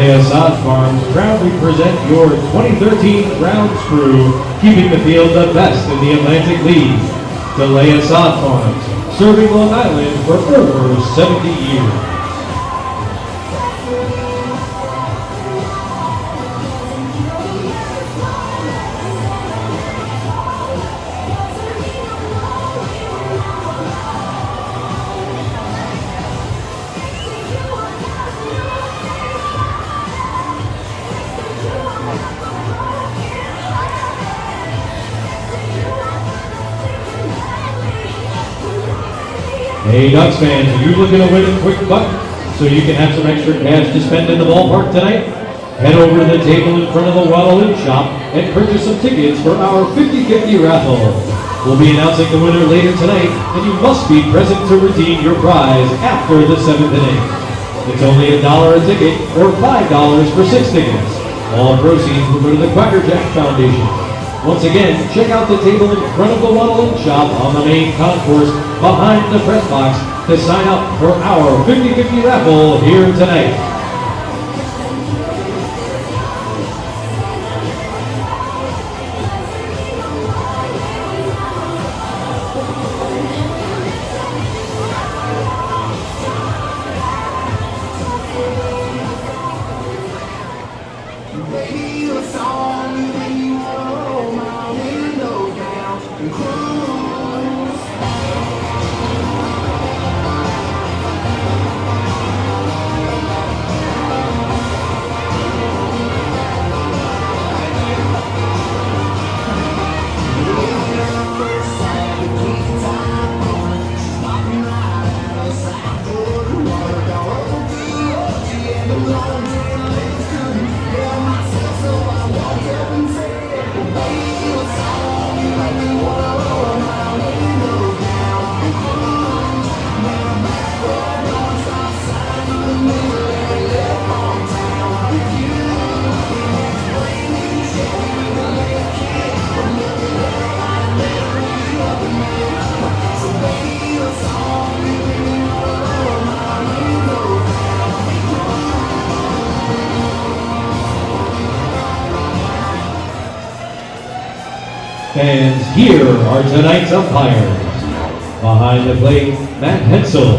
DeLea Sod Farms proudly present your 2013 Grounds Crew, keeping the field the best in the Atlantic League. DeLea Sod Farms, serving Long Island for over 70 years. Hey Ducks fans, are you looking to win a quick buck so you can have some extra cash to spend in the ballpark tonight? Head over to the table in front of the Waddle Shop and purchase some tickets for our 50-50 raffle. We'll be announcing the winner later tonight, and you must be present to redeem your prize after the 7th inning. It's only $1 a ticket or $5 for 6 tickets. All proceeds will go to the Quacker Jack Foundation. Once again, check out the table in front of the Waddle Shop on the main concourse behind the press box to sign up for our 50-50 raffle here tonight. Fans, here are tonight's umpires. Behind the plate, Matt Hensel.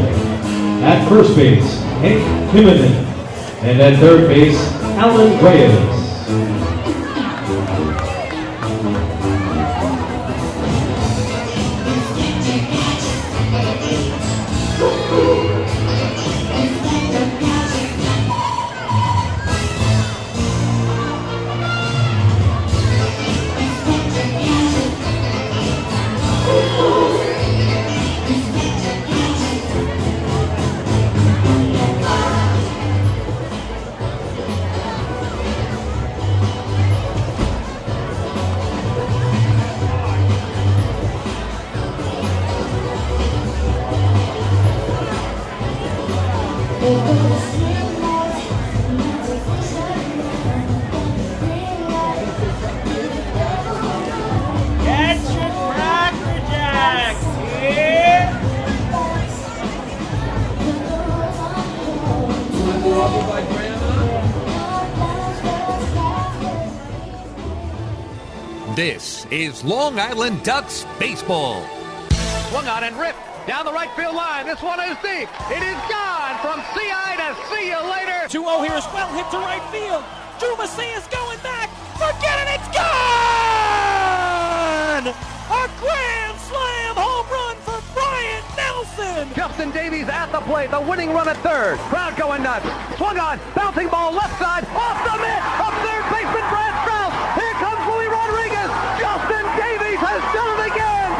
At first base, Hank Himmelman. And at third base, Alan Reyes. This is Long Island Ducks baseball. Swung on and ripped down the right field line. This one is deep. It is gone from CI to see you later. 2-0 here as well. Hit to right field. Drew Macias going back. Forget it. It's gone. A grand slam home run for Brian Nelson. Justin Davies at the plate. The winning run at third. Crowd going nuts. Swung on. Bouncing ball left side. Off the mitt. Up third baseman Brad Strauss. Here comes Louis Rodriguez. Justin Davies has done it again.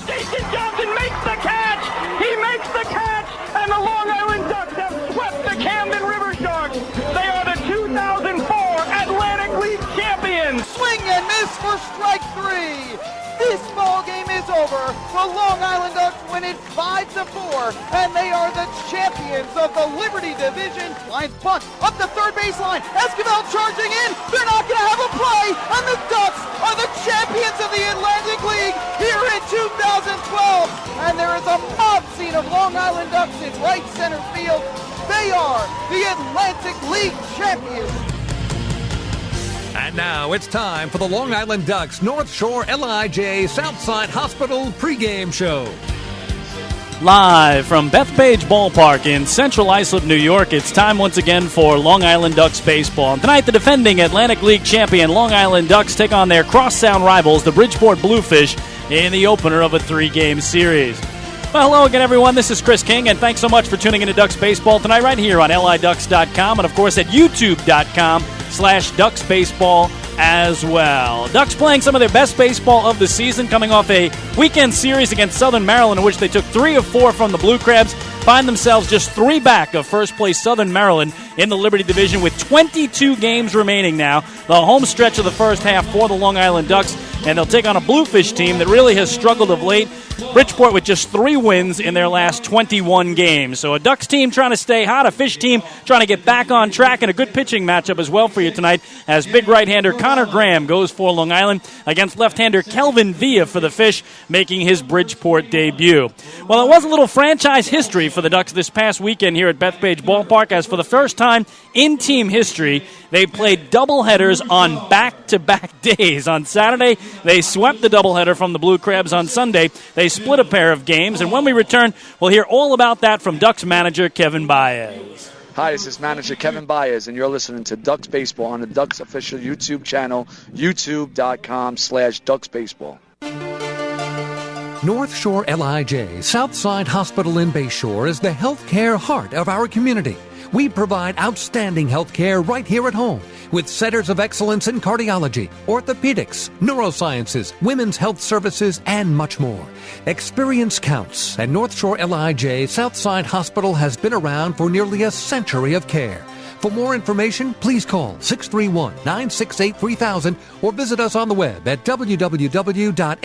Jason Johnson makes the catch. He makes the catch. And the Long Island Ducks have swept the Camden River Sharks. They are the 2004 Atlantic League champions. Swing and miss for strike three. This ball game is over. The Long Island Ducks win it 5-4, and they are the champions of the Liberty Division. Lions bunt up the third baseline. Esquivel charging in. They're not going to have a play, and the Ducks are the champions of the Atlantic League here in 2012. And there is a mob scene of Long Island Ducks in right center field. They are the Atlantic League champions. And now it's time for the Long Island Ducks North Shore LIJ Southside Hospital pregame show. Live from Bethpage Ballpark in Central Islip, New York, it's time once again for Long Island Ducks baseball. And tonight, the defending Atlantic League champion Long Island Ducks take on their crosstown rivals, the Bridgeport Bluefish, in the opener of a 3-game series. Well, hello again, everyone. This is Chris King, and thanks so much for tuning into Ducks baseball tonight right here on LIDucks.com and, of course, at YouTube.com/DucksBaseball as well. Ducks playing some of their best baseball of the season, coming off a weekend series against Southern Maryland in which they took 3 of 4 from the Blue Crabs, find themselves just 3 back of first-place Southern Maryland in the Liberty Division with 22 games remaining now. The home stretch of the first half for the Long Island Ducks, and they'll take on a Bluefish team that really has struggled of late. Bridgeport with just 3 wins in their last 21 games. So a Ducks team trying to stay hot, a Fish team trying to get back on track, and a good pitching matchup as well for you tonight as big right-hander Connor Graham goes for Long Island against left-hander Kelvin Villa for the Fish, making his Bridgeport debut. Well, it was a little franchise history for the Ducks this past weekend here at Bethpage Ballpark, as for the first time in team history, they played doubleheaders on back-to-back days. On Saturday, they swept the doubleheader from the Blue Crabs. On Sunday, they split a pair of games. And when we return, we'll hear all about that from Ducks manager Kevin Baez. Hi, this is manager Kevin Baez, and you're listening to Ducks Baseball on the Ducks official YouTube channel, youtube.com/DucksBaseball. North Shore LIJ Southside Hospital in Bayshore is the healthcare heart of our community. We provide outstanding health care right here at home with centers of excellence in cardiology, orthopedics, neurosciences, women's health services, and much more. Experience counts, and North Shore LIJ Southside Hospital has been around for nearly a century of care. For more information, please call 631-968-3000 or visit us on the web at www.nslij.com.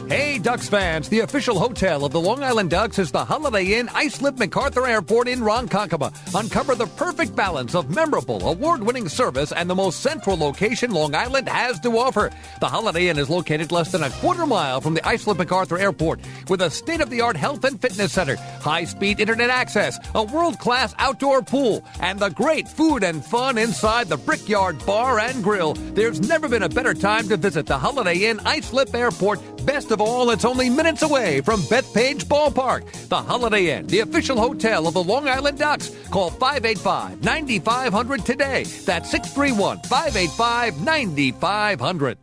Hey, Ducks fans, the official hotel of the Long Island Ducks is the Holiday Inn Islip MacArthur Airport in Ronkonkoma. Uncover the perfect balance of memorable, award-winning service and the most central location Long Island has to offer. The Holiday Inn is located less than a quarter mile from the Islip MacArthur Airport with a state-of-the-art health and fitness center, high-speed internet access, a world-class outdoor pool, and the great food and fun inside the Brickyard Bar and Grill. There's never been a better time to visit the Holiday Inn Islip Airport. Best of all, it's only minutes away from Bethpage Ballpark. The Holiday Inn, the official hotel of the Long Island Ducks. Call 585-9500 today. That's 631-585-9500.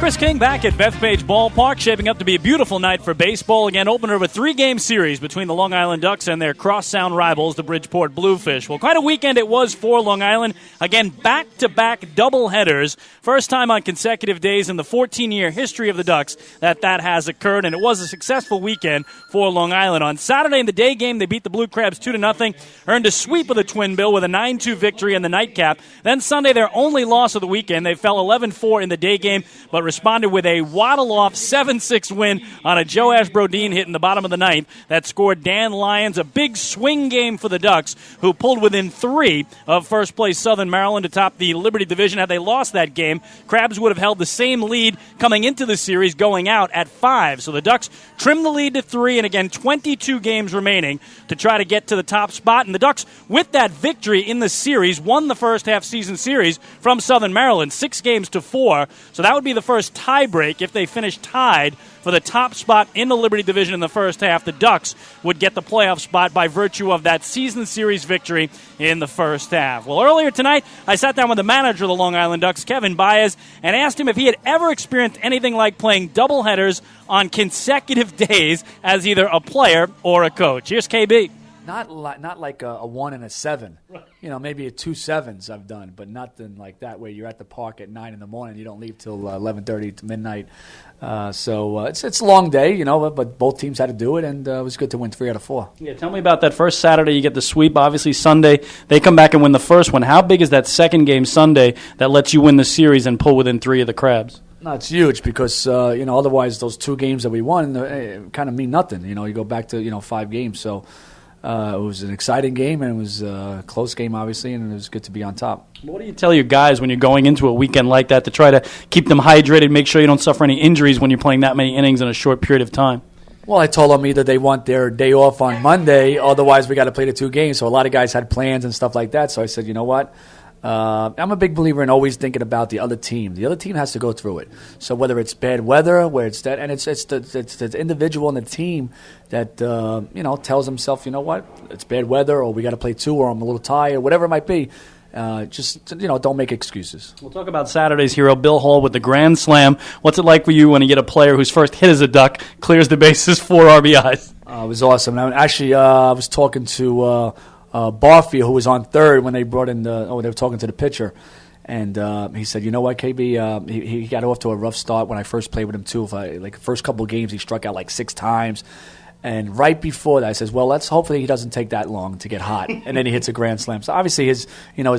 Chris King back at Bethpage Ballpark, shaping up to be a beautiful night for baseball. Again, opener of a 3-game series between the Long Island Ducks and their crosstown rivals, the Bridgeport Bluefish. Well, quite a weekend it was for Long Island. Again, back-to-back doubleheaders. First time on consecutive days in the 14-year history of the Ducks that has occurred, and it was a successful weekend for Long Island. On Saturday in the day game, they beat the Blue Crabs 2-0, earned a sweep of the Twin Bill with a 9-2 victory in the nightcap. Then Sunday, their only loss of the weekend, they fell 11-4 in the day game, but responded with a waddle-off 7-6 win on a Joe Ashbrodeen hit in the bottom of the ninth that scored Dan Lyons. A big swing game for the Ducks, who pulled within 3 of first-place Southern Maryland to top the Liberty Division. Had they lost that game, Crabs would have held the same lead coming into the series, going out at 5. So the Ducks trimmed the lead to 3, and again, 22 games remaining to try to get to the top spot. And the Ducks, with that victory in the series, won the first half-season series from Southern Maryland, 6-4. So that would be the first tie break. If they finish tied for the top spot in the Liberty Division in the first half, the Ducks would get the playoff spot by virtue of that season series victory in the first half. Well, earlier tonight, I sat down with the manager of the Long Island Ducks, Kevin Baez, and asked him if he had ever experienced anything like playing doubleheaders on consecutive days as either a player or a coach. Here's KB. Not like a 1 and a 7. You know, maybe a 2 7s I've done, but nothing like that where you're at the park at 9 in the morning. You don't leave till 11:30 to midnight. So it's a long day, you know, but both teams had to do it, and it was good to win 3 out of 4. Yeah, tell me about that first Saturday. You get the sweep. Obviously, Sunday they come back and win the first one. How big is that second game Sunday that lets you win the series and pull within 3 of the Crabs? No, it's huge because, otherwise those 2 games that we won kind of mean nothing. You know, you go back to, 5 games. So it was an exciting game, and it was a close game, obviously, and it was good to be on top. What do you tell your guys when you're going into a weekend like that to try to keep them hydrated, make sure you don't suffer any injuries when you're playing that many innings in a short period of time? Well, I told them either they want their day off on Monday, otherwise we got to play the 2 games. So a lot of guys had plans and stuff like that. So I said, you know what? I'm a big believer in always thinking about the other team. The other team has to go through it. So whether it's bad weather, where it's that, and it's the individual and the team that tells himself, you know what, it's bad weather, or we got to play 2, or I'm a little tired, whatever it might be. Don't make excuses. We'll talk about Saturday's hero, Bill Hall, with the Grand Slam. What's it like for you when you get a player whose first hit as a Duck clears the bases 4 RBIs? It was awesome. I was talking to Barfield, who was on third when they brought in they were talking to the pitcher, and he said, you know what, KB, he got off to a rough start when I first played with him too. The first couple of games he struck out like 6 times, and right before that I says, well, let's hopefully he doesn't take that long to get hot, and then he hits a grand slam. So obviously his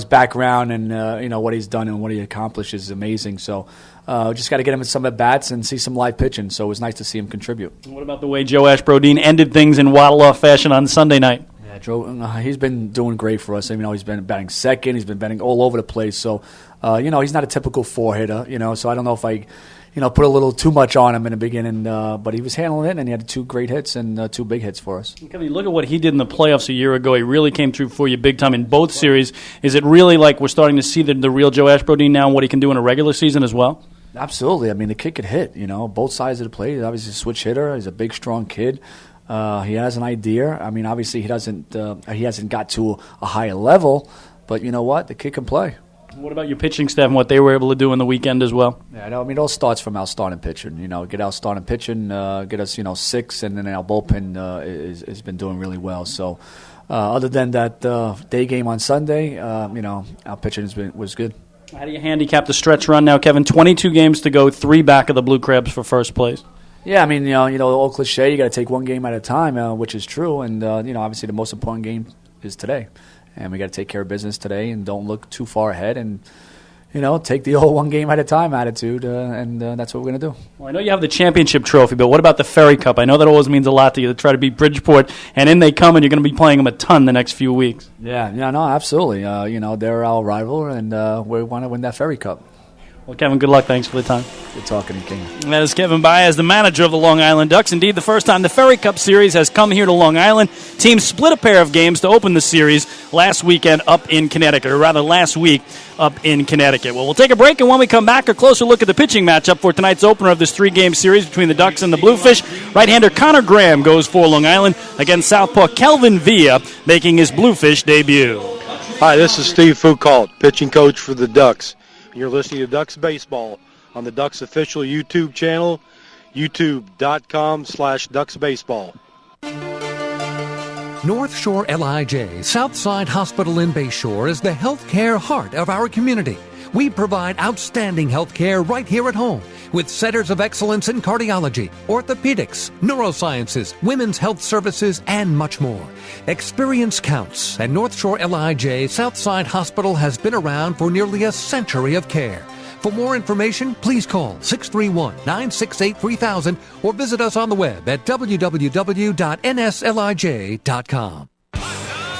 background and what he's done and what he accomplished is amazing. So just got to get him some at bats and see some live pitching. So it was nice to see him contribute. What about the way Joe Ashbrodeen ended things in waddle-off fashion on Sunday night? Yeah, Joe, he's been doing great for us. He's been batting second. He's been batting all over the place. So, he's not a typical 4-hitter, so I don't know if I, put a little too much on him in the beginning. But he was handling it, and he had 2 great hits and 2 big hits for us. Kevin, look at what he did in the playoffs a year ago. He really came through for you big time in both series. Is it really like we're starting to see the real Joe Ashbrodeen now and what he can do in a regular season as well? Absolutely. I mean, the kid could hit, both sides of the plate. He's obviously a switch hitter. He's a big, strong kid. He has an idea. I mean, obviously he hasn't got to a higher level, but you know what? The kid can play. What about your pitching staff and what they were able to do in the weekend as well? Yeah, it all starts from our starting pitching. Get our starting pitching, get us 6, and then our bullpen has been doing really well. So, other than that day game on Sunday, our pitching was good. How do you handicap the stretch run now, Kevin? 22 games to go, 3 back of the Blue Crabs for first place. Yeah, I mean, the old cliche, you got to take one game at a time, which is true. And, obviously the most important game is today. And we got to take care of business today and don't look too far ahead and, take the old one game at a time attitude. And that's what we're going to do. Well, I know you have the championship trophy, but what about the Ferry Cup? I know that always means a lot to you to try to beat Bridgeport. And in they come, and you're going to be playing them a ton the next few weeks. Yeah, no, absolutely. They're our rival, and we want to win that Ferry Cup. Well, Kevin, good luck. Thanks for the time. Good talking to you, King. That is Kevin Baez, the manager of the Long Island Ducks. Indeed, the first time the Ferry Cup Series has come here to Long Island. Teams split a pair of games to open the series last week up in Connecticut. Well, we'll take a break, and when we come back, a closer look at the pitching matchup for tonight's opener of this 3-game series between the Ducks and the Bluefish. Right-hander Connor Graham goes for Long Island against southpaw Kelvin Villa, making his Bluefish debut. Hi, this is Steve Foucault, pitching coach for the Ducks. You're listening to Ducks Baseball on the Ducks official YouTube channel, youtube.com/DucksBaseball. North Shore LIJ, Southside Hospital in Bayshore, is the healthcare heart of our community. We provide outstanding health care right here at home with centers of excellence in cardiology, orthopedics, neurosciences, women's health services, and much more. Experience counts, and North Shore LIJ Southside Hospital has been around for nearly a century of care. For more information, please call 631-968-3000 or visit us on the web at www.nslij.com.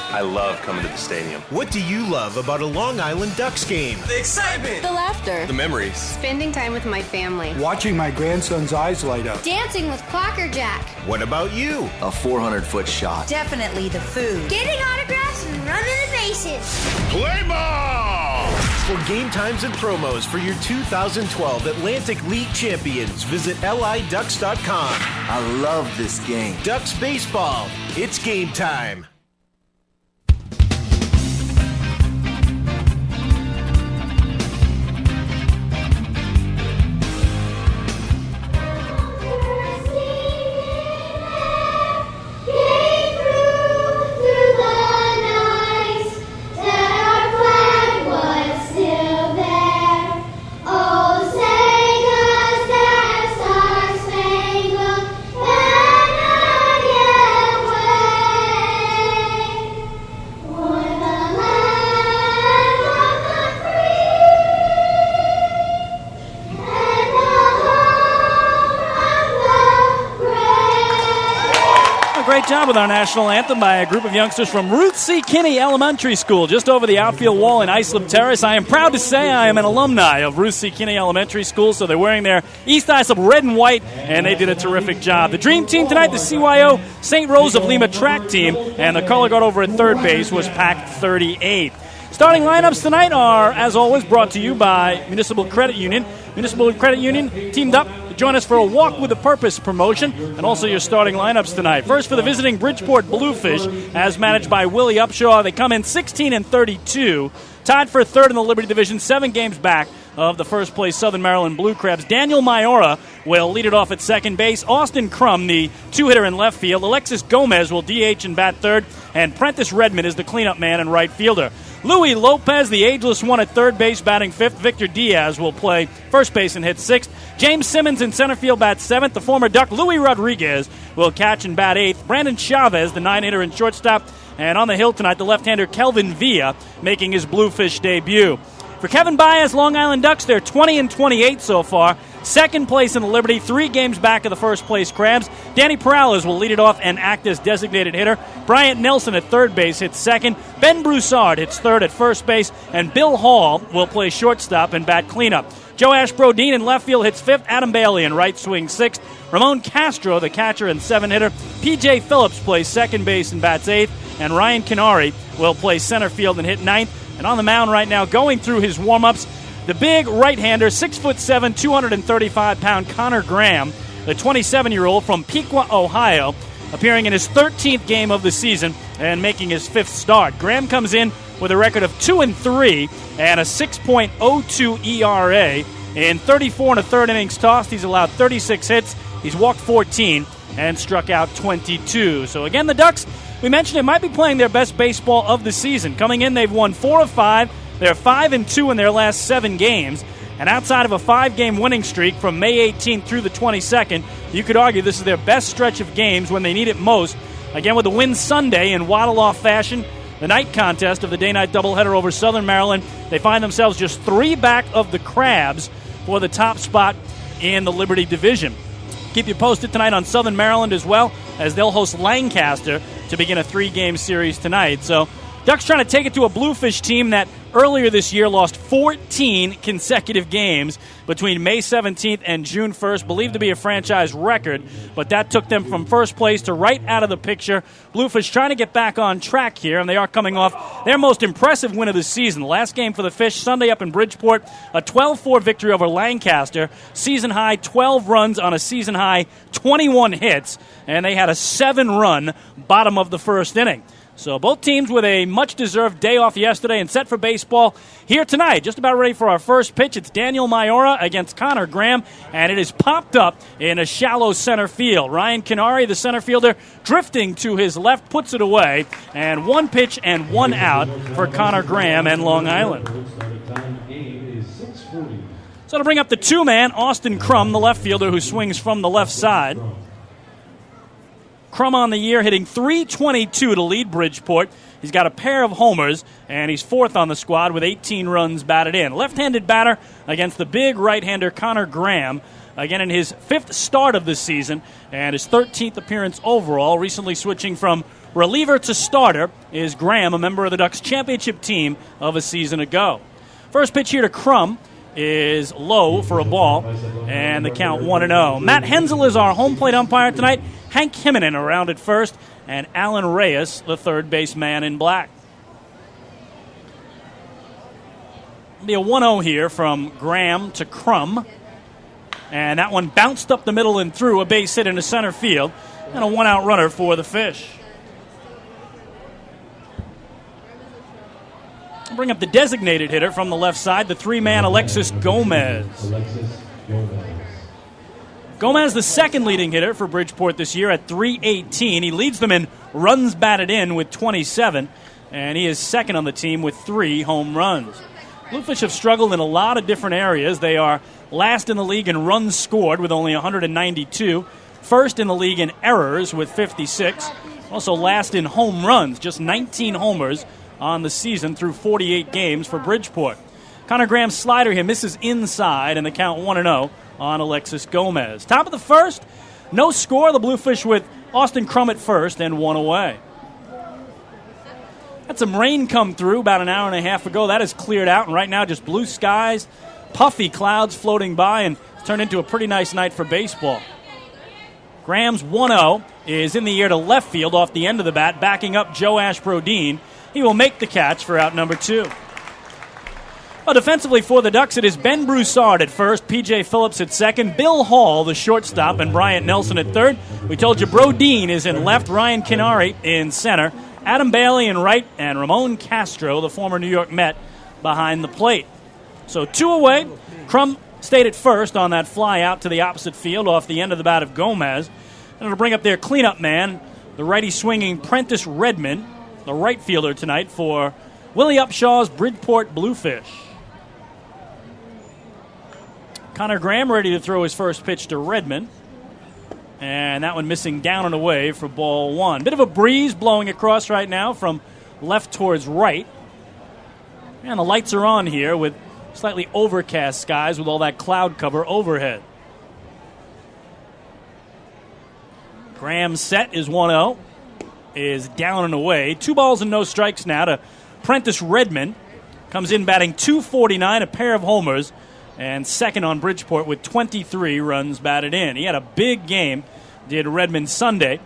I love coming to the stadium. What do you love about a Long Island Ducks game? The excitement. The laughter. The memories. Spending time with my family. Watching my grandson's eyes light up. Dancing with Clocker Jack. What about you? A 400-foot shot. Definitely the food. Getting autographs and running the bases. Play ball! For game times and promos for your 2012 Atlantic League champions, visit liducks.com. I love this game. Ducks Baseball. It's game time. Great job with our national anthem by a group of youngsters from Ruth C. Kinney Elementary School, just over the outfield wall in Islip Terrace. I am proud to say I am an alumni of Ruth C. Kinney Elementary School, so they're wearing their East Islip red and white, and they did a terrific job. The dream team tonight, the CYO St. Rose of Lima track team, and the color guard over at third base was Pack 38. Starting lineups tonight are, as always, brought to you by Municipal Credit Union. Municipal Credit Union teamed up to join us for a Walk with a Purpose promotion, and also your starting lineups tonight. First for the visiting Bridgeport Bluefish, as managed by Willie Upshaw. They come in 16-32, tied for third in the Liberty Division, 7 games back of the first place Southern Maryland Blue Crabs. Daniel Mayora will lead it off at second base. Austin Crum, the two-hitter in left field. Alexis Gomez will DH and bat third, and Prentice Redmond is the cleanup man and right fielder. Louis Lopez, the ageless one, at third base, batting fifth. Victor Diaz will play first base and hit sixth. James Simmons in center field bats seventh. The former Duck, Louis Rodriguez, will catch and bat eighth. Brandon Chavez, the 9-hitter in shortstop. And on the hill tonight, the left-hander Kelvin Villa making his Bluefish debut. For Kevin Baez, Long Island Ducks, they're 20-28 so far. Second place in the Liberty, 3 games back of the first place Crabs. Danny Perales will lead it off and act as designated hitter. Bryant Nelson at third base hits second. Ben Broussard hits third at first base. And Bill Hall will play shortstop and bat cleanup. Joe Ashbrodeen in left field hits fifth. Adam Bailey in right swings sixth. Ramon Castro, the catcher and 7-hitter. P.J. Phillips plays second base and bats eighth. And Ryan Canary will play center field and hit ninth. And on the mound right now, going through his warm-ups, the big right-hander, 6'7", 235-pound Connor Graham, the 27-year-old from Piqua, Ohio, appearing in his 13th game of the season and making his 5th start. Graham comes in with a record of 2-3 and a 6.02 ERA. In 34 1/3 innings tossed, he's allowed 36 hits. He's walked 14 and struck out 22. So again, the Ducks, we mentioned, it might be playing their best baseball of the season. Coming in, they've won 4 of 5. They're 5-2 in their last 7 games. And outside of a 5-game winning streak from May 18th through the 22nd, you could argue this is their best stretch of games when they need it most. Again, with a win Sunday in waddle-off fashion, the night contest of the day-night doubleheader over Southern Maryland, they find themselves just 3 back of the Crabs for the top spot in the Liberty Division. Keep you posted tonight on Southern Maryland as well, as they'll host Lancaster to begin a 3-game series tonight. So Ducks trying to take it to a Bluefish team that earlier this year lost 14 consecutive games between May 17th and June 1st, believed to be a franchise record, but that took them from first place to right out of the picture. Bluefish trying to get back on track here, and they are coming off their most impressive win of the season. The last game for the Fish, Sunday up in Bridgeport, a 12-4 victory over Lancaster. Season-high 12 runs on a season-high 21 hits, and they had a 7-run bottom of the first inning. So both teams with a much-deserved day off yesterday and set for baseball here tonight. Just about ready for our first pitch. It's Daniel Mayora against Connor Graham, and it is popped up in a shallow center field. Ryan Canary, the center fielder, drifting to his left, puts it away, and 1 pitch and 1 out for Connor Graham and Long Island. So to bring up the 2-man, Austin Crum, the left fielder who swings from the left side. Crum on the year hitting .322 to lead Bridgeport. He's got a pair of homers, and he's 4th on the squad with 18 runs batted in. Left-handed batter against the big right-hander Connor Graham, again in his 5th start of the season and his 13th appearance overall. Recently switching from reliever to starter is Graham, a member of the Ducks championship team of a season ago. First pitch here to Crum is low for a ball, and the count 1-0. Matt Hensel is our home plate umpire tonight. Hank Himinen around at first, and Alan Reyes, the third baseman in black. It'll be a 1-0 here from Graham to Crum, and that one bounced up the middle and through, a base hit into center field, and a 1-out runner for the Fish. I'll bring up the designated hitter from the left side, the 3-man Alexis Gomez. Gomez, the second leading hitter for Bridgeport this year at .318. He leads them in runs batted in with 27, and he is second on the team with 3 home runs. Bluefish have struggled in a lot of different areas. They are last in the league in runs scored with only 192, first in the league in errors with 56, also last in home runs, just 19 homers on the season through 48 games for Bridgeport. Connor Graham's slider here misses inside, and the count 1-0 on Alexis Gomez. Top of the first, no score. The Bluefish with Austin Crum at first and 1 away. Had some rain come through about an hour and a half ago. That has cleared out, and right now just blue skies, puffy clouds floating by, and it's turned into a pretty nice night for baseball. Graham's 1-0 is in the air to left field off the end of the bat, backing up Joe Ashbrodeen. He will make the catch for out number 2. Well, defensively for the Ducks, it is Ben Broussard at first, P.J. Phillips at second, Bill Hall, the shortstop, and Bryant Nelson at third. We told you Brodeen is in left, Ryan Kinari in center, Adam Bailey in right, and Ramon Castro, the former New York Met, behind the plate. So 2 away. Crum stayed at first on that fly out to the opposite field off the end of the bat of Gomez. And it'll bring up their cleanup man, the righty swinging Prentice Redmond, the right fielder tonight for Willie Upshaw's Bridgeport Bluefish. Connor Graham ready to throw his first pitch to Redmond. And that one missing down and away for ball 1. Bit of a breeze blowing across right now from left towards right. And the lights are on here with slightly overcast skies with all that cloud cover overhead. Graham's set is 1-0. Is down and away. 2 balls and no strikes now to Prentice Redmond. Comes in batting .249, a pair of homers, and second on Bridgeport with 23 runs batted in. He had a big game, did Redmond Sunday,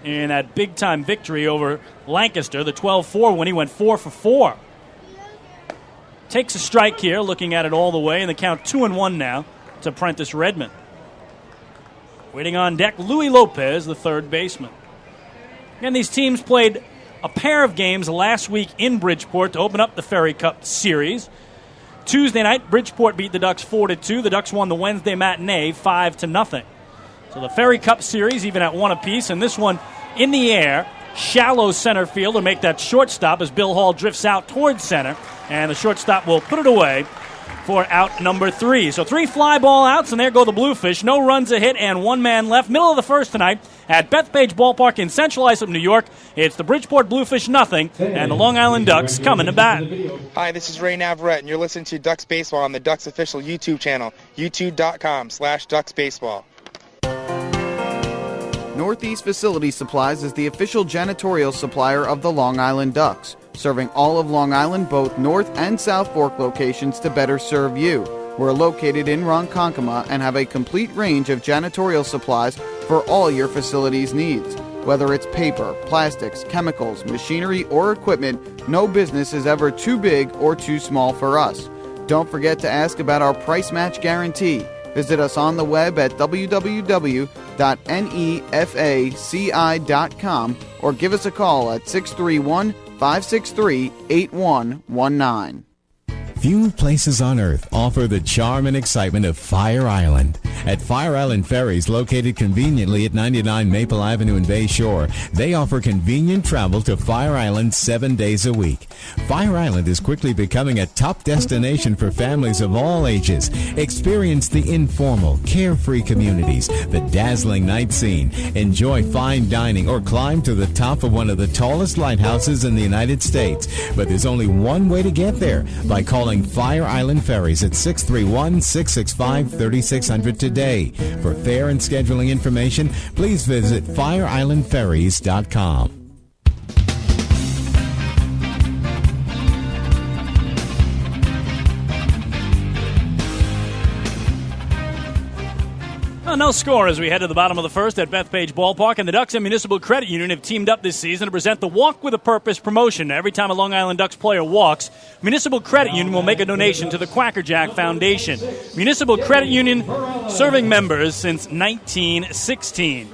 in that big-time victory over Lancaster, the 12-4 when he went 4 for 4. Takes a strike here, looking at it all the way, and the count 2-1 now to Prentice Redmond. Waiting on deck, Louis Lopez, the third baseman. Again, these teams played a pair of games last week in Bridgeport to open up the Ferry Cup Series. Tuesday night, Bridgeport beat the Ducks 4-2. The Ducks won the Wednesday matinee 5-0. So the Ferry Cup Series even at 1 apiece, and this one in the air, shallow center field to make that shortstop as Bill Hall drifts out towards center, and the shortstop will put it away for out number 3. So 3 fly ball outs, and there go the Bluefish. No runs a hit and 1 man left. Middle of the first tonight at Bethpage Ballpark in Central Islip, New York. It's the Bridgeport Bluefish 0, and the Long Island Ducks coming to bat. Hi, this is Ray Navarrete, and you're listening to Ducks Baseball on the Ducks official YouTube channel, youtube.com/DucksBaseball. Northeast Facility Supplies is the official janitorial supplier of the Long Island Ducks, serving all of Long Island, both North and South Fork locations to better serve you. We're located in Ronkonkoma and have a complete range of janitorial supplies for all your facilities' needs. Whether it's paper, plastics, chemicals, machinery, or equipment, no business is ever too big or too small for us. Don't forget to ask about our price match guarantee. Visit us on the web at www.nefaci.com or give us a call at 631-563-8119. Few places on Earth offer the charm and excitement of Fire Island. At Fire Island Ferries, located conveniently at 99 Maple Avenue in Bay Shore, they offer convenient travel to Fire Island 7 days a week. Fire Island is quickly becoming a top destination for families of all ages. Experience the informal, carefree communities, the dazzling night scene, enjoy fine dining, or climb to the top of one of the tallest lighthouses in the United States. But there's only one way to get there, by calling Fire Island Ferries at 631-665-3600 today. For fare and scheduling information, please visit fireislandferries.com. No score as we head to the bottom of the first at Bethpage Ballpark, and the Ducks and Municipal Credit Union have teamed up this season to present the Walk with a Purpose promotion. Every time a Long Island Ducks player walks, Municipal Credit Union will make a donation to the Quackerjack Foundation. Municipal Credit Union serving members since 1916.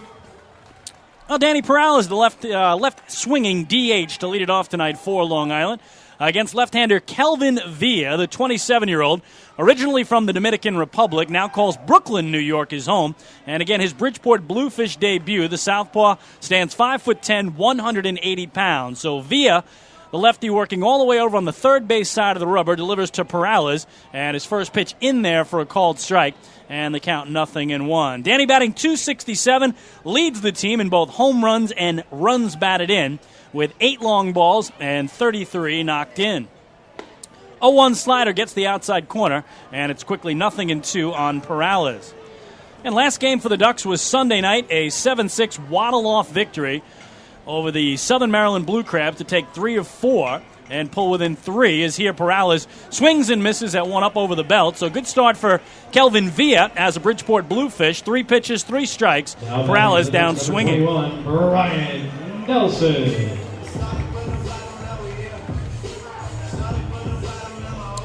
Well, Danny Perales is the left swinging DH to lead it off tonight for Long Island against left-hander Kelvin Villa, the 27-year-old, originally from the Dominican Republic, now calls Brooklyn, New York, his home. And again, his Bridgeport Bluefish debut, the southpaw stands 5'10", 180 pounds. So Villa, the lefty working all the way over on the third base side of the rubber, delivers to Perales, and his first pitch in there for a called strike, and the count 0-1. Danny batting .267, leads the team in both home runs and runs batted in, with 8 long balls and 33 knocked in. 0-1 slider gets the outside corner, and it's quickly 0-2 on Perales. And last game for the Ducks was Sunday night, a 7-6 waddle-off victory over the Southern Maryland Blue Crabs to take 3 of 4 and pull within 3 as here Perales swings and misses at one up over the belt. So good start for Kelvin Villa as a Bridgeport Bluefish. 3 pitches, 3 strikes. Perales down swinging. Brian Nelson.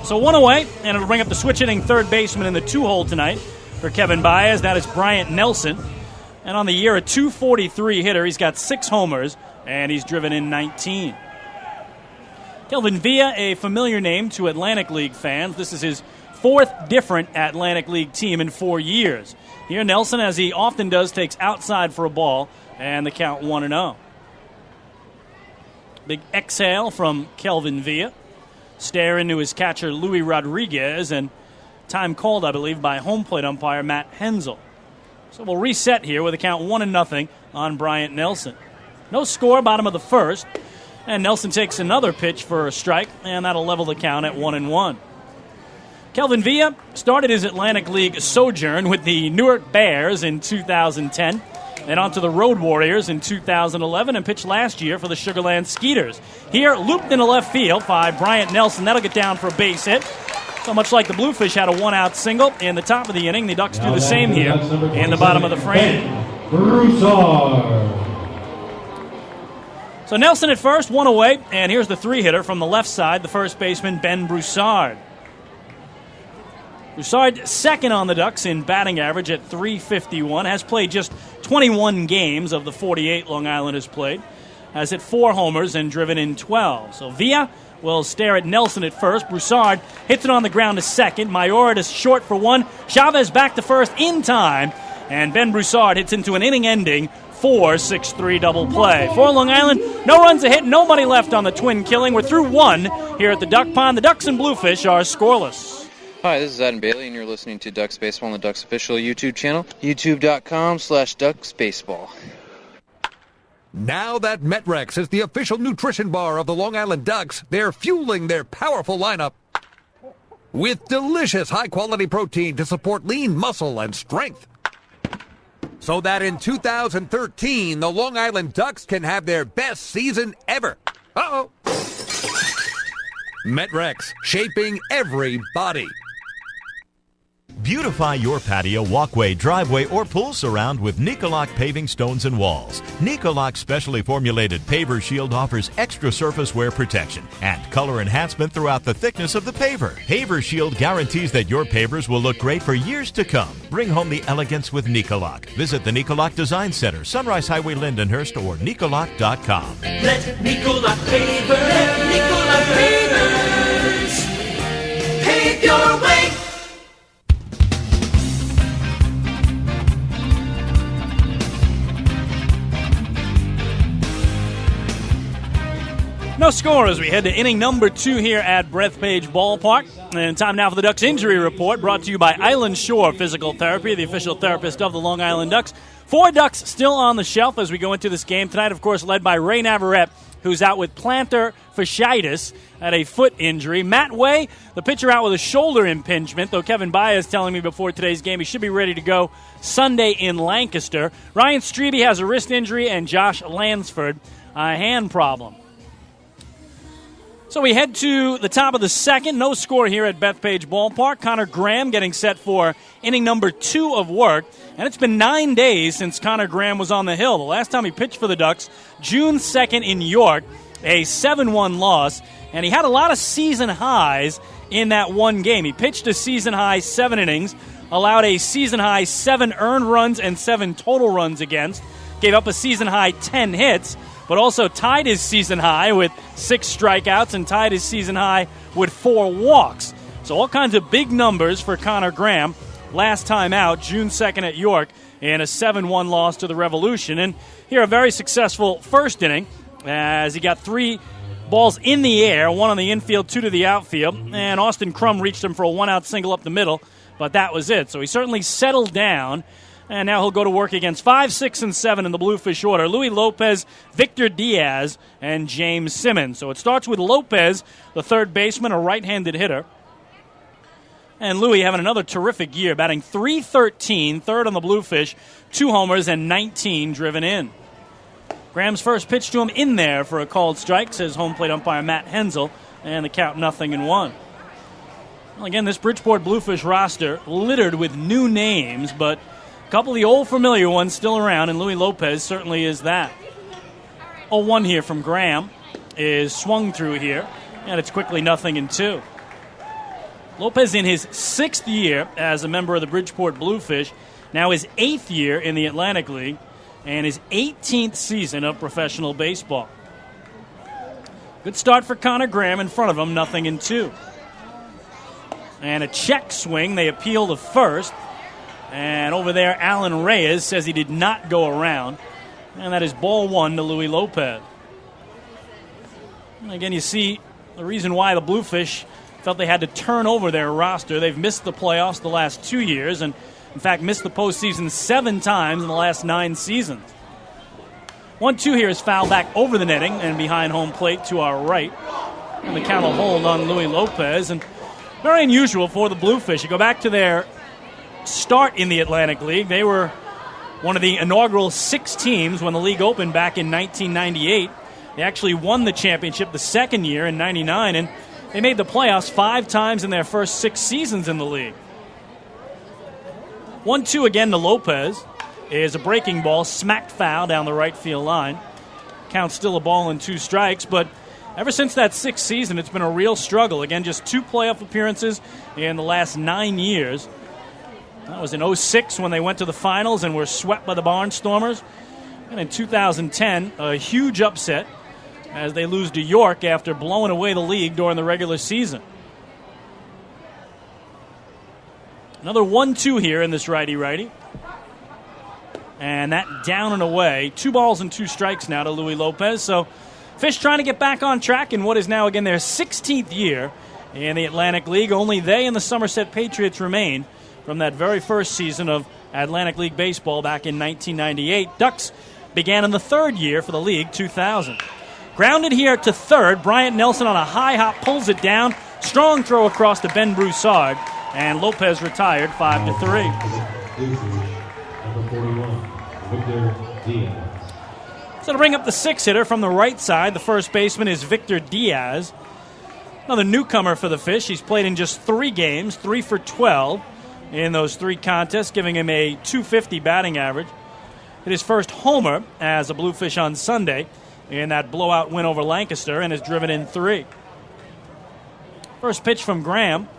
So 1 away, and it'll bring up the switch-hitting third baseman in the 2-hole tonight for Kevin Baez. That is Bryant Nelson. And on the year, a .243 hitter. He's got 6 homers, and he's driven in 19. Kelvin Villa, a familiar name to Atlantic League fans. This is his 4th different Atlantic League team in 4 years. Here, Nelson, as he often does, takes outside for a ball, and the count 1-0. Big exhale from Kelvin Villa. Stare into his catcher, Louis Rodriguez, and time called, I believe, by home plate umpire Matt Hensel. So we'll reset here with a count 1-0 on Bryant Nelson. No score, bottom of the first. And Nelson takes another pitch for a strike, and that'll level the count at 1-1. Kelvin Villa started his Atlantic League sojourn with the Newark Bears in 2010, then on to the Road Warriors in 2011, and pitched last year for the Sugarland Skeeters. Here, looped into left field by Bryant Nelson. That'll get down for a base hit. So much like the Bluefish had a 1-out single in the top of the inning, the Ducks do the same here in the bottom of the frame. Broussard. So Nelson at first, 1 away, and here's the 3-hitter from the left side, the first baseman, Ben Broussard. Broussard second on the Ducks in batting average at .351, has played just 21 games of the 48 Long Island has played, has hit 4 homers and driven in 12. So Villa will stare at Nelson at first. Broussard hits it on the ground to second. Mayor is short for 1. Chavez back to first in time, and Ben Broussard hits into an inning-ending 4-6-3 double play. For Long Island, no runs a hit, nobody left on the twin killing. We're through 1 here at the Duck Pond. The Ducks and Bluefish are scoreless. Hi, this is Adam Bailey, and you're listening to Ducks Baseball on the Ducks official YouTube channel, youtube.com/DucksBaseball. Now that Metrex is the official nutrition bar of the Long Island Ducks, they're fueling their powerful lineup with delicious high-quality protein to support lean muscle and strength. So that in 2013, the Long Island Ducks can have their best season ever. Uh-oh. Metrex, shaping every body. Beautify your patio, walkway, driveway, or pool surround with Nicoloc paving stones and walls. Nicoloc's specially formulated paver shield offers extra surface wear protection and color enhancement throughout the thickness of the paver. Paver shield guarantees that your pavers will look great for years to come. Bring home the elegance with Nicoloc. Visit the Nicoloc Design Center, Sunrise Highway, Lindenhurst, or Nicoloc.com. Let Nicoloc pavers pave your way. No score as we head to inning number 2 here at Bethpage Ballpark. And time now for the Ducks Injury Report, brought to you by Island Shore Physical Therapy, the official therapist of the Long Island Ducks. 4 Ducks still on the shelf as we go into this game tonight, of course, led by Ray Navarrete, who's out with plantar fasciitis at a foot injury. Matt Way, the pitcher, out with a shoulder impingement, though Kevin Baez telling me before today's game he should be ready to go Sunday in Lancaster. Ryan Strebe has a wrist injury, and Josh Lansford a hand problem. So we head to the top of the second. No score here at Bethpage Ballpark. Connor Graham getting set for inning number 2 of work. And it's been 9 days since Connor Graham was on the hill. The last time he pitched for the Ducks, June 2nd in York, a 7-1 loss. And he had a lot of season highs in that one game. He pitched a season-high 7 innings, allowed a season-high 7 earned runs and 7 total runs against, gave up a season-high 10 hits, but also tied his season high with 6 strikeouts and tied his season high with 4 walks. So all kinds of big numbers for Connor Graham last time out, June 2nd at York, in a 7-1 loss to the Revolution. And here a very successful first inning as he got 3 balls in the air, 1 on the infield, 2 to the outfield, and Austin Crum reached him for a 1-out single up the middle, but that was it. So he certainly settled down. And now he'll go to work against 5, 6, and 7 in the Bluefish order. Louis Lopez, Victor Diaz, and James Simmons. So it starts with Lopez, the third baseman, a right-handed hitter. And Louis having another terrific year, batting .313, third on the Bluefish, 2 homers and 19 driven in. Graham's first pitch to him in there for a called strike, says home plate umpire Matt Hensel, and the count 0-1. Well, again, this Bridgeport Bluefish roster littered with new names, but a couple of the old familiar ones still around, and Louis Lopez certainly is that. 0-1 here from Graham is swung through here, and it's quickly 0-2. Lopez in his 6th year as a member of the Bridgeport Bluefish, now his 8th year in the Atlantic League, and his 18th season of professional baseball. Good start for Connor Graham, in front of him, 0-2. And a check swing, they appeal to first, and over there Alan Reyes says he did not go around, and that is ball 1 to Louis Lopez. And again, you see the reason why the Bluefish felt they had to turn over their roster. They've missed the playoffs the last 2 years, and in fact missed the postseason 7 times in the last 9 seasons. 1-2 here is foul back over the netting and behind home plate to our right. And the count will hold on Louis Lopez. And very unusual for the Bluefish. You go back to their start in the Atlantic League. They were one of the inaugural 6 teams when the league opened back in 1998. They actually won the championship the second year in 99, and they made the playoffs 5 times in their first 6 seasons in the league. 1-2 again to Lopez is a breaking ball, smacked foul down the right field line. Count still a ball and 2 strikes, but ever since that 6th season, it's been a real struggle. Again, just 2 playoff appearances in the last 9 years. That was in 2006 when they went to the finals and were swept by the Barnstormers. And in 2010, a huge upset as they lose to York after blowing away the league during the regular season. Another 1-2 here in this righty-righty. And that down and away. 2 balls and 2 strikes now to Louis Lopez. So Fish trying to get back on track in what is now, again, their 16th year in the Atlantic League. Only they and the Somerset Patriots remain from that very first season of Atlantic League baseball back in 1998. Ducks began in the 3rd year for the league, 2000. Grounded here to third. Bryant Nelson on a high hop pulls it down. Strong throw across to Ben Broussard. And Lopez retired 5-3. Number 41, Victor Diaz. So to bring up the 6-hitter from the right side, the first baseman is Victor Diaz. Another newcomer for the Fish. He's played in just 3 games, 3 for 12 in those 3 contests, giving him a .250 batting average. Hit his first homer as a Bluefish on Sunday in that blowout win over Lancaster, and has driven in 3. First pitch from Graham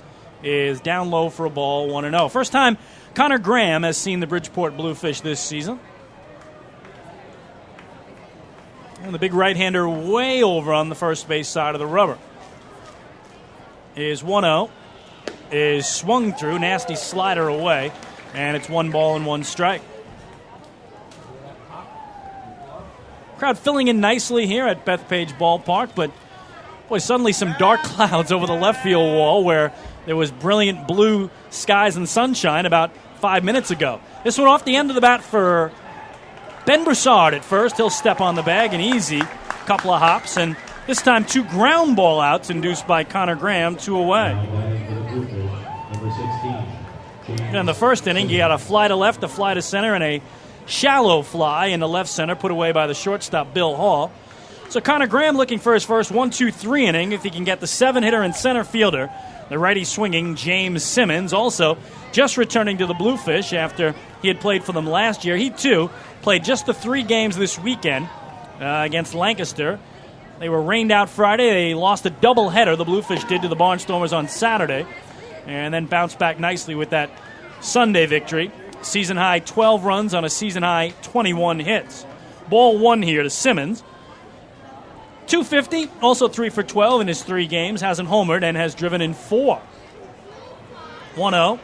is down low for a ball, 1-0. First time Connor Graham has seen the Bridgeport Bluefish this season. And the big right-hander way over on the first base side of the rubber. Is 1-0. Is swung through, nasty slider away, and it's 1 ball and 1 strike. Crowd filling in nicely here at Bethpage Ballpark, but boy, suddenly some dark clouds over the left field wall where there was brilliant blue skies and sunshine about 5 minutes ago. This one off the end of the bat for Ben Broussard at first. He'll step on the bag, an easy couple of hops, and this time 2 ground ball outs induced by Connor Graham, 2 away. In the first inning, he had a fly to left, a fly to center, and a shallow fly in the left center put away by the shortstop, Bill Hall. So Connor Graham looking for his first 1-2-3 inning if he can get the 7-hitter and center fielder, the righty swinging James Simmons, also just returning to the Bluefish after he had played for them last year. He, too, played just the 3 games this weekend against Lancaster. They were rained out Friday. They lost a doubleheader, the Bluefish did, to the Barnstormers on Saturday, and then bounced back nicely with that Sunday victory. Season-high 12 runs on a season-high 21 hits. Ball 1 here to Simmons. .250, also 3 for 12 in his 3 games, hasn't homered and has driven in 4. 1-0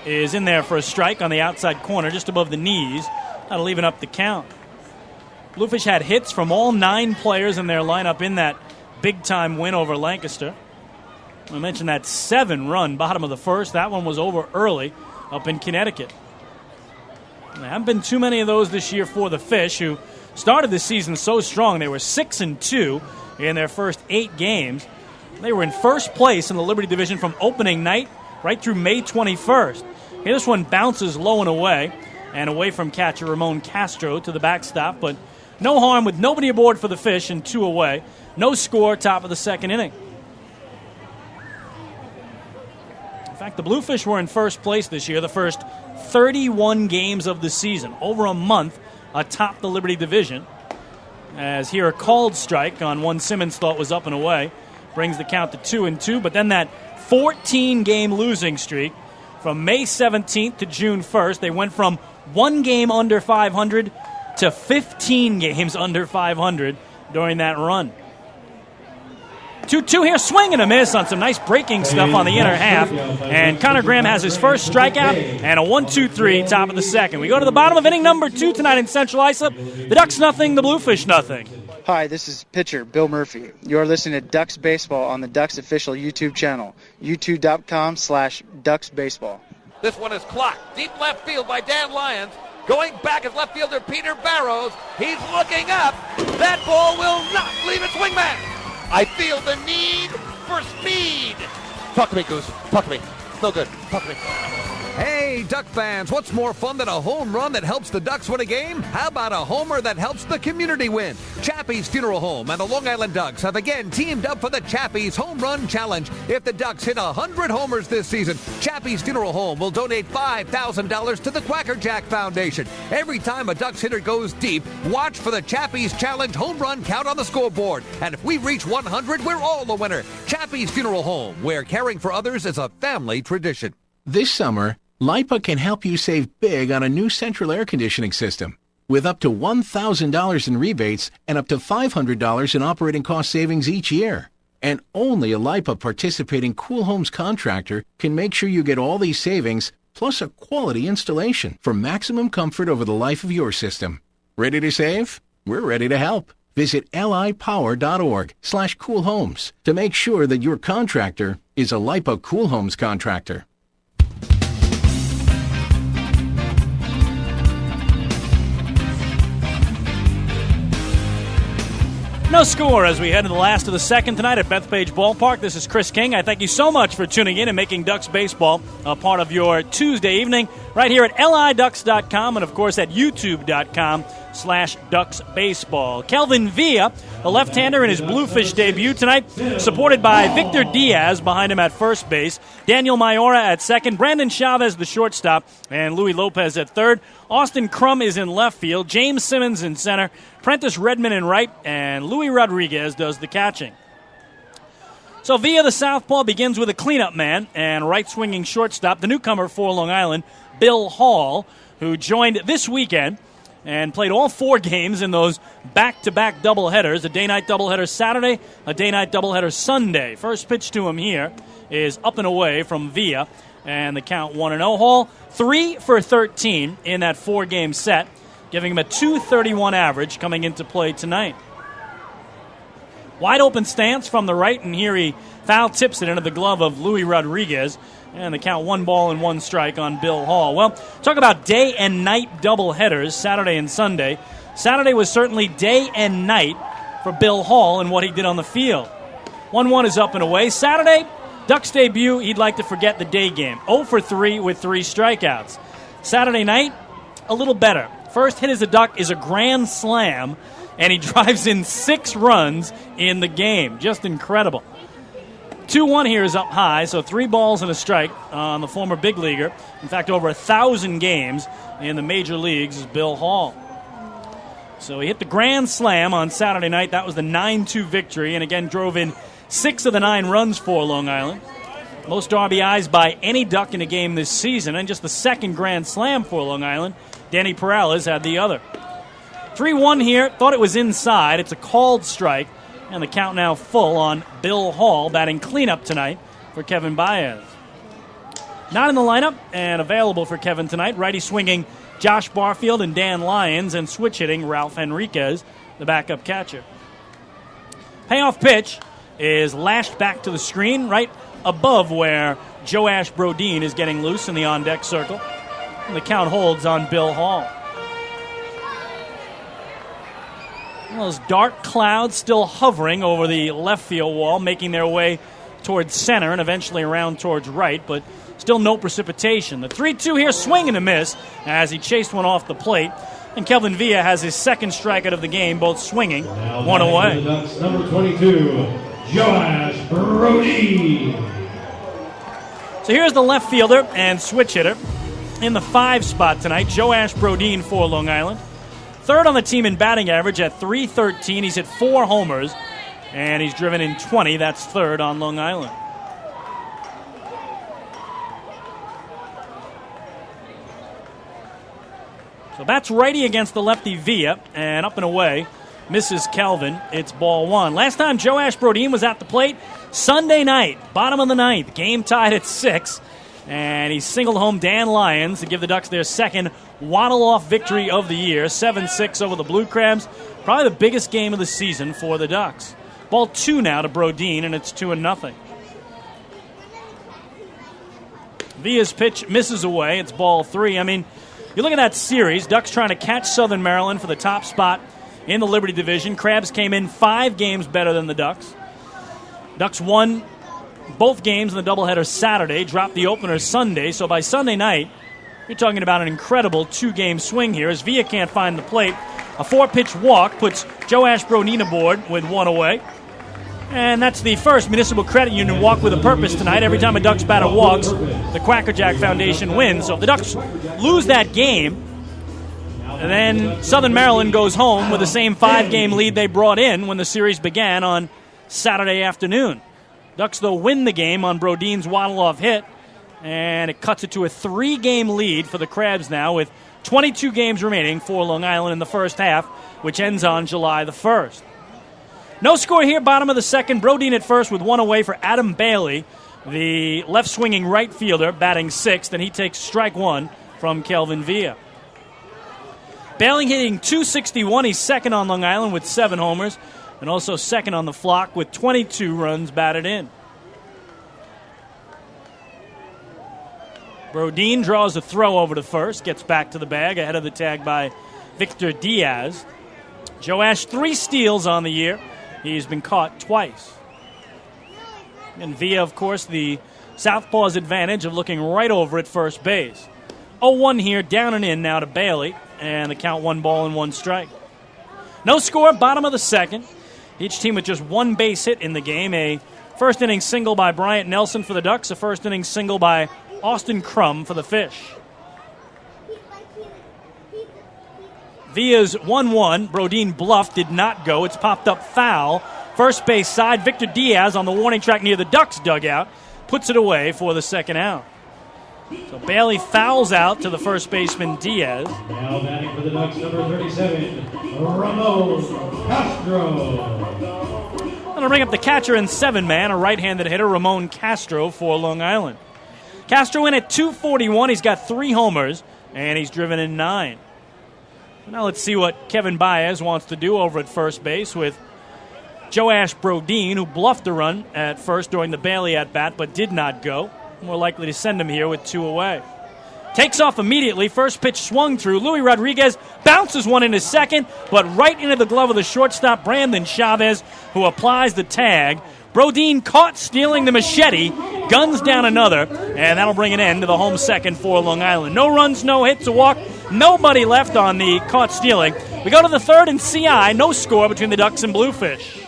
is in there for a strike on the outside corner, just above the knees. That'll even up the count. Bluefish had hits from all 9 players in their lineup in that big-time win over Lancaster. I mentioned that 7-run bottom of the first. That one was over early up in Connecticut. There haven't been too many of those this year for the Fish, who started the season so strong. They were 6-2 in their first 8 games. They were in first place in the Liberty Division from opening night right through May 21st. Here, this one bounces low and away from catcher Ramon Castro to the backstop, but no harm with nobody aboard for the Fish and 2 away. No score, top of the second inning. In fact, the Bluefish were in first place this year, the first 31 games of the season, over a month atop the Liberty Division. As here, a called strike on one Simmons thought was up and away brings the count to 2-2, but then that 14-game losing streak from May 17th to June 1st, they went from 1 game under 500 to 15 games under 500 during that run. 2-2 here, swing and a miss on some nice breaking stuff on the inner half. And Connor Graham has his first strikeout and a 1-2-3 top of the second. We go to the bottom of inning number 2 tonight in Central Islip. The Ducks nothing, the Bluefish nothing. Hi, this is pitcher Bill Murphy. You're listening to Ducks Baseball on the Ducks official YouTube channel, youtube.com/Ducks Baseball. This one is clocked. Deep left field by Dan Lyons. Going back is left fielder Peter Barrows. He's looking up. That ball will not leave its wingman. I feel the need for speed. Talk to me, Goose. Talk to me. No good. Talk to me. Hey, Duck fans, what's more fun than a home run that helps the Ducks win a game? How about a homer that helps the community win? Chappie's Funeral Home and the Long Island Ducks have again teamed up for the Chappie's Home Run Challenge. If the Ducks hit 100 homers this season, Chappie's Funeral Home will donate $5,000 to the Quacker Jack Foundation. Every time a Ducks hitter goes deep, watch for the Chappie's Challenge home run count on the scoreboard. And if we reach 100, we're all the winner. Chappie's Funeral Home, where caring for others is a family tradition. This summer, LIPA can help you save big on a new central air conditioning system. With up to $1,000 in rebates and up to $500 in operating cost savings each year. And only a LIPA participating Cool Homes contractor can make sure you get all these savings, plus a quality installation for maximum comfort over the life of your system. Ready to save? We're ready to help. Visit lipower.org/coolhomes to make sure that your contractor is a LIPA Cool Homes contractor. No score as we head to the last of the second tonight at Bethpage Ballpark. This is Chris King. I thank you so much for tuning in and making Ducks Baseball a part of your Tuesday evening right here at liducks.com and, of course, at youtube.com/Ducks Baseball. Kelvin Villa, the left-hander in his Bluefish debut tonight, supported by Victor Diaz behind him at first base, Daniel Mayora at second, Brandon Chavez the shortstop, and Louis Lopez at third. Austin Crum is in left field, James Simmons in center, Prentice Redmond in right, and Louis Rodriguez does the catching. So Villa, the southpaw, begins with a cleanup man and right-swinging shortstop, the newcomer for Long Island, Bill Hall, who joined this weekend and played all 4 games in those back-to-back doubleheaders, a day-night doubleheader Saturday, a day-night doubleheader Sunday. First pitch to him here is up and away from Villa, and the count 1-0. Hall, 3 for 13 in that 4-game set, giving him a .231 average coming into play tonight. Wide open stance from the right, and here he foul tips it into the glove of Louis Rodriguez, and the count 1-1 on Bill Hall. Well, talk about day and night doubleheaders, Saturday and Sunday. Saturday was certainly day and night for Bill Hall and what he did on the field. 1-1 is up and away. Saturday, Ducks debut, he'd like to forget the day game. 0 for 3 with 3 strikeouts. Saturday night, a little better. First hit as a Duck is a grand slam, and he drives in 6 runs in the game. Just incredible. 2-1 here is up high, so 3 balls and a strike on the former big leaguer. In fact, over 1,000 games in the major leagues is Bill Hall. So he hit the grand slam on Saturday night. That was the 9-2 victory, and again drove in 6 of the 9 runs for Long Island. Most RBIs by any Duck in a game this season, and just the second grand slam for Long Island. Danny Perales had the other. 3-1 here. Thought it was inside. It's a called strike, and the count now full on Bill Hall, batting cleanup tonight for Kevin Baez. Not in the lineup and available for Kevin tonight. Righty swinging Josh Barfield and Dan Lyons, and switch hitting Ralph Henriquez, the backup catcher. Payoff pitch is lashed back to the screen right above where Joash Brodeen is getting loose in the on-deck circle. And the count holds on Bill Hall. Those dark clouds still hovering over the left field wall, making their way towards center and eventually around towards right, but Still no precipitation. The 3-2 here, swing and a miss as he chased one off the plate. And Kelvin Villa has his second strikeout of the game, both swinging, one away. The Ducks, number 22, Joash Brody. So here's the left fielder and switch hitter in the 5 spot tonight, Joash Brodeen for Long Island. Third on the team in batting average at .313. He's hit 4 homers, and he's driven in 20. That's third on Long Island. So that's righty against the lefty Villa, and up and away. Misses Kelvin. It's ball 1. Last time Joash Brodeen was at the plate, Sunday night, bottom of the 9th. Game tied at 6. And he singled home Dan Lyons to give the Ducks their second waddle-off victory of the year. 7-6 over the Blue Crabs. Probably the biggest game of the season for the Ducks. Ball 2 now to Brodeen, and it's 2-0. Villa's pitch misses away. It's ball 3. I mean, you look at that series, Ducks trying to catch Southern Maryland for the top spot in the Liberty Division. Crabs came in 5 games better than the Ducks. Ducks won both games in the doubleheader Saturday, dropped the opener Sunday. So by Sunday night, you're talking about an incredible 2-game swing here as Villa can't find the plate. A 4-pitch walk puts Joash Brodeen aboard with 1 away. And that's the first Municipal Credit Union walk with a purpose tonight. Every time a Ducks batter walks, the Quackerjack Foundation wins. So if the Ducks lose that game, and then Southern Maryland goes home with the same 5-game lead they brought in when the series began on Saturday afternoon. Ducks, though, win the game on Brodeen's waddle-off hit, and it cuts it to a 3-game lead for the Crabs now with 22 games remaining for Long Island in the first half, which ends on July the 1st. No score here, bottom of the second. Brodeen at first with 1 away for Adam Bailey, the left-swinging right fielder, batting 6th, and he takes strike 1 from Kelvin Villa. Bailey hitting .261. He's second on Long Island with 7 homers, and also second on the flock with 22 runs batted in. Brodeen draws a throw over to first, gets back to the bag ahead of the tag by Victor Diaz. Joash 3 steals on the year. He's been caught twice. And Villa, of course, the southpaw's advantage of looking right over at first base. 0-1 here, down and in now to Bailey, and the count 1 ball and 1 strike. No score, bottom of the second. Each team with just 1 base hit in the game. A first-inning single by Bryant Nelson for the Ducks, a first-inning single by Austin Crum for the Fish. Villa's 1-1. Brodeen bluffed, did not go. It's popped up foul. First base side, Victor Diaz on the warning track near the Ducks dugout puts it away for the second out. So Bailey fouls out to the first baseman Diaz. Now batting for the Ducks, number 37, Ramon Castro. Going to bring up the catcher and 7-man, a right-handed hitter, Ramon Castro for Long Island. Castro in at .241. He's got 3 homers, and he's driven in 9. Now let's see what Kevin Baez wants to do over at first base with Joash Brodeen, who bluffed a run at first during the Bailey at-bat, but did not go. More likely to send him here with 2 away. Takes off immediately. First pitch swung through. Luis Rodriguez bounces one into second, but right into the glove of the shortstop, Brandon Chavez, who applies the tag. Brodeen caught stealing the machete, guns down another, and that'll bring an end to the home second for Long Island. No runs, no hits, a walk, nobody left on the caught stealing. We go to the third and CI, no score between the Ducks and Bluefish.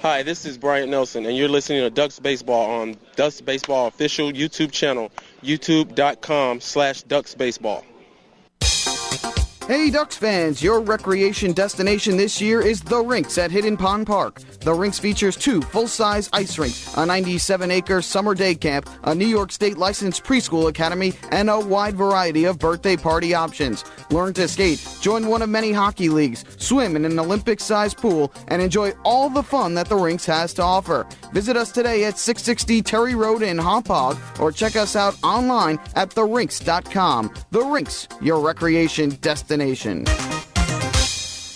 Hi, this is Bryant Nelson, and you're listening to Ducks Baseball on Ducks Baseball official YouTube channel, youtube.com/Ducks Baseball. Hey Ducks fans, your recreation destination this year is The Rinks at Hidden Pond Park. The Rinks features 2 full-size ice rinks, a 97-acre summer day camp, a New York State licensed preschool academy, and a wide variety of birthday party options. Learn to skate, join one of many hockey leagues, swim in an Olympic-sized pool, and enjoy all the fun that The Rinks has to offer. Visit us today at 660 Terry Road in Hauppauge, or check us out online at therinks.com. The Rinks, your recreation destination.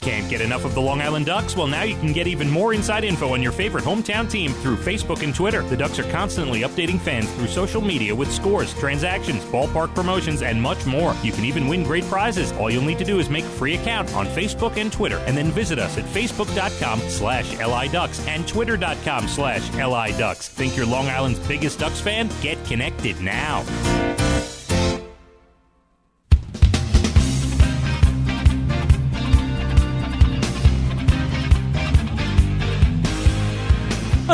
Can't get enough of the Long Island Ducks? Well, now you can get even more inside info on your favorite hometown team through Facebook and Twitter. The Ducks are constantly updating fans through social media with scores, transactions, ballpark promotions, and much more. You can even win great prizes. All you'll need to do is make a free account on Facebook and Twitter, and then visit us at facebook.com/LIDucks and twitter.com/LIDucks. Think you're Long Island's biggest Ducks fan? Get connected now.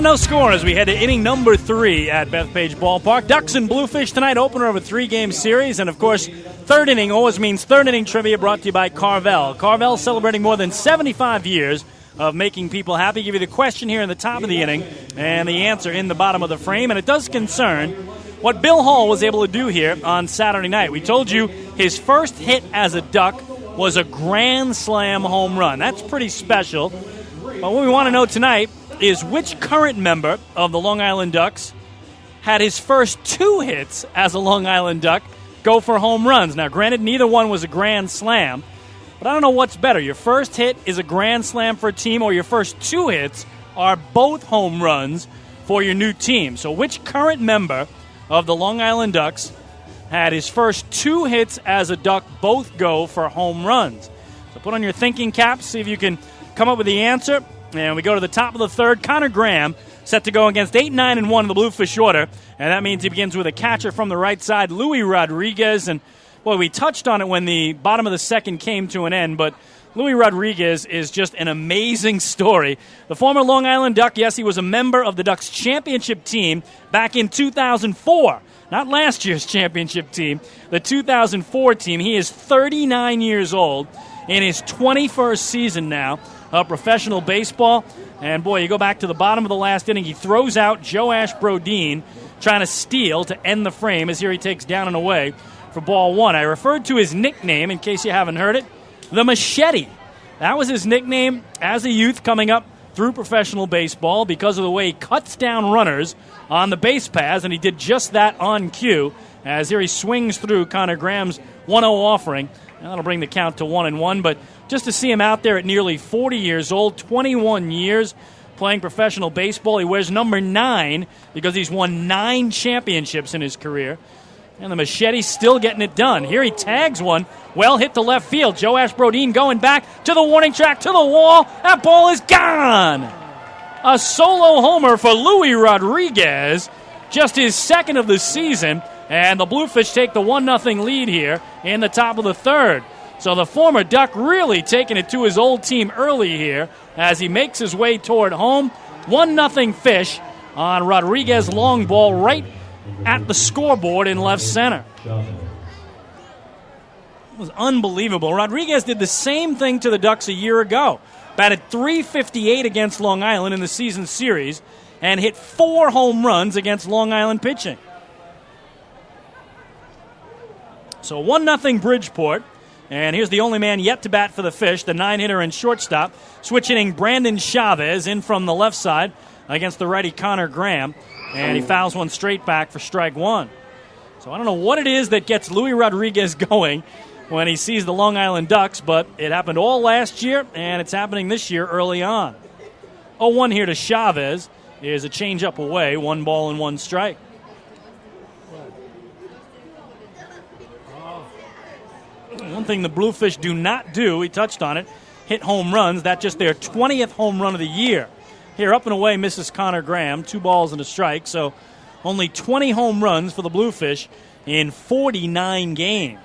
No score as we head to inning number 3 at Bethpage Ballpark. Ducks and Bluefish tonight, opener of a 3-game series. And, of course, third inning always means third inning trivia brought to you by Carvel. Carvel celebrating more than 75 years of making people happy. Give you the question here in the top of the inning and the answer in the bottom of the frame. And it does concern what Bill Hall was able to do here on Saturday night. We told you his first hit as a Duck was a grand slam home run. That's pretty special. But what we want to know tonight is which current member of the Long Island Ducks had his first 2 hits as a Long Island Duck go for home runs. Now, granted, neither one was a grand slam, but I don't know what's better. Your first hit is a grand slam for a team, or your first 2 hits are both home runs for your new team. So which current member of the Long Island Ducks had his first 2 hits as a Duck both go for home runs? So put on your thinking caps, see if you can come up with the answer. And we go to the top of the third. Connor Graham set to go against 8-9-1 in the Bluefish order. And that means he begins with a catcher from the right side, Louis Rodriguez. And, boy, we touched on it when the bottom of the second came to an end. But Louis Rodriguez is just an amazing story. The former Long Island Duck, yes, he was a member of the Ducks championship team back in 2004. Not last year's championship team, the 2004 team. He is 39 years old in his 21st season now of professional baseball. And, boy, you go back to the bottom of the last inning. He throws out Joash Brodeen trying to steal to end the frame, as here he takes down and away for ball 1. I referred to his nickname, in case you haven't heard it, the Machete. That was his nickname as a youth coming up through professional baseball because of the way he cuts down runners on the base paths, and he did just that on cue, as here he swings through Connor Graham's 1-0 offering. And that'll bring the count to 1-1, but just to see him out there at nearly 40 years old, 21 years playing professional baseball. He wears number 9 because he's won 9 championships in his career. And the Machete's still getting it done. Here he tags one. Well hit to left field. Joash Brodeen going back to the warning track, to the wall. That ball is gone. A solo homer for Louis Rodriguez. Just his second of the season. And the Bluefish take the 1-0 lead here in the top of the third. So the former Duck really taking it to his old team early here as he makes his way toward home. 1-0 Fish on Rodriguez long ball right at the scoreboard in left center. It was unbelievable. Rodriguez did the same thing to the Ducks a year ago. Batted .358 against Long Island in the season series and hit 4 home runs against Long Island pitching. So 1-0 Bridgeport. And here's the only man yet to bat for the Fish, the 9-hitter and shortstop. Switch hitting Brandon Chavez in from the left side against the righty Connor Graham. And he fouls one straight back for strike 1. So I don't know what it is that gets Louis Rodriguez going when he sees the Long Island Ducks, but it happened all last year, and it's happening this year early on. 0-1 here to Chavez. Is a changeup away, 1 ball and 1 strike. One thing the Bluefish do not do, we touched on it, hit home runs. That's just their 20th home run of the year. Here, up and away, misses Connor Graham, 2 balls and a strike. So only 20 home runs for the Bluefish in 49 games.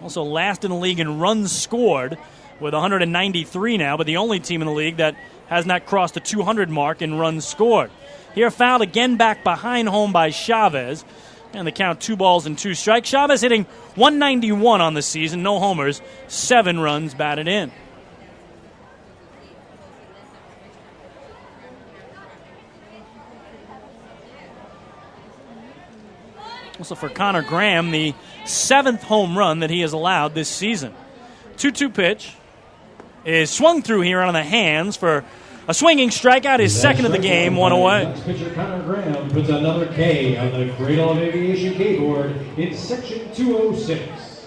Also last in the league in runs scored with 193 now, but the only team in the league that has not crossed the 200 mark in runs scored. Here, fouled again back behind home by Chavez. And the count 2 balls and 2 strikes. Chavez hitting 191 on the season, no homers, 7 runs batted in. Also for Connor Graham, the 7th home run that he has allowed this season. 2-2 pitch is swung through here on the hands for a swinging strikeout, his second of the game, 1 away. Pitcher Connor Graham puts another K on the Cradle of Aviation K board in section 206.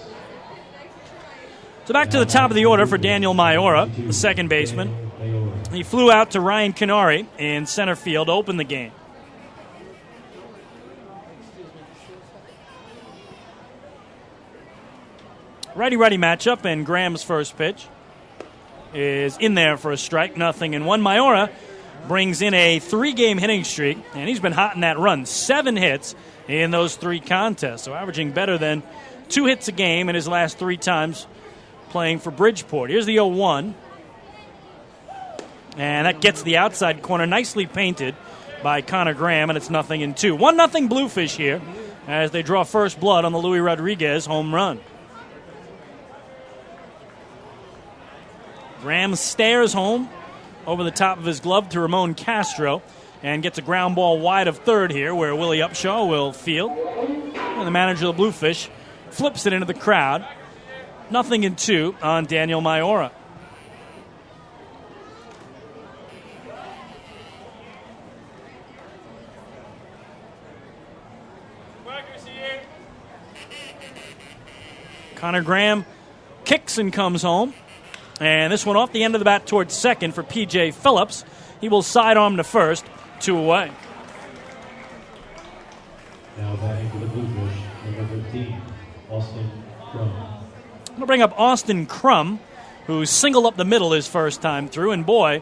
So back to the top of the order for Daniel Maiora, the second baseman. He flew out to Ryan Canary in center field to open the game. Righty-righty matchup, and Graham's first pitch is in there for a strike, 0-1. Maiora brings in a 3-game hitting streak, and he's been hot in that run. 7 hits in those 3 contests, so averaging better than 2 hits a game in his last 3 times playing for Bridgeport. Here's the 0-1, and that gets the outside corner nicely painted by Connor Graham, and it's 0-2. 1-0 Bluefish here as they draw first blood on the Luis Rodriguez home run. Graham stares home over the top of his glove to Ramon Castro and gets a ground ball wide of third here where Willie Upshaw will field. And the manager of the Bluefish flips it into the crowd. 0-2 on Daniel Maiora. Connor Graham kicks and comes home. And this one off the end of the bat towards second for P.J. Phillips. He will sidearm to first, 2 away. Now batting for the Bluefish, number 15, Austin Crum. I'm going to bring up Austin Crum, who singled up the middle his first time through. And boy,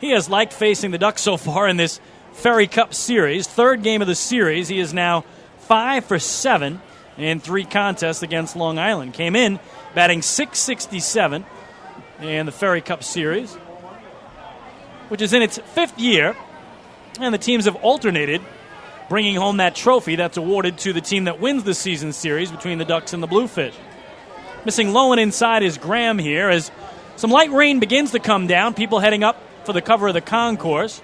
he has liked facing the Ducks so far in this Ferry Cup series. 3rd game of the series. He is now 5 for 7 in 3 contests against Long Island. Came in batting .667 in the Ferry Cup Series, which is in its 5th year, and the teams have alternated bringing home that trophy that's awarded to the team that wins the season series between the Ducks and the Bluefish. Missing low and inside is Graham here as some light rain begins to come down, people heading up for the cover of the concourse.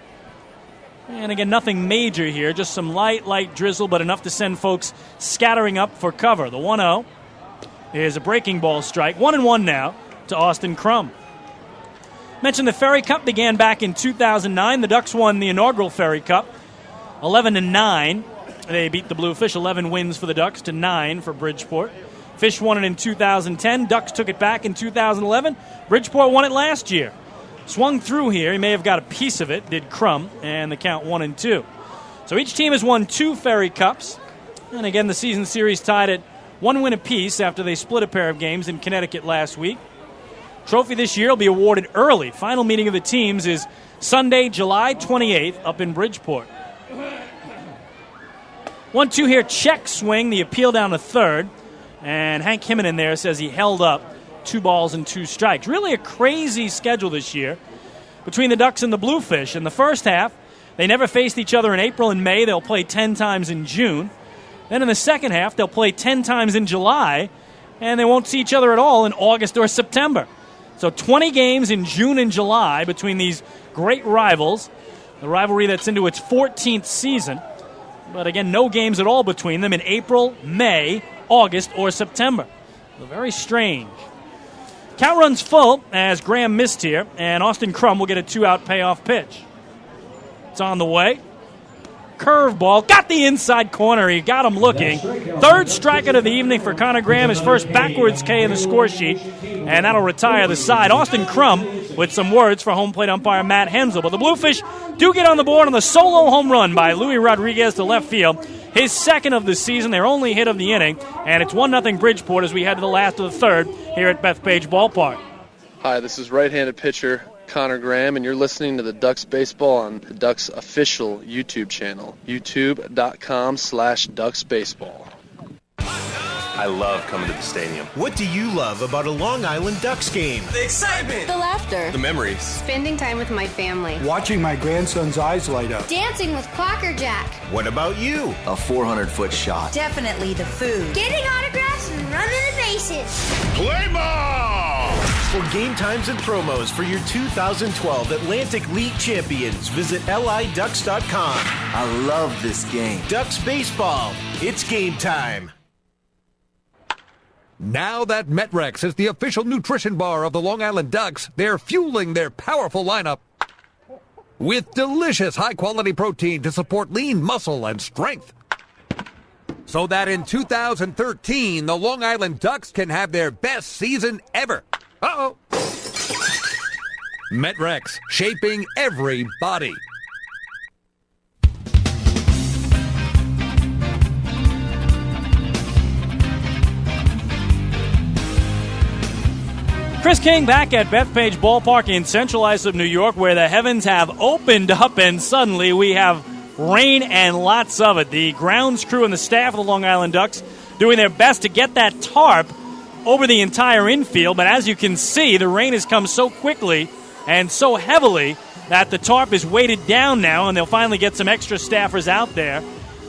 And again, nothing major here, just some light drizzle, but enough to send folks scattering up for cover. The 1-0 is a breaking ball strike. 1-1 now to Austin Crum. Mentioned the Ferry Cup began back in 2009. The Ducks won the inaugural Ferry Cup 11-9. They beat the Bluefish. 11 wins for the Ducks to 9 for Bridgeport. Fish won it in 2010. Ducks took it back in 2011. Bridgeport won it last year. Swung through here. He may have got a piece of it, did Crum, and the count 1-2. So each team has won 2 Ferry Cups. And again, the season series tied at 1 win apiece after they split a pair of games in Connecticut last week. Trophy this year will be awarded early. Final meeting of the teams is Sunday, July 28th, up in Bridgeport. 1-2 here, check swing, the appeal down to third. And Hank Himmonen there says he held up 2 balls and 2 strikes. Really a crazy schedule this year between the Ducks and the Bluefish. In the first half, they never faced each other in April and May. They'll play 10 times in June. Then in the second half, they'll play 10 times in July, and they won't see each other at all in August or September. So 20 games in June and July between these great rivals, the rivalry that's into its 14th season. But again, no games at all between them in April, May, August, or September. So very strange. Count runs full as Graham missed here, and Austin Crum will get a 2-out payoff pitch. It's on the way. Curveball, got the inside corner. He got him looking. 3rd strikeout of the evening for Connor Graham, his first backwards K in the score sheet, and that'll retire the side. Austin Crum with some words for home plate umpire Matt Hensel. But the Bluefish do get on the board on the solo home run by Luis Rodriguez to left field. His 2nd of the season, their only hit of the inning, and it's 1-0 Bridgeport as we head to the last of the 3rd here at Bethpage Ballpark. Hi, this is right-handed pitcher Connor Graham, and you're listening to the Ducks Baseball on the Ducks official YouTube channel, youtube.com/DucksBaseball. I love coming to the stadium. What do you love about a Long Island Ducks game? The excitement! The laughter. The memories. Spending time with my family. Watching my grandson's eyes light up. Dancing with Clocker Jack. What about you? A 400-foot shot. Definitely the food. Getting autographs and running the bases. Play ball! For game times and promos for your 2012 Atlantic League champions, visit LIDucks.com. I love this game. Ducks Baseball. It's game time. Now that Metrex is the official nutrition bar of the Long Island Ducks, they're fueling their powerful lineup with delicious high-quality protein to support lean muscle and strength. so that in 2013, the Long Island Ducks can have their best season ever. Uh-oh. Metrex, shaping every body. Chris King back at Bethpage Ballpark in Central Islip, New York, where the heavens have opened up and suddenly we have rain and lots of it. The grounds crew and the staff of the Long Island Ducks doing their best to get that tarp over the entire infield, but as you can see, the rain has come so quickly and so heavily that the tarp is weighted down now, and they'll finally get some extra staffers out there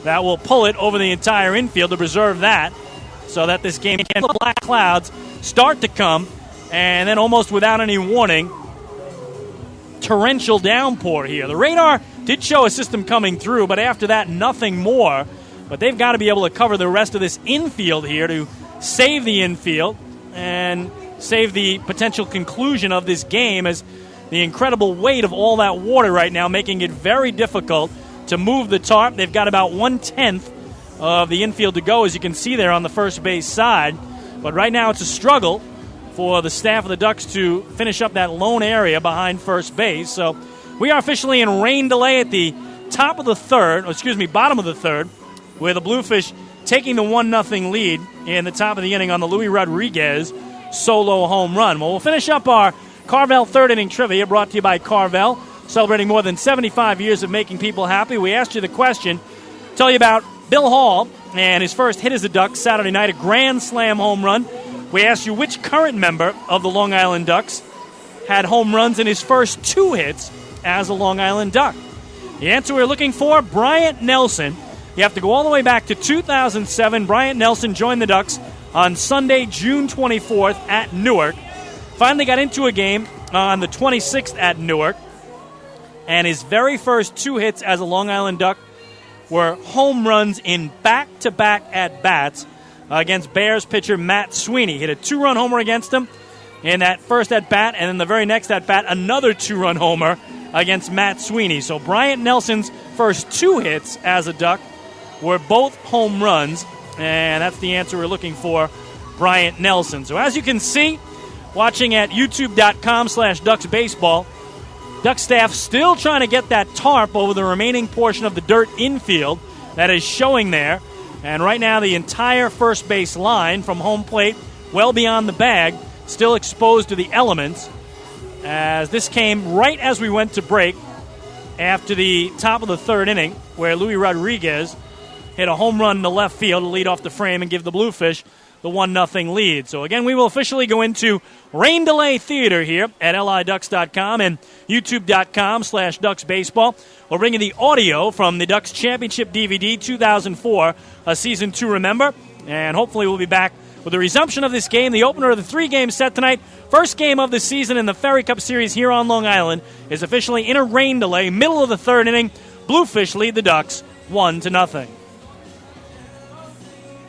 that will pull it over the entire infield to preserve that so that this game can. The black clouds start to come. And then almost without any warning, torrential downpour here. The radar did show a system coming through, but after that, nothing more. But they've got to be able to cover the rest of this infield here to save the infield and save the potential conclusion of this game, as the incredible weight of all that water right now making it very difficult to move the tarp. They've got about 1/10 of the infield to go, as you can see there on the first base side. But right now it's a struggle for the staff of the Ducks to finish up that lone area behind first base. So we are officially in rain delay at the bottom of the third, where the Bluefish taking the 1-0 lead in the top of the inning on the Luis Rodriguez solo home run. Well, we'll finish up our Carvel third inning trivia, brought to you by Carvel, celebrating more than 75 years of making people happy. We asked you the question, tell you about Bill Hall and his first hit as a Duck Saturday night, a grand slam home run. We asked you which current member of the Long Island Ducks had home runs in his first 2 hits as a Long Island Duck. The answer we're looking for, Bryant Nelson. You have to go all the way back to 2007. Bryant Nelson joined the Ducks on Sunday, June 24th at Newark. Finally got into a game on the 26th at Newark. And his very first 2 hits as a Long Island Duck were home runs in back-to-back at-bats against Bears pitcher Matt Sweeney. Hit a 2-run homer against him in that first at-bat, and then the very next at-bat, another 2-run homer against Matt Sweeney. So Bryant Nelson's first 2 hits as a Duck were both home runs, and that's the answer we're looking for, Bryant Nelson. So as you can see, watching at youtube.com/DucksBaseball, Duck staff still trying to get that tarp over the remaining portion of the dirt infield that is showing there. And right now, the entire first base line from home plate, well beyond the bag, still exposed to the elements, as this came right as we went to break after the top of the third inning, where Luis Rodriguez hit a home run to left field to lead off the frame and give the Bluefish the 1-0 lead. So again, we will officially go into rain delay theater here at liducks.com and youtube.com/DucksBaseball. We'll bring you the audio from the Ducks Championship DVD 2004, a season to remember, and hopefully we'll be back with the resumption of this game, the opener of the 3-game set tonight. First game of the season in the Ferry Cup Series here on Long Island is officially in a rain delay, middle of the third inning. Bluefish lead the Ducks 1-0.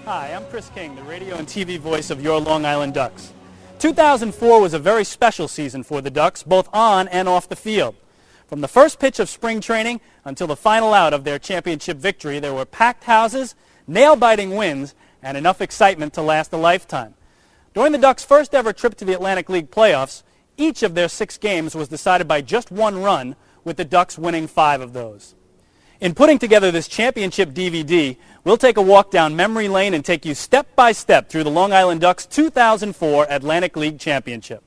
Hi, I'm Chris King, the radio and TV voice of your Long Island Ducks. 2004 was a very special season for the Ducks, both on and off the field. From the first pitch of spring training until the final out of their championship victory, there were packed houses, nail-biting wins, and enough excitement to last a lifetime. During the Ducks' first ever trip to the Atlantic League playoffs, each of their 6 games was decided by just 1 run, with the Ducks winning 5 of those. In putting together this championship DVD, we'll take a walk down memory lane and take you step by step through the Long Island Ducks' 2004 Atlantic League Championship.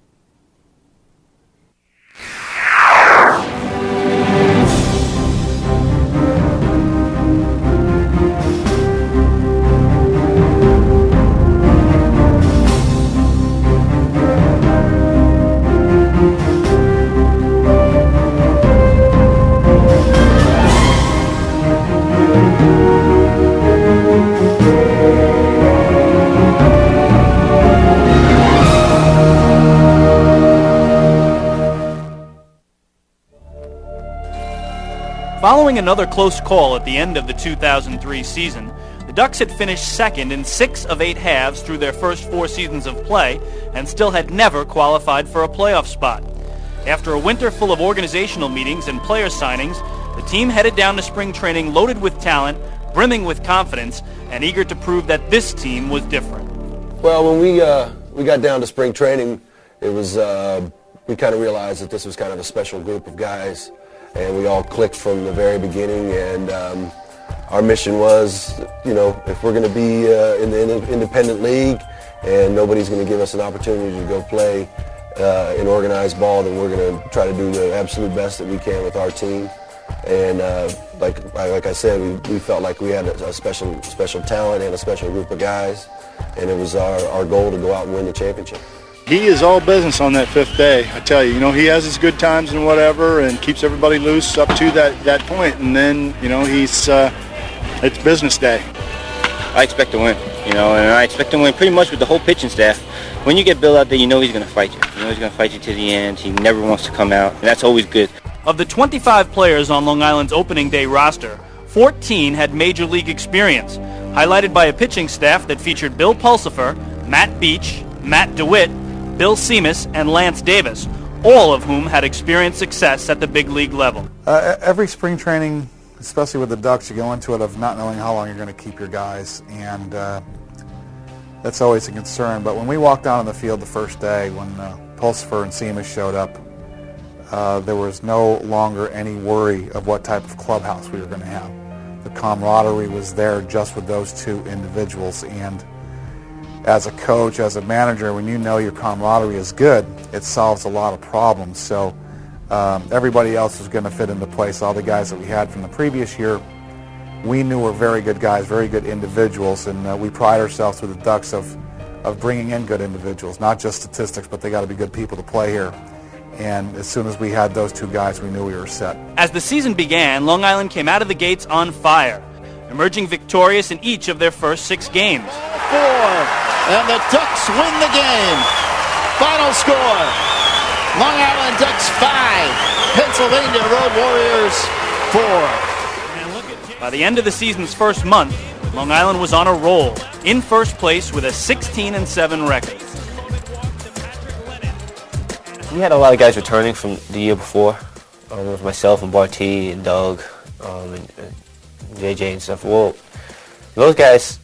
Following another close call at the end of the 2003 season, the Ducks had finished second in 6 of 8 halves through their first 4 seasons of play and still had never qualified for a playoff spot. After a winter full of organizational meetings and player signings, the team headed down to spring training loaded with talent, brimming with confidence, and eager to prove that this team was different. Well, when we got down to spring training, it was we kind of realized that this was kind of a special group of guys, and we all clicked from the very beginning. And our mission was, you know, if we're going to be in the independent league and nobody's going to give us an opportunity to go play in organized ball, then we're going to try to do the absolute best that we can with our team. And like I said, we felt like we had a special talent and a special group of guys, and it was our goal to go out and win the championship. He is all business on that 5th day. I tell you, he has his good times and whatever, and keeps everybody loose up to that point, and then it's business day. I expect to win, and I expect to win pretty much with the whole pitching staff. When you get Bill out there, you know he's going to fight you. You know he's going to fight you to the end. He never wants to come out, and that's always good. Of the 25 players on Long Island's opening day roster, 14 had major league experience, highlighted by a pitching staff that featured Bill Pulsifer, Matt Beach, Matt DeWitt, Bill Seamus, and Lance Davis, all of whom had experienced success at the big league level. Every spring training, especially with the Ducks, you go into it of not knowing how long you're going to keep your guys, and that's always a concern. But when we walked down on the field the first day, when Pulsifer and Seamus showed up, there was no longer any worry of what type of clubhouse we were going to have. The camaraderie was there just with those two individuals, and as a coach, as a manager, when you know your camaraderie is good, it solves a lot of problems. So everybody else was going to fit into place. All the guys that we had from the previous year, we knew were very good guys, very good individuals, and we pride ourselves with the Ducks of bringing in good individuals, not just statistics, but they got to be good people to play here. And as soon as we had those two guys, we knew we were set. As the season began, Long Island came out of the gates on fire, emerging victorious in each of their first 6 games. 4, and the Ducks win the game. Final score, Long Island Ducks 5, Pennsylvania Road Warriors 4. By the end of the season's first month, Long Island was on a roll, in first place with a 16-7 record. We had a lot of guys returning from the year before. It was myself and Barty and Doug and JJ and stuff. Well, those guys,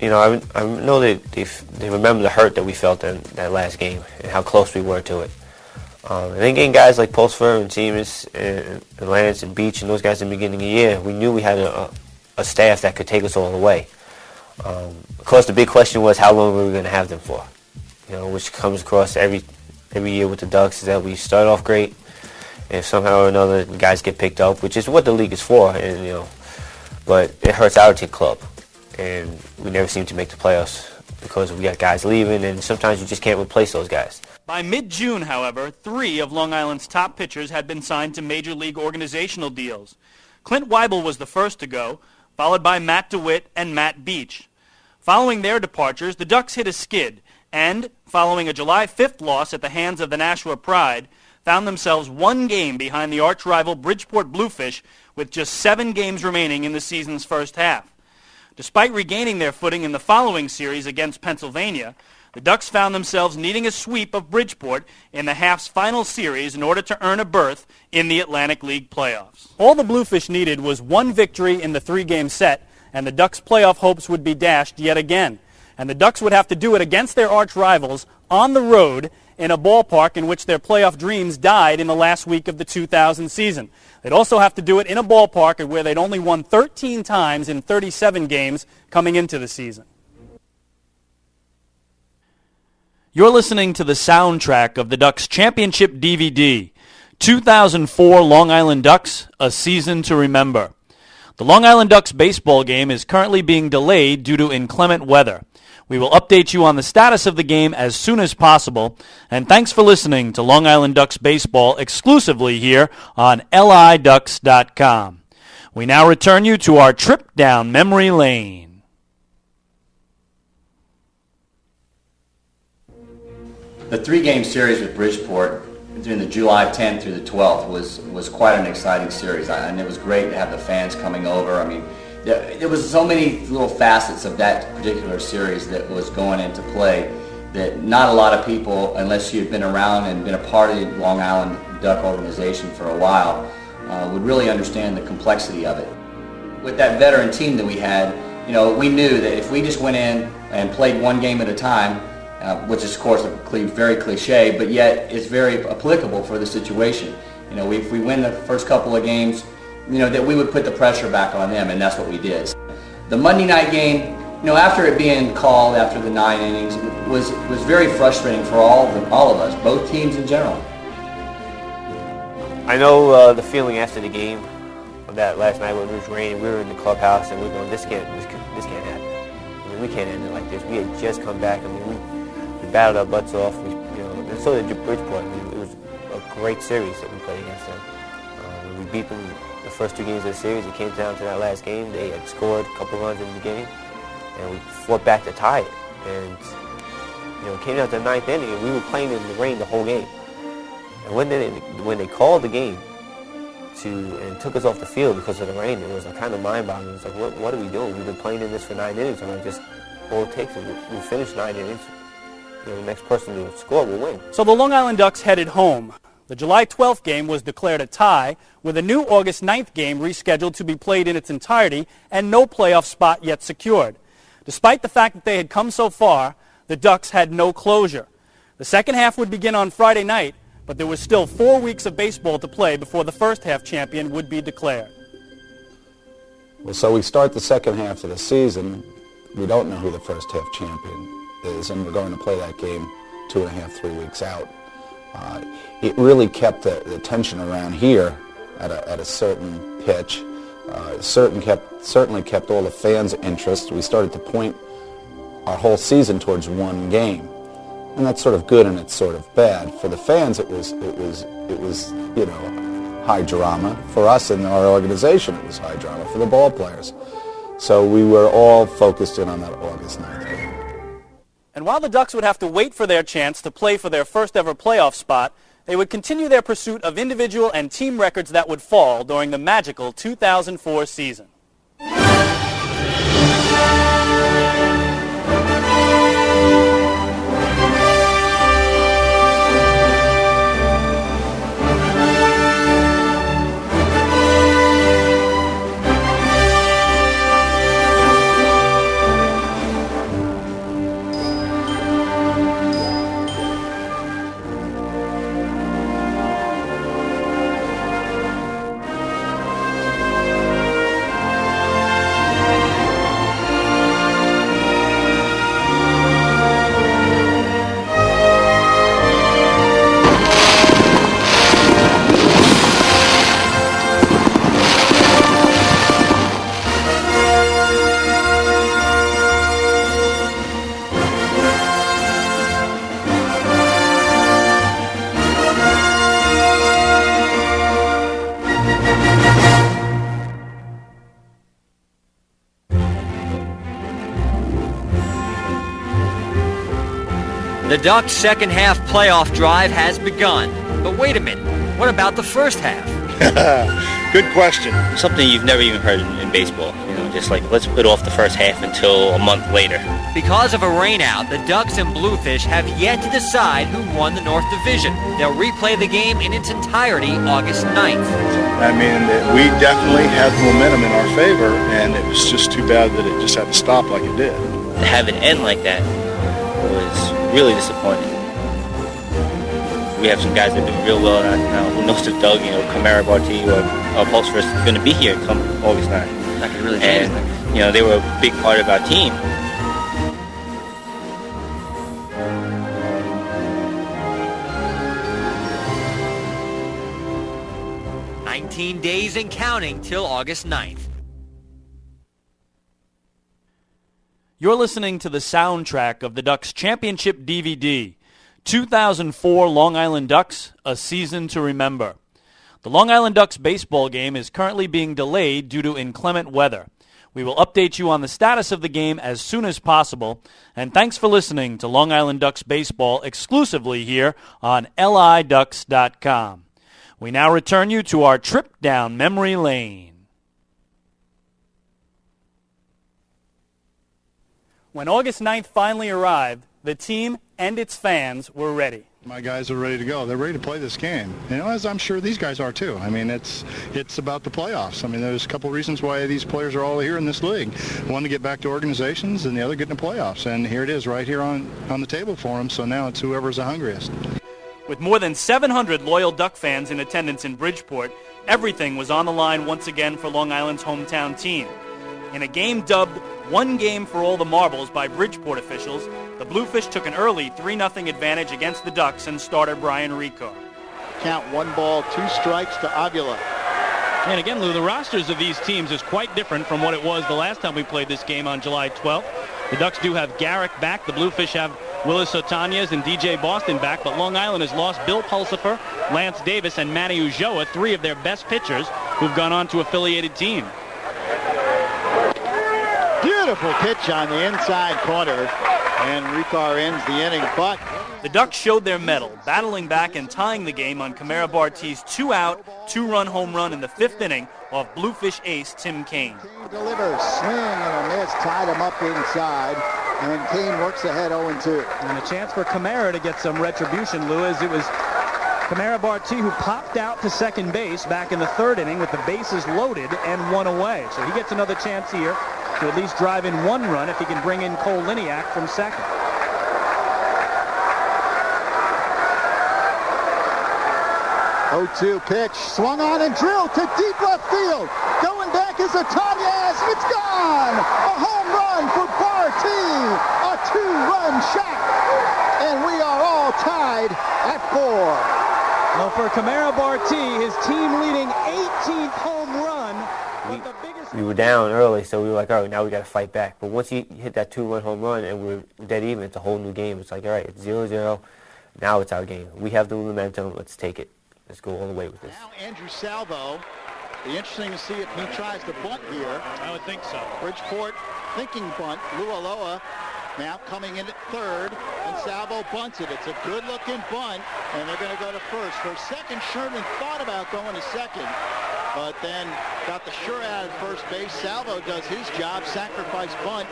I know they remember the hurt that we felt in that last game and how close we were to it. And then getting guys like Pulsifer and Seamus and Lance and Beach and those guys in the beginning of the year, we knew we had a staff that could take us all the way. Of course, the big question was how long were we going to have them for? Which comes across every year with the Ducks, is that we start off great, and if somehow or another the guys get picked up, which is what the league is for, and but it hurts our team club, and we never seem to make the playoffs because we got guys leaving, and sometimes you just can't replace those guys. By mid-June, however, 3 of Long Island's top pitchers had been signed to major league organizational deals. Clint Weibel was the first to go, followed by Matt DeWitt and Matt Beach. Following their departures, the Ducks hit a skid, and, following a July 5th loss at the hands of the Nashua Pride, found themselves 1 game behind the arch-rival Bridgeport Bluefish with just 7 games remaining in the season's first half. Despite regaining their footing in the following series against Pennsylvania, the Ducks found themselves needing a sweep of Bridgeport in the half's final series in order to earn a berth in the Atlantic League playoffs. All the Bluefish needed was 1 victory in the 3-game set, and the Ducks' playoff hopes would be dashed yet again. And the Ducks would have to do it against their arch rivals on the road in a ballpark in which their playoff dreams died in the last week of the 2000 season. They'd also have to do it in a ballpark where they'd only won 13 times in 37 games coming into the season. You're listening to the soundtrack of the Ducks Championship DVD, 2004 Long Island Ducks, A Season to Remember. The Long Island Ducks baseball game is currently being delayed due to inclement weather. We will update you on the status of the game as soon as possible, and thanks for listening to Long Island Ducks baseball exclusively here on LIDucks.com. We now return you to our trip down memory lane. The 3-game series with Bridgeport during the July 10th through the 12th was quite an exciting series, and it was great to have the fans coming over. I mean, there was so many little facets of that particular series that was going into play that not a lot of people, unless you've been around and been a part of the Long Island Duck organization for a while, would really understand the complexity of it. With that veteran team that we had, we knew that if we just went in and played one game at a time, which is of course very cliche, but yet is very applicable for the situation. If we win the first couple of games, that we would put the pressure back on them, and that's what we did. The Monday night game, after it being called after the 9 innings, was very frustrating for all of us, both teams in general. I know the feeling after the game of that last night when it was raining. We were in the clubhouse and we were going, this can't happen. I mean, we can't end it like this. We had just come back. I mean, we battled our butts off. And so did Bridgeport. I mean, it was a great series that we played against them. We beat them the first 2 games of the series. It came down to that last game. They had scored a couple runs in the beginning, and we fought back to tie it. And it came down to the 9th inning, and we were playing in the rain the whole game. And when they called the game and took us off the field because of the rain, it was kind of mind-boggling. It was like, what are we doing? We've been playing in this for 9 innings, and all it takes is we finish 9 innings. The next person to score will win. So the Long Island Ducks headed home. The July 12th game was declared a tie, with a new August 9th game rescheduled to be played in its entirety and no playoff spot yet secured. Despite the fact that they had come so far, the Ducks had no closure. The second half would begin on Friday night, but there was still 4 weeks of baseball to play before the first half champion would be declared. Well, so we start the second half of the season. We don't know who the first half champion is, and we're going to play that game 2.5, 3 weeks out. It really kept the tension around here at a certain pitch. Certainly kept all the fans' interest. We started to point our whole season towards one game, and that's sort of good and it's sort of bad. For the fans, it was high drama. For us and our organization, it was high drama. For the ball players, so we were all focused in on that August 9th game. And while the Ducks would have to wait for their chance to play for their first ever playoff spot, they would continue their pursuit of individual and team records that would fall during the magical 2004 season. The Ducks' second half playoff drive has begun. But wait a minute, what about the first half? Good question. Something you've never even heard in baseball. Just like, let's put off the first half until a month later. Because of a rainout, the Ducks and Bluefish have yet to decide who won the North Division. They'll replay the game in its entirety August 9th. I mean, we definitely had momentum in our favor, and it was just too bad that it just had to stop like it did. To have it end like that was really disappointing. We have some guys that do real well now. Who knows if Doug, Kamara, Barty, or Pulsford is going to be here come August 9th. That could really change And, they were a big part of our team. "19 days and counting till August 9th. You're listening to the soundtrack of the Ducks Championship DVD, 2004 Long Island Ducks, A Season to Remember. The Long Island Ducks baseball game is currently being delayed due to inclement weather. We will update you on the status of the game as soon as possible, and thanks for listening to Long Island Ducks baseball exclusively here on LIDucks.com. We now return you to our trip down memory lane. When August 9th finally arrived, the team and its fans were ready. My guys are ready to go. They're ready to play this game. As I'm sure these guys are too. I mean, it's about the playoffs. I mean, there's a couple reasons why these players are all here in this league. One to get back to organizations, and the other getting the playoffs. And here it is, right here on the table for them. So now it's whoever's the hungriest. With more than 700 loyal Duck fans in attendance in Bridgeport, everything was on the line once again for Long Island's hometown team. In a game dubbed "One Game for All the Marbles" by Bridgeport officials, the Bluefish took an early 3-0 advantage against the Ducks and starter Brian Ricard. Count 1 ball, 2 strikes to Avila. And again, Lou, the rosters of these teams is quite different from what it was the last time we played this game on July 12th. The Ducks do have Garrick back. The Bluefish have Willis Otanez and DJ Boston back, but Long Island has lost Bill Pulsifer, Lance Davis, and Manny Ulloa, 3 of their best pitchers who've gone on to affiliated teams. Beautiful pitch on the inside corner, and Ricard ends the inning, but the Ducks showed their mettle, battling back and tying the game on Camara Barti's 2-out, 2-run home run in the 5th inning off Bluefish ace Tim Kaine. Delivers, swing and a miss, tied him up inside, and Kaine works ahead 0-2. And a chance for Camara to get some retribution, Lou, as it was Camara Barti who popped out to second base back in the 3rd inning with the bases loaded and 1 away. So he gets another chance here to at least drive in 1 run if he can bring in Cole Liniak from second. 0-2 pitch, swung on and drilled to deep left field. Going back is Otanez. It's gone. A home run for Barti. A 2-run shot. And we are all tied at 4. Well, for Camara Barti, his team-leading 18th home run. We were down early, so we were like, all right, now we got to fight back. But once you hit that 2-run home run and we're dead even, it's a whole new game. It's like, all right, it's 0-0. Now it's our game. We have the momentum. Let's take it. Let's go all the way with this. Now Andrew Salvo. Be interesting to see if he tries to bunt here. I would think so. Bridgeport thinking bunt. Lualoa now coming in at 3rd, and Salvo bunts it. It's a good-looking bunt, and they're going to go to first. For second, Sherman thought about going to second, but then got the sure out at first base. Salvo does his job. Sacrifice bunt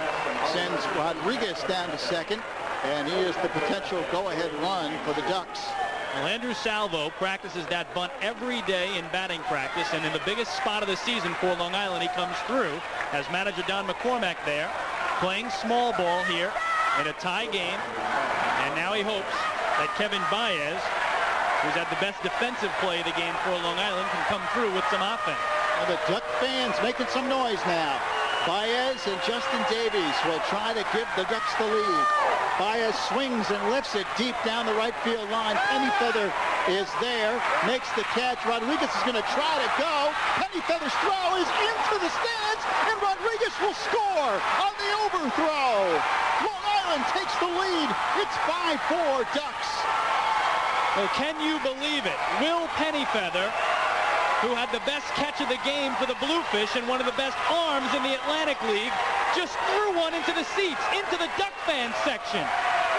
sends Rodriguez down to second, and he is the potential go-ahead run for the Ducks. Well, Andrew Salvo practices that bunt every day in batting practice, and in the biggest spot of the season for Long Island, he comes through as manager Don McCormack there, playing small ball here in a tie game, and now he hopes that Kevin Baez, who's had the best defensive play of the game for Long Island, can come through with some offense. Well, the Duck fans making some noise now. Baez and Justin Davies will try to give the Ducks the lead. Baez swings and lifts it deep down the right field line. Pennyfeather is there, makes the catch. Rodriguez is going to try to go. Pennyfeather's throw is into the stands, and Rodriguez will score on the overthrow. Long Island takes the lead. It's 5-4 Ducks. Well, can you believe it? Will Pennyfeather, who had the best catch of the game for the Bluefish and one of the best arms in the Atlantic League, just threw one into the seats, into the Duck fan section.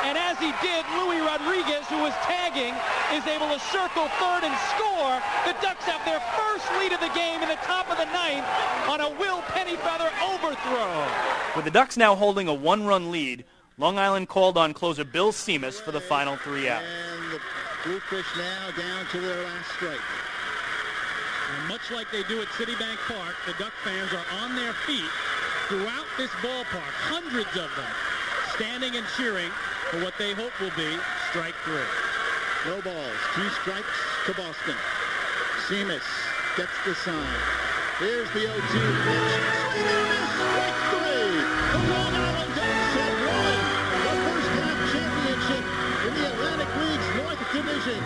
And as he did, Louis Rodriguez, who was tagging, is able to circle 3rd and score. The Ducks have their first lead of the game in the top of the 9th on a Will Pennyfeather overthrow. With the Ducks now holding a 1-run lead, Long Island called on closer Bill Seamus for the final 3 outs. And the Bluefish now down to their last strike. And much like they do at Citibank Park, the Duck fans are on their feet throughout this ballpark, hundreds of them, standing and cheering for what they hope will be strike 3. No balls, 2 strikes to Boston. Seamus gets the sign. Here's the 0-2 pitch. Strike 3. The Long Island Ducks have won the first half championship in the Atlantic League's North Division.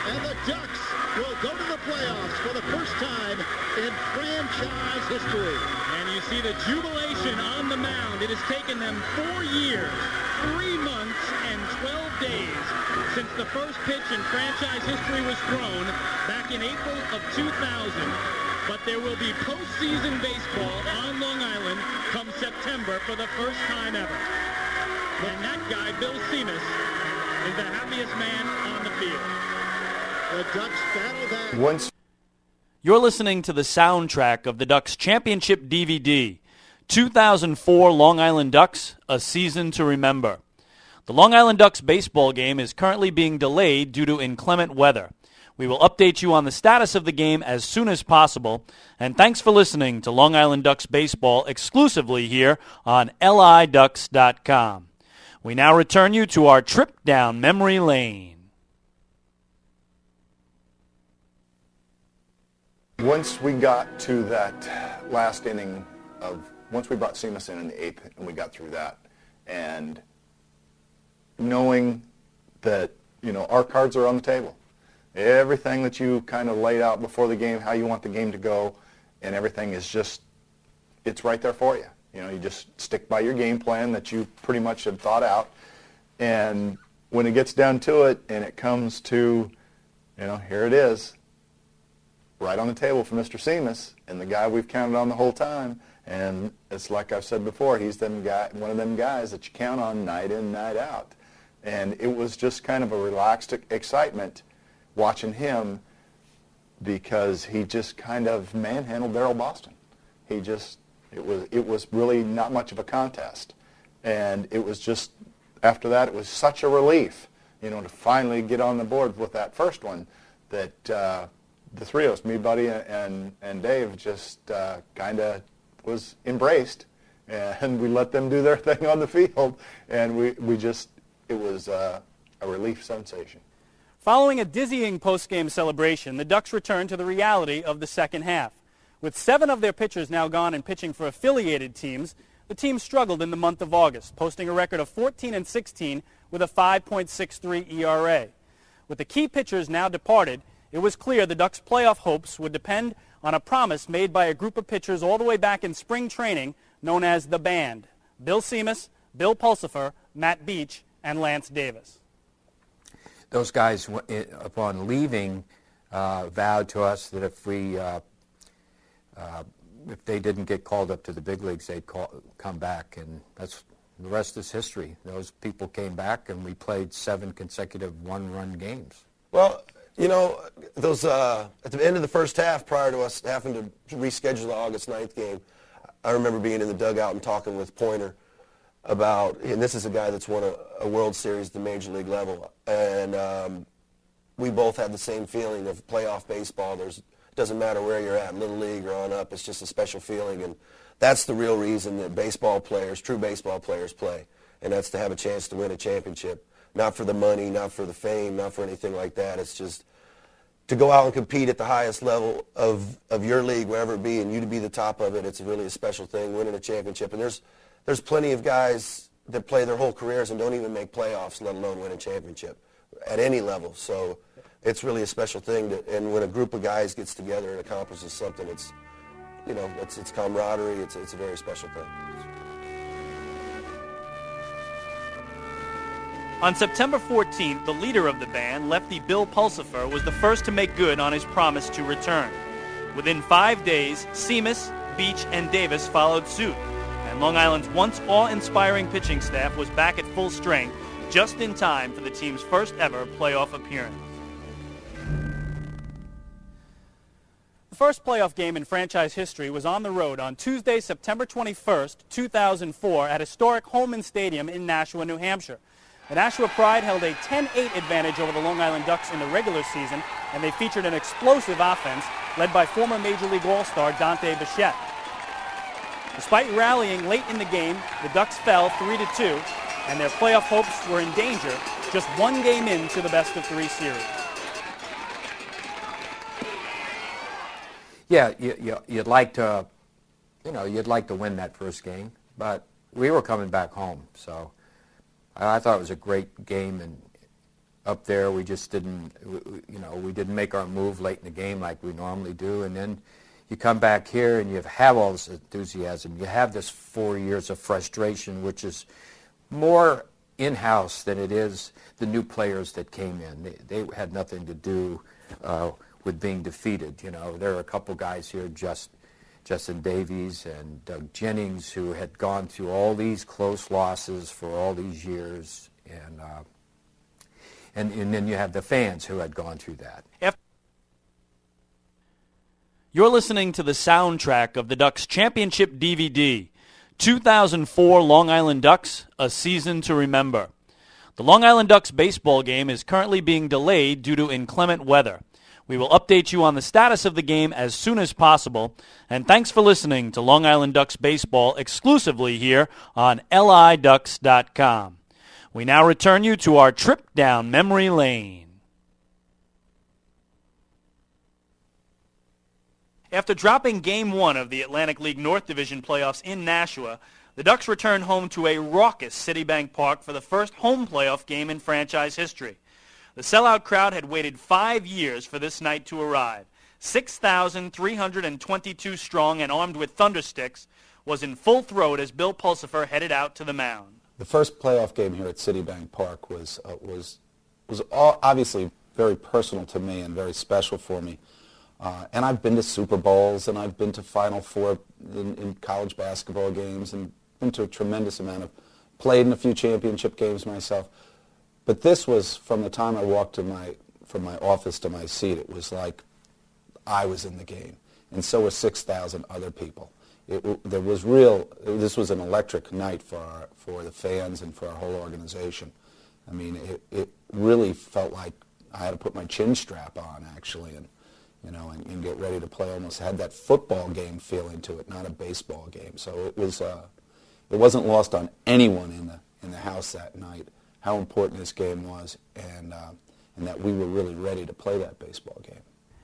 And the Ducks will go to the playoffs for the first time in franchise history. And you see the jubilation on the mound. It has taken them 4 years, 3 months, and 12 days since the first pitch in franchise history was thrown back in April of 2000. But there will be postseason baseball on Long Island come September for the first time ever. And that guy, Bill Seamus, is the happiest man on the field. The Ducks battle back. You're listening to the soundtrack of the Ducks Championship DVD, 2004 Long Island Ducks, A Season to Remember. The Long Island Ducks baseball game is currently being delayed due to inclement weather. We will update you on the status of the game as soon as possible. And thanks for listening to Long Island Ducks baseball exclusively here on LIDucks.com. We now return you to our trip down memory lane. Once we got to that last inning once we brought Seamus in the 8th and we got through that, and knowing that, our cards are on the table. Everything that you kind of laid out before the game, how you want the game to go, and everything is just, it's right there for you. You just stick by your game plan that you pretty much have thought out. And when it gets down to it and it comes to, here it is, right on the table for Mr. Seamus, and the guy we've counted on the whole time. And it's like I've said before, he's one of them guys that you count on night in, night out. And it was just kind of a relaxed excitement watching him, because he just kind of manhandled Darryl Boston. It was really not much of a contest. And it was just, after that, it was such a relief, to finally get on the board with that first one, that the three of us, me, Buddy, and Dave, just kind of was embraced, and we let them do their thing on the field, and it was a relief sensation. Following a dizzying post-game celebration, the Ducks returned to the reality of the second half. With 7 of their pitchers now gone and pitching for affiliated teams, the team struggled in the month of August, posting a record of 14-16 with a 5.63 ERA. With the key pitchers now departed, it was clear the Ducks' playoff hopes would depend on a promise made by a group of pitchers all the way back in spring training known as the Band: Bill Seamus, Bill Pulsifer, Matt Beach, and Lance Davis. Those guys, upon leaving, vowed to us that if they didn't get called up to the big leagues, they'd come back, and that's the rest is history. Those people came back, and we played 7 consecutive one-run games. Well, those at the end of the first half, prior to us having to reschedule the August 9th game, I remember being in the dugout and talking with Pointer about, and this is a guy that's won a World Series at the major league level, and we both had the same feeling of playoff baseball. It doesn't matter where you're at, little league or on up, it's just a special feeling, and that's the real reason that true baseball players play, and that's to have a chance to win a championship. Not for the money, not for the fame, not for anything like that. It's just to go out and compete at the highest level of your league, wherever it be, and you to be the top of it. It's really a special thing, winning a championship. And there's plenty of guys that play their whole careers and don't even make playoffs, let alone win a championship at any level. So it's really a special thing. And when a group of guys gets together and accomplishes something, it's camaraderie. It's a very special thing. On September 14th, the leader of the Band, lefty Bill Pulsifer, was the first to make good on his promise to return. Within 5 days, Seamus, Beach, and Davis followed suit, and Long Island's once awe-inspiring pitching staff was back at full strength just in time for the team's first ever playoff appearance. The first playoff game in franchise history was on the road on Tuesday, September 21st, 2004 at historic Holman Stadium in Nashua, New Hampshire. The Nashua Pride held a 10-8 advantage over the Long Island Ducks in the regular season, and they featured an explosive offense led by former Major League All-Star Dante Bichette. Despite rallying late in the game, the Ducks fell 3-2, and their playoff hopes were in danger just 1 game into the best-of-3 series. Yeah, you'd like to, you'd like to win that first game, but we were coming back home, so I thought it was a great game, and up there we just didn't, we didn't make our move late in the game like we normally do, and then you come back here and you have all this enthusiasm. You have this 4 years of frustration, which is more in-house than it is the new players that came in. They had nothing to do with being defeated. There are a couple guys here, Justin Davies and Doug Jennings, who had gone through all these close losses for all these years, and then you have the fans who had gone through that. You're listening to the soundtrack of the Ducks Championship DVD, 2004 Long Island Ducks, A Season to Remember. The Long Island Ducks baseball game is currently being delayed due to inclement weather. We will update you on the status of the game as soon as possible. And thanks for listening to Long Island Ducks baseball exclusively here on LIDucks.com. We now return you to our trip down memory lane. After dropping Game 1 of the Atlantic League North Division playoffs in Nashua, the Ducks returned home to a raucous Citibank Park for the first home playoff game in franchise history. The sellout crowd had waited 5 years for this night to arrive. 6,322 strong and armed with thundersticks was in full throat as Bill Pulsifer headed out to the mound. The first playoff game here at Citibank Park was obviously very personal to me and very special for me. And I've been to Super Bowls and I've been to Final Four in college basketball games and been to a tremendous amount of, played in a few championship games myself. But this was, from the time I walked from my office to my seat, it was like I was in the game. And so were 6,000 other people. This was an electric night for the fans and for our whole organization. I mean, it really felt like I had to put my chin strap on, actually, and get ready to play. Almost had that football game feeling to it, not a baseball game. So it wasn't lost on anyone in the house that night how important this game was, and that we were really ready to play that baseball game.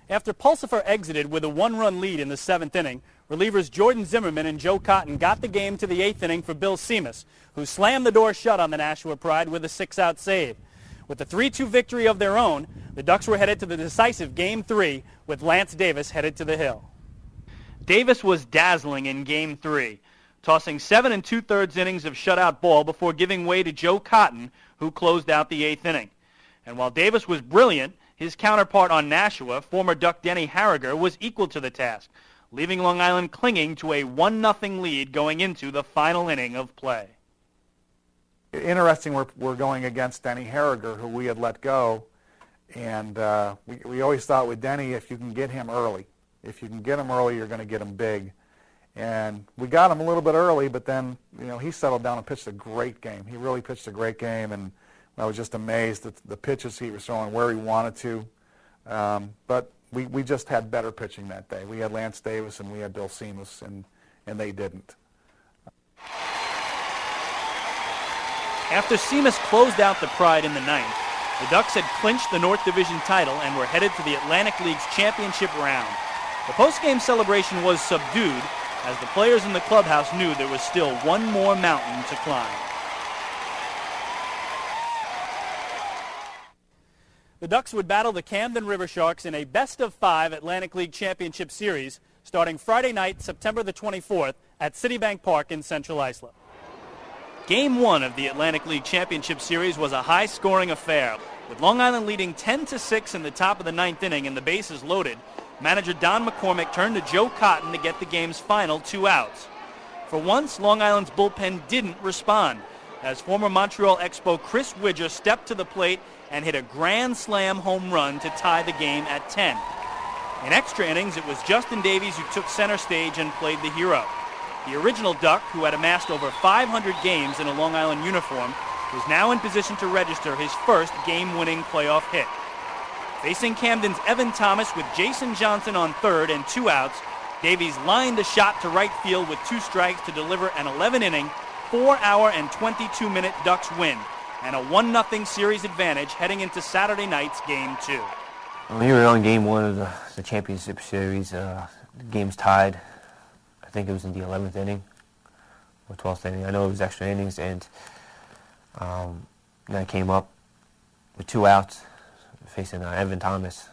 After Pulsifer exited with a one-run lead in the 7th inning, relievers Jordan Zimmerman and Joe Cotton got the game to the 8th inning for Bill Seamus, who slammed the door shut on the Nashua Pride with a 6-out save. With a 3-2 victory of their own, the Ducks were headed to the decisive Game 3, with Lance Davis headed to the hill. Davis was dazzling in Game 3, tossing 7 2/3 innings of shutout ball before giving way to Joe Cotton, who closed out the 8th inning. And while Davis was brilliant, his counterpart on Nashua, former Duck Denny Harriger, was equal to the task, leaving Long Island clinging to a 1-0 lead going into the final inning of play. Interesting, we're going against Denny Harriger, who we had let go, and we always thought with Denny, if you can get him early, you're going to get him big. And we got him a little bit early, but then he settled down and pitched a great game. He really pitched a great game, and I was just amazed at the pitches he was throwing, where he wanted to. But we just had better pitching that day. We had Lance Davis and we had Bill Seamus, and they didn't. After Seamus closed out the Pride in the 9th, the Ducks had clinched the North Division title and were headed to the Atlantic League's championship round. The post-game celebration was subdued as the players in the clubhouse knew there was still one more mountain to climb. The Ducks would battle the Camden River Sharks in a best-of-5 Atlantic League Championship Series starting Friday night, September the 24th at Citibank Park in Central Islip. Game 1 of the Atlantic League Championship Series was a high-scoring affair, with Long Island leading 10-6 in the top of the 9th inning and the bases loaded. Manager Don McCormick turned to Joe Cotton to get the game's final 2 outs. For once, Long Island's bullpen didn't respond, as former Montreal Expo Chris Widger stepped to the plate and hit a grand slam home run to tie the game at 10. In extra innings, it was Justin Davies who took center stage and played the hero. The original Duck, who had amassed over 500 games in a Long Island uniform, was now in position to register his first game-winning playoff hit. Facing Camden's Evan Thomas with Jason Johnson on third and 2 outs, Davies lined a shot to right field with 2 strikes to deliver an 11-inning, 4-hour and 22-minute Ducks win, and a 1-0 series advantage heading into Saturday night's Game 2. We were on Game 1 of the championship series. The game's tied. I think it was in the 11th inning or 12th inning. I know it was extra innings, and then I came up with 2 outs facing Evan Thomas,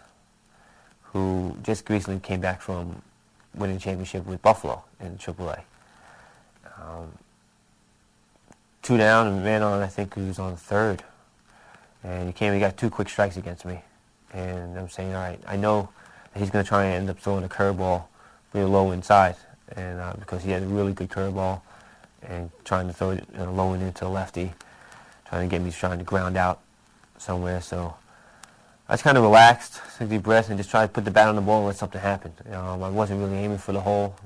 who just recently came back from winning the championship with Buffalo in AAA. 2 down and man on, I think he was on third. And he got 2 quick strikes against me. And I'm saying, all right, I know that he's going to try and end up throwing a curveball real low inside, and because he had a really good curveball and trying to throw it low and into the lefty, trying to get me trying to ground out somewhere. So I just kind of relaxed, took a deep breath, and just tried to put the bat on the ball and let something happen. I wasn't really aiming for the hole,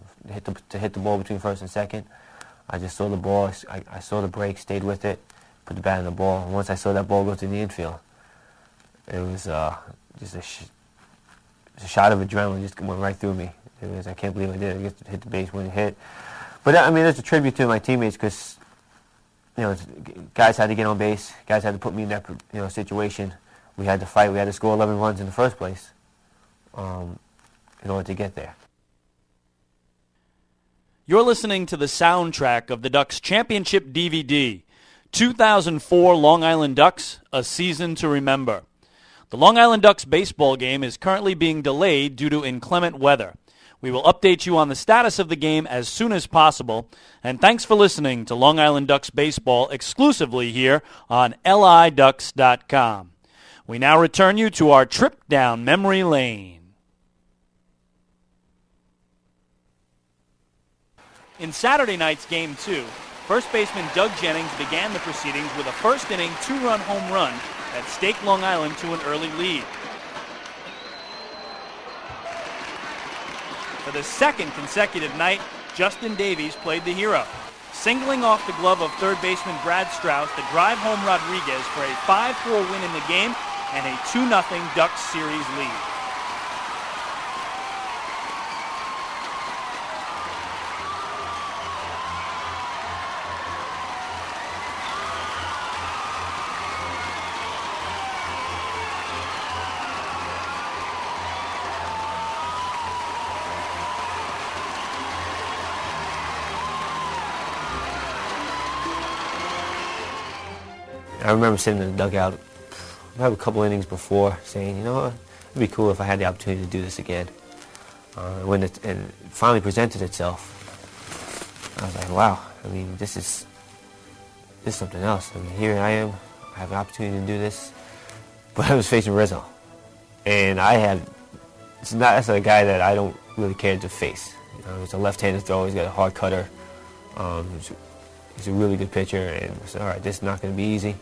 to hit the ball between first and second. I just saw the ball, I saw the break, stayed with it, put the bat in the ball. And once I saw that ball go to the infield, it was just a shot of adrenaline just went right through me. I can't believe I did. I just hit the base when it hit. But I mean, it's a tribute to my teammates because, guys had to get on base. Guys had to put me in that situation. We had to fight. We had to score 11 runs in the first place in order to get there. You're listening to the soundtrack of the Ducks Championship DVD, 2004 Long Island Ducks, A Season to Remember. The Long Island Ducks baseball game is currently being delayed due to inclement weather. We will update you on the status of the game as soon as possible, and thanks for listening to Long Island Ducks baseball exclusively here on LIDucks.com. We now return you to our trip down memory lane. In Saturday night's Game 2, first baseman Doug Jennings began the proceedings with a first-inning two-run home run that staked Long Island to an early lead. For the second consecutive night, Justin Davies played the hero, singling off the glove of third baseman Brad Strauss to drive home Rodriguez for a 5-4 win in the game and a 2-0 Ducks series lead. I remember sitting in the dugout a couple innings before saying, it'd be cool if I had the opportunity to do this again. When it finally presented itself, I was like, wow, I mean, this is something else. I mean, here I am, I have an opportunity to do this. But I was facing Rizzo. And that's a guy that I don't really care to face. He's a left-handed thrower, he's got a hard cutter. He's a really good pitcher, and I said, all right, this is not going to be easy.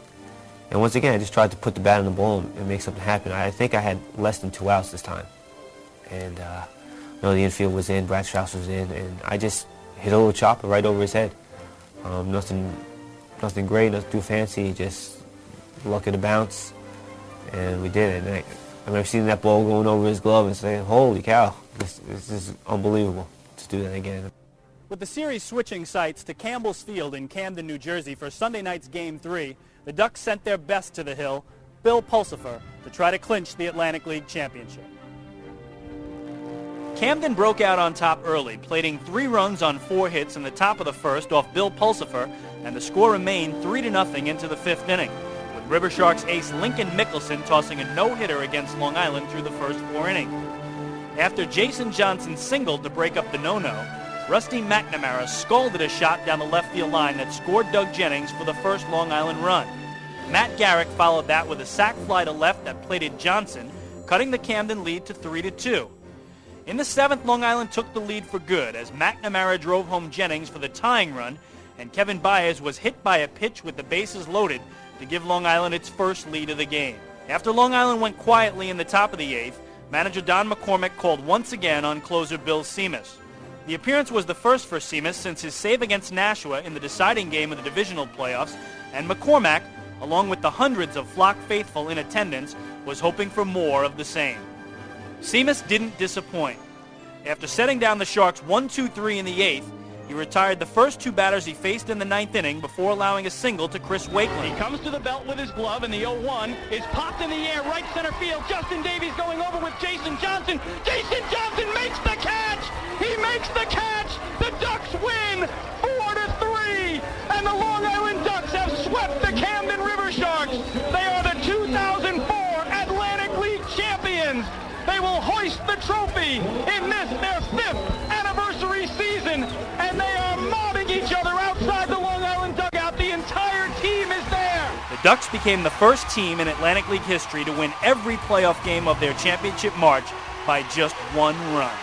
And once again, I just tried to put the bat on the ball and make something happen. I think I had less than 2 outs this time. And the infield was in, Brad Strauss was in, and I just hit a little chopper right over his head. Nothing great, nothing too fancy, just luck of the bounce, and we did it. And I remember seeing that ball going over his glove and saying, holy cow, this is unbelievable to do that again. With the series switching sites to Campbell's Field in Camden, New Jersey for Sunday night's Game 3, the Ducks sent their best to the Hill, Bill Pulsipher, to try to clinch the Atlantic League Championship. Camden broke out on top early, plating 3 runs on 4 hits in the top of the first off Bill Pulsipher, and the score remained 3-0 into the 5th inning, with River Sharks ace Lincoln Mickelson tossing a no-hitter against Long Island through the first 4 innings. After Jason Johnson singled to break up the no-no, Rusty McNamara scalded a shot down the left field line that scored Doug Jennings for the first Long Island run. Matt Garrick followed that with a sac fly to left that plated Johnson, cutting the Camden lead to 3-2. In the 7th, Long Island took the lead for good as McNamara drove home Jennings for the tying run, and Kevin Baez was hit by a pitch with the bases loaded to give Long Island its first lead of the game. After Long Island went quietly in the top of the 8th, manager Don McCormick called once again on closer Bill Seamus. The appearance was the first for Seamus since his save against Nashua in the deciding game of the divisional playoffs, and McCormack, along with the hundreds of Flock faithful in attendance, was hoping for more of the same. Seamus didn't disappoint. After setting down the Sharks 1-2-3 in the 8th, he retired the first 2 batters he faced in the 9th inning before allowing a single to Chris Wakeland. He comes to the belt with his glove, and the 0-1 is popped in the air, right center field. Justin Davies going over with Jason Johnson. Jason Johnson makes the catch! He makes the catch! The Ducks win 4-3! And the Long Island Ducks have swept the Camden River Sharks. They are the 2004 Atlantic League champions. They will hoist the trophy in this, their 5th anniversary season, and they are mobbing each other outside the Long Island dugout. The entire team is there. The Ducks became the first team in Atlantic League history to win every playoff game of their championship march by just 1 run.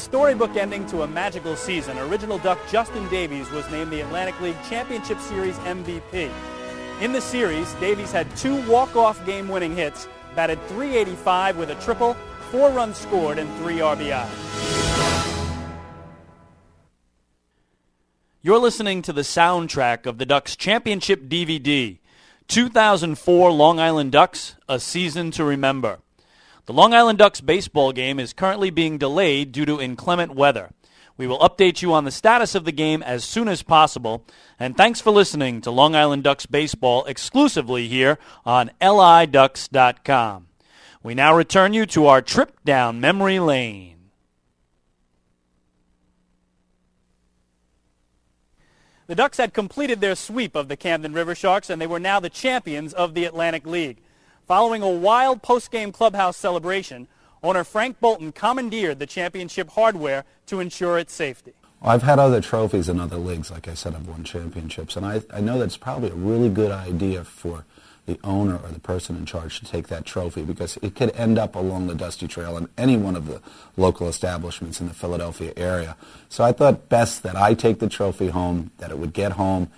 storybook ending to a magical season, original Duck Justin Davies was named the Atlantic League Championship Series MVP. In the series, Davies had 2 walk-off game-winning hits, batted .385 with a triple, 4 runs scored, and 3 RBI. You're listening to the soundtrack of the Ducks Championship DVD, 2004 Long Island Ducks, A Season to Remember. The Long Island Ducks baseball game is currently being delayed due to inclement weather. We will update you on the status of the game as soon as possible. And thanks for listening to Long Island Ducks baseball exclusively here on LIDucks.com. We now return you to our trip down memory lane. The Ducks had completed their sweep of the Camden River Sharks, and they were now the champions of the Atlantic League. Following a wild post-game clubhouse celebration, owner Frank Bolton commandeered the championship hardware to ensure its safety. Well, I've had other trophies in other leagues. Like I said, I've won championships, and I know that it's probably a really good idea for the owner or the person in charge to take that trophy, because it could end up along the Dusty Trail in any one of the local establishments in the Philadelphia area. So I thought best that I take the trophy home, that it would get home,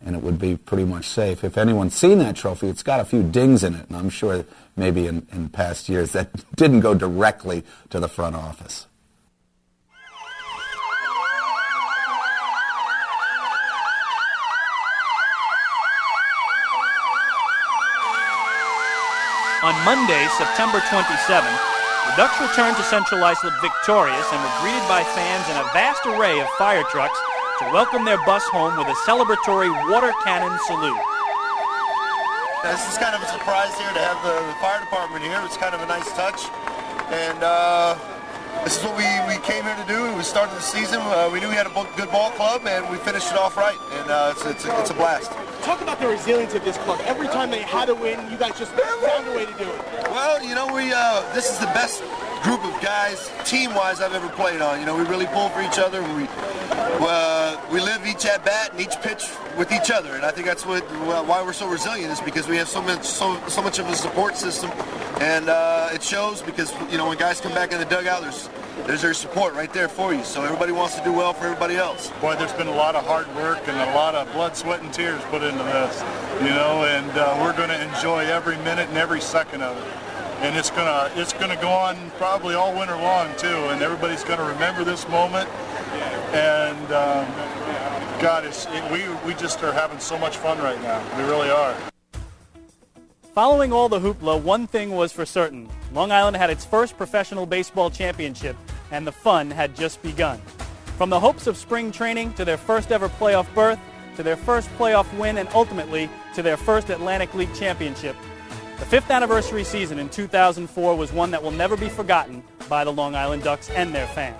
and it would be pretty much safe. If anyone's seen that trophy, it's got a few dings in it, and I'm sure maybe in past years that didn't go directly to the front office. On Monday, September 27th, the Ducks returned to Central Islip victorious and were greeted by fans in a vast array of fire trucks to welcome their bus home with a celebratory water cannon salute. This is kind of a surprise here to have the fire department here. It's kind of a nice touch. And this is what we came here to do. We started the season. We knew we had a good ball club, and we finished it off right. And it's a blast. Talk about the resilience of this club. Every time they had to win, you guys just found a way to do it. Well, you know, this is the best group of guys, team-wise, I've ever played on. You know, we really pull for each other, and we live each at-bat and each pitch with each other. And I think that's why we're so resilient, is because we have so much of a support system. And it shows, because, you know, when guys come back in the dugout, there's their support right there for you. So everybody wants to do well for everybody else. Boy, there's been a lot of hard work and a lot of blood, sweat, and tears put into this, you know, and we're going to enjoy every minute and every second of it. And it's gonna go on probably all winter long too, and everybody's going to remember this moment. And God, we just are having so much fun right now. We really are. Following all the hoopla, one thing was for certain. Long Island had its first professional baseball championship, and the fun had just begun. From the hopes of spring training to their first ever playoff berth, to their first playoff win, and ultimately to their first Atlantic League championship, the 5th anniversary season in 2004 was one that will never be forgotten by the Long Island Ducks and their fans.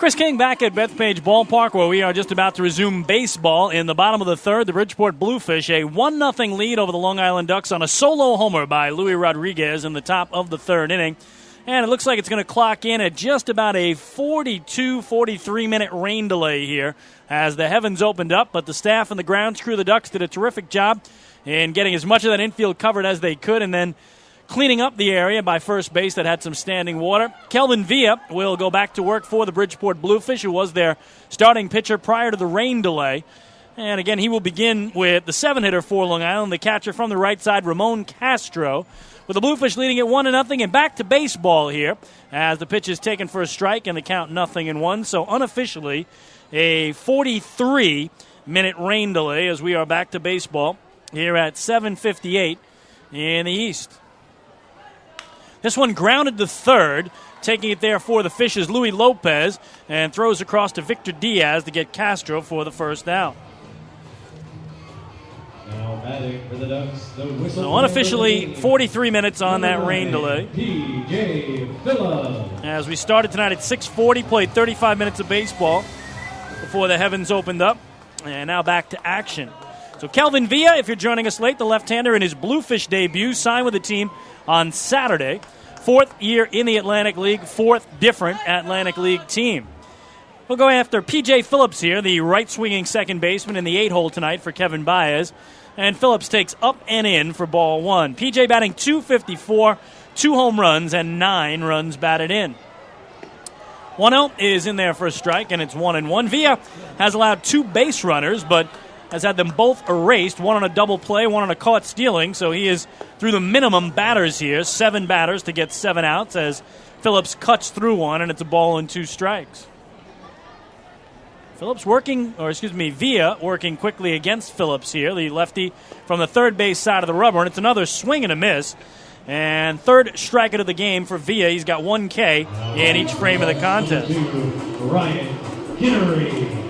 Chris King back at Bethpage Ballpark, where we are just about to resume baseball. In the bottom of the third, the Bridgeport Bluefish, a 1-0 lead over the Long Island Ducks on a solo homer by Luis Rodriguez in the top of the third inning. And it looks like it's going to clock in at just about a 42, 43-minute rain delay here as the heavens opened up. But the staff and the grounds crew of the Ducks did a terrific job in getting as much of that infield covered as they could and then cleaning up the area by first base that had some standing water. Kelvin Villa will go back to work for the Bridgeport Bluefish, who was their starting pitcher prior to the rain delay. And again, he will begin with the 7-hitter for Long Island, the catcher from the right side, Ramon Castro, with the Bluefish leading it 1-0, and back to baseball here as the pitch is taken for a strike and the count 0-1. So unofficially, a 43-minute rain delay as we are back to baseball here at 7:58 in the East. This one grounded to third. Taking it there for the Fish is Luis Lopez and throws across to Victor Diaz to get Castro for the first out. Now batting for the Ducks, the whistle. So unofficially 43 minutes on that rain delay. P.J. Phillips. As we started tonight at 6:40, played 35 minutes of baseball before the heavens opened up. And now back to action. So Kelvin Villa, if you're joining us late, the left-hander in his Bluefish debut, signed with the team on Saturday. 4th year in the Atlantic League, 4th different Atlantic League team. We'll go after P.J. Phillips here, the right-swinging second baseman in the 8-hole tonight for Kevin Baez. And Phillips takes up and in for ball one. P.J. batting .254, 2 home runs, and 9 runs batted in. 1-0 is in there for a strike, and it's 1-1. Villa has allowed 2 base runners, but has had them both erased, one on a double play, one on a caught stealing, so he is through the minimum batters here, 7 batters to get 7 outs as Phillips cuts through one, and it's a ball and 2 strikes. Villa working quickly against Phillips here, the lefty from the third base side of the rubber, and it's another swing and a miss. And third strikeout of the game for Villa. He's got 1 K in each frame of the contest. Ryan Kinnery.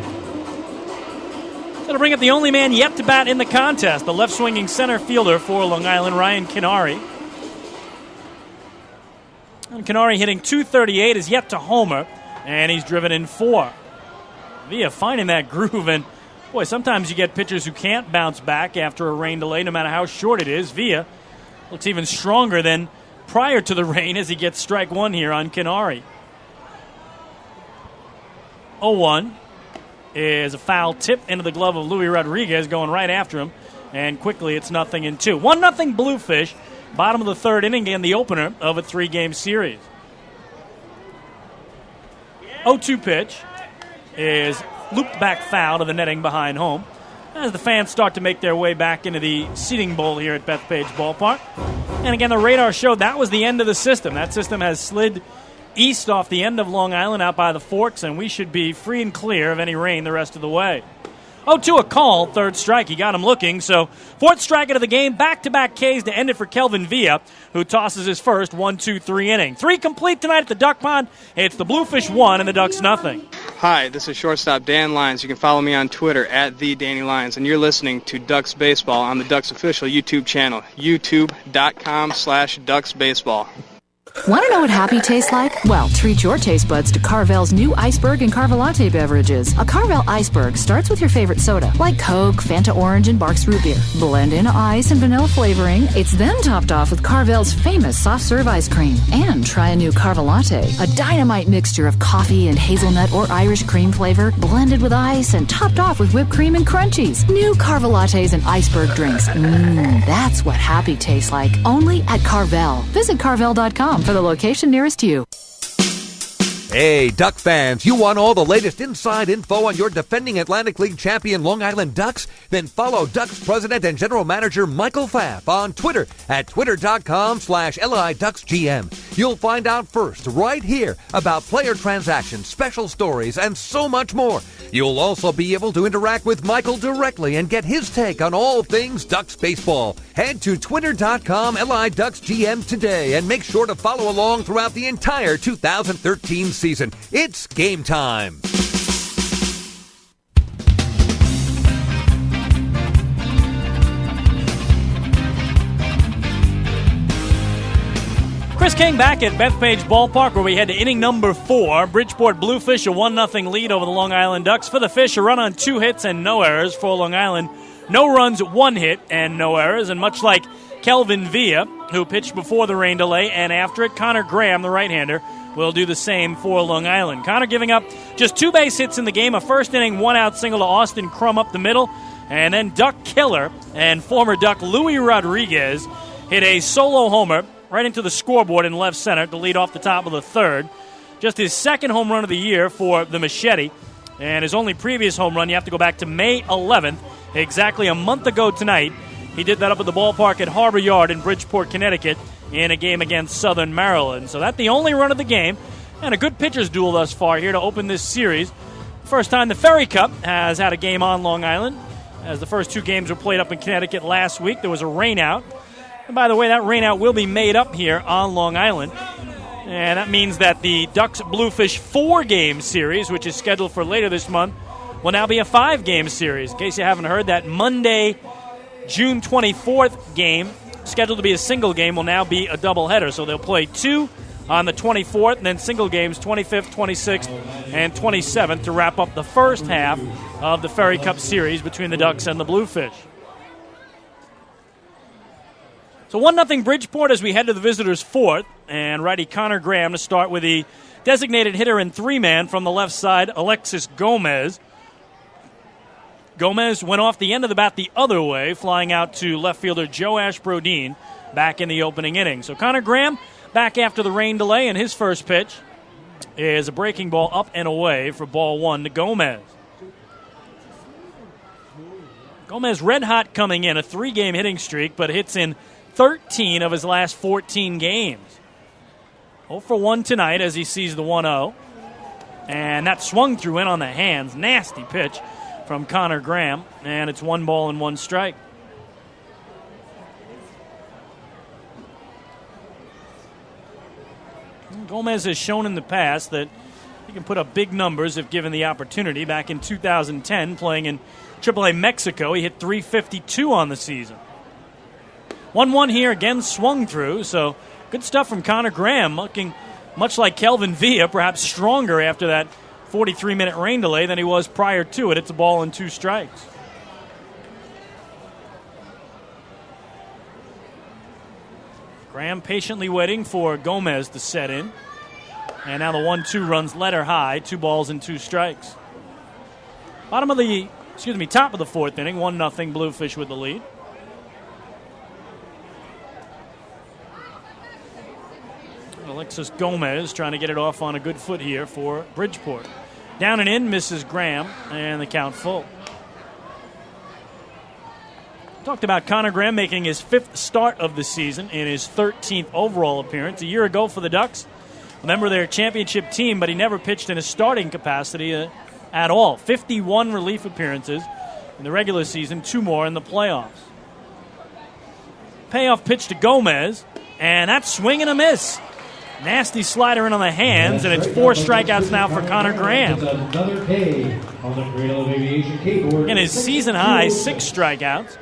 That'll bring up the only man yet to bat in the contest, the left-swinging center fielder for Long Island, Ryan Kinnery. And Kinnery hitting .238 is yet to homer, and he's driven in 4. Villa finding that groove, and boy, sometimes you get pitchers who can't bounce back after a rain delay, no matter how short it is. Villa looks even stronger than prior to the rain as he gets strike 1 here on Kinnery. 0-1 is a foul tip into the glove of Luis Rodriguez, going right after him, and quickly it's 0-2. 1-0 Bluefish, bottom of the third inning, and the opener of a 3-game series. 0-2 pitch is looped back foul to the netting behind home as the fans start to make their way back into the seating bowl here at Bethpage Ballpark. And again, the radar showed that was the end of the system. That system has slid east off the end of Long Island out by the Forks, and we should be free and clear of any rain the rest of the way. 0-2 a call, third strike. He got him looking, so 4th strikeout of the game, back-to-back Ks to end it for Kelvin Villa, who tosses his first 1-2-3 inning. 3 complete tonight at the Duck Pond. It's the Bluefish 1 and the Ducks 0. Hi, this is shortstop Dan Lyons. You can follow me on Twitter at @TheDannyLyons, and you're listening to Ducks Baseball on the Ducks official YouTube channel, youtube.com/DucksBaseball. Want to know what happy tastes like? Well, treat your taste buds to Carvel's new Iceberg and Carvelatte beverages. A Carvel Iceberg starts with your favorite soda, like Coke, Fanta Orange, and Barks Root Beer. Blend in ice and vanilla flavoring. It's then topped off with Carvel's famous soft serve ice cream. And try a new Carvelatte, a dynamite mixture of coffee and hazelnut or Irish cream flavor, blended with ice and topped off with whipped cream and crunchies. New Carvelattes and Iceberg drinks. That's what happy tastes like. Only at Carvel. Visit Carvel.com for the location nearest you. Hey, Duck fans, you want all the latest inside info on your defending Atlantic League champion Long Island Ducks? Then follow Ducks President and General Manager Michael Pfaff on Twitter at twitter.com/LIDucksGM. You'll find out first right here about player transactions, special stories, and so much more. You'll also be able to interact with Michael directly and get his take on all things Ducks baseball. Head to twitter.com/LIDucksGM today and make sure to follow along throughout the entire 2013 season. It's game time. Chris King back at Bethpage Ballpark, where we head to inning number 4. Bridgeport Bluefish, a 1-0 lead over the Long Island Ducks. For the Fish, a run on 2 hits and no errors. For Long Island, no runs, 1 hit, and no errors. And much like Kelvin Villa, who pitched before the rain delay, and after it, Connor Graham, the right-hander, will do the same for Long Island. Connor giving up just 2 base hits in the game, a first-inning one-out single to Austin Crum up the middle, and then Duck killer and former Duck Louis Rodriguez hit a solo homer right into the scoreboard in left center to lead off the top of the third. Just his second home run of the year for the Machete, and his only previous home run, you have to go back to May 11th, exactly a month ago tonight. He did that up at the ballpark at Harbor Yard in Bridgeport, Connecticut, in a game against Southern Maryland. So that's the only run of the game, and a good pitcher's duel thus far here to open this series. First time the Ferry Cup has had a game on Long Island, as the first 2 games were played up in Connecticut last week. There was a rainout. And by the way, that rainout will be made up here on Long Island. And that means that the Ducks Bluefish 4-game series, which is scheduled for later this month, will now be a 5-game series. In case you haven't heard, that Monday, June 24th game, scheduled to be a single game, will now be a doubleheader. So they'll play 2 on the 24th, and then single games 25th, 26th, and 27th to wrap up the first half of the Ferry Cup series between the Ducks and the Bluefish. So 1-0 Bridgeport as we head to the visitors' 4th, and righty Connor Graham to start with the designated hitter in 3-man from the left side, Alexis Gomez. Gomez went off the end of the bat the other way, flying out to left fielder Joash Brodeen back in the opening inning. So Connor Graham back after the rain delay, and his first pitch is a breaking ball up and away for ball 1 to Gomez. Gomez red hot coming in, a 3-game hitting streak, but hits in 13 of his last 14 games. 0 for 1 tonight as he sees the 1-0. And that swung through in on the hands. Nasty pitch from Connor Graham. And it's 1 ball and 1 strike. Gomez has shown in the past that he can put up big numbers if given the opportunity. Back in 2010, playing in AAA Mexico, he hit .352 on the season. 1-1 here, again swung through, so good stuff from Connor Graham, looking much like Kelvin Villa, perhaps stronger after that 43-minute rain delay than he was prior to it. It's a ball and 2 strikes. Graham patiently waiting for Gomez to set in. And now the 1-2 runs letter high, 2 balls and 2 strikes. Top of the 4th inning, 1-0 Bluefish with the lead. Alexis Gomez trying to get it off on a good foot here for Bridgeport. Down and in, misses Graham, and the count full. Talked about Connor Graham making his 5th start of the season in his 13th overall appearance. A year ago for the Ducks, a member of their championship team, but he never pitched in a starting capacity at all. 51 relief appearances in the regular season, 2 more in the playoffs. Payoff pitch to Gomez, and that's swing and a miss. Nasty slider in on the hands, and it's 4 strikeouts now for Connor Graham. In his season high, 6 strikeouts.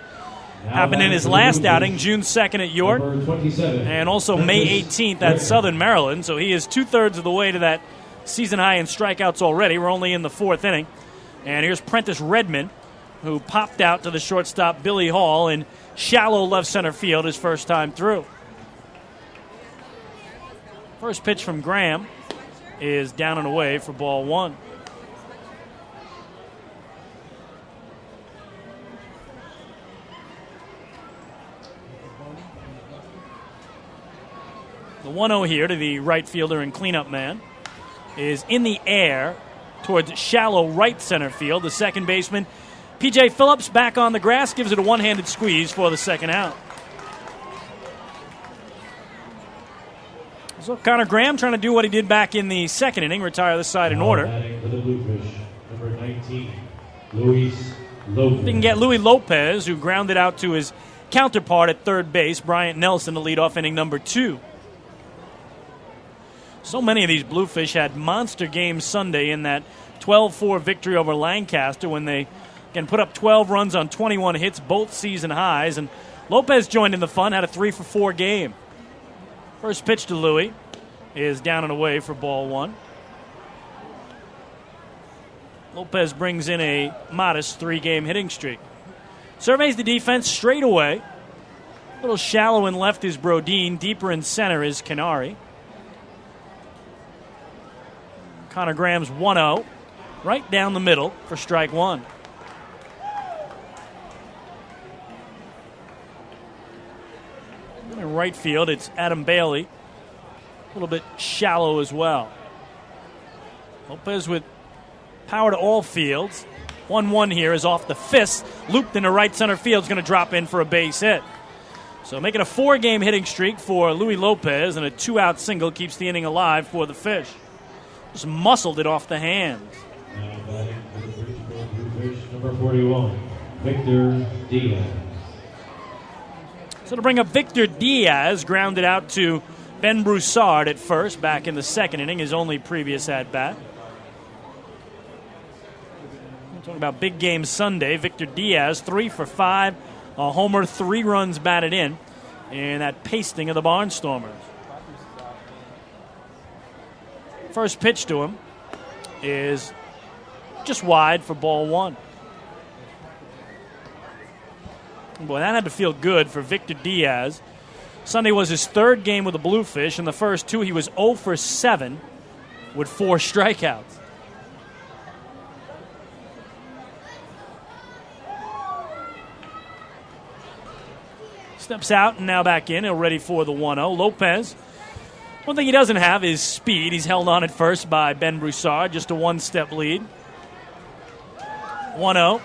Happened in his last outing, June 2nd at York, and also May 18th at Southern Maryland. So he is 2/3 of the way to that season high in strikeouts already. We're only in the 4th inning. And here's Prentice Redmond, who popped out to the shortstop Billy Hall in shallow left center field his first time through. First pitch from Graham is down and away for ball 1. The 1-0 here to the right fielder and cleanup man is in the air towards shallow right center field. The second baseman, P.J. Phillips, back on the grass, gives it a one-handed squeeze for the second out. So Connor Graham trying to do what he did back in the second inning, retire this side in order. For the Bluefish, number 19, Luis Lopez. They can get Louis Lopez, who grounded out to his counterpart at third base, Bryant Nelson, to lead off inning number 2. So many of these Bluefish had monster games Sunday in that 12-4 victory over Lancaster when they again put up 12 runs on 21 hits, both season highs. And Lopez joined in the fun, had a 3-for-4 game. First pitch to Louis is down and away for ball 1. Lopez brings in a modest 3-game hitting streak. Surveys the defense straight away. little shallow in left is Brodeen. Deeper in center is Canary. Connor Graham's 1-0. Right down the middle for strike one. In right field, it's Adam Bailey. A little bit shallow as well. Lopez with power to all fields. 1-1 here is off the fist. Looped into right center field. Is going to drop in for a base hit. So making a 4-game hitting streak for Luis Lopez, and a 2-out single keeps the inning alive for the Fish. Just muscled it off the hands. Now batting for the Bridgeport Bluefish, number 41, Victor Diaz. So to bring up Victor Diaz, grounded out to Ben Broussard at first back in the second inning, his only previous at-bat. We're talking about big game Sunday. Victor Diaz, 3 for 5, a homer, 3 runs batted in that pasting of the Barnstormers. First pitch to him is just wide for ball one. Boy, that had to feel good for Victor Diaz. Sunday was his 3rd game with the Bluefish. In the first 2, he was 0 for 7 with 4 strikeouts. Steps out and now back in. He'll ready for the 1-0. Lopez. One thing he doesn't have is speed. He's held on at first by Ben Broussard. Just a 1-step lead. 1-0.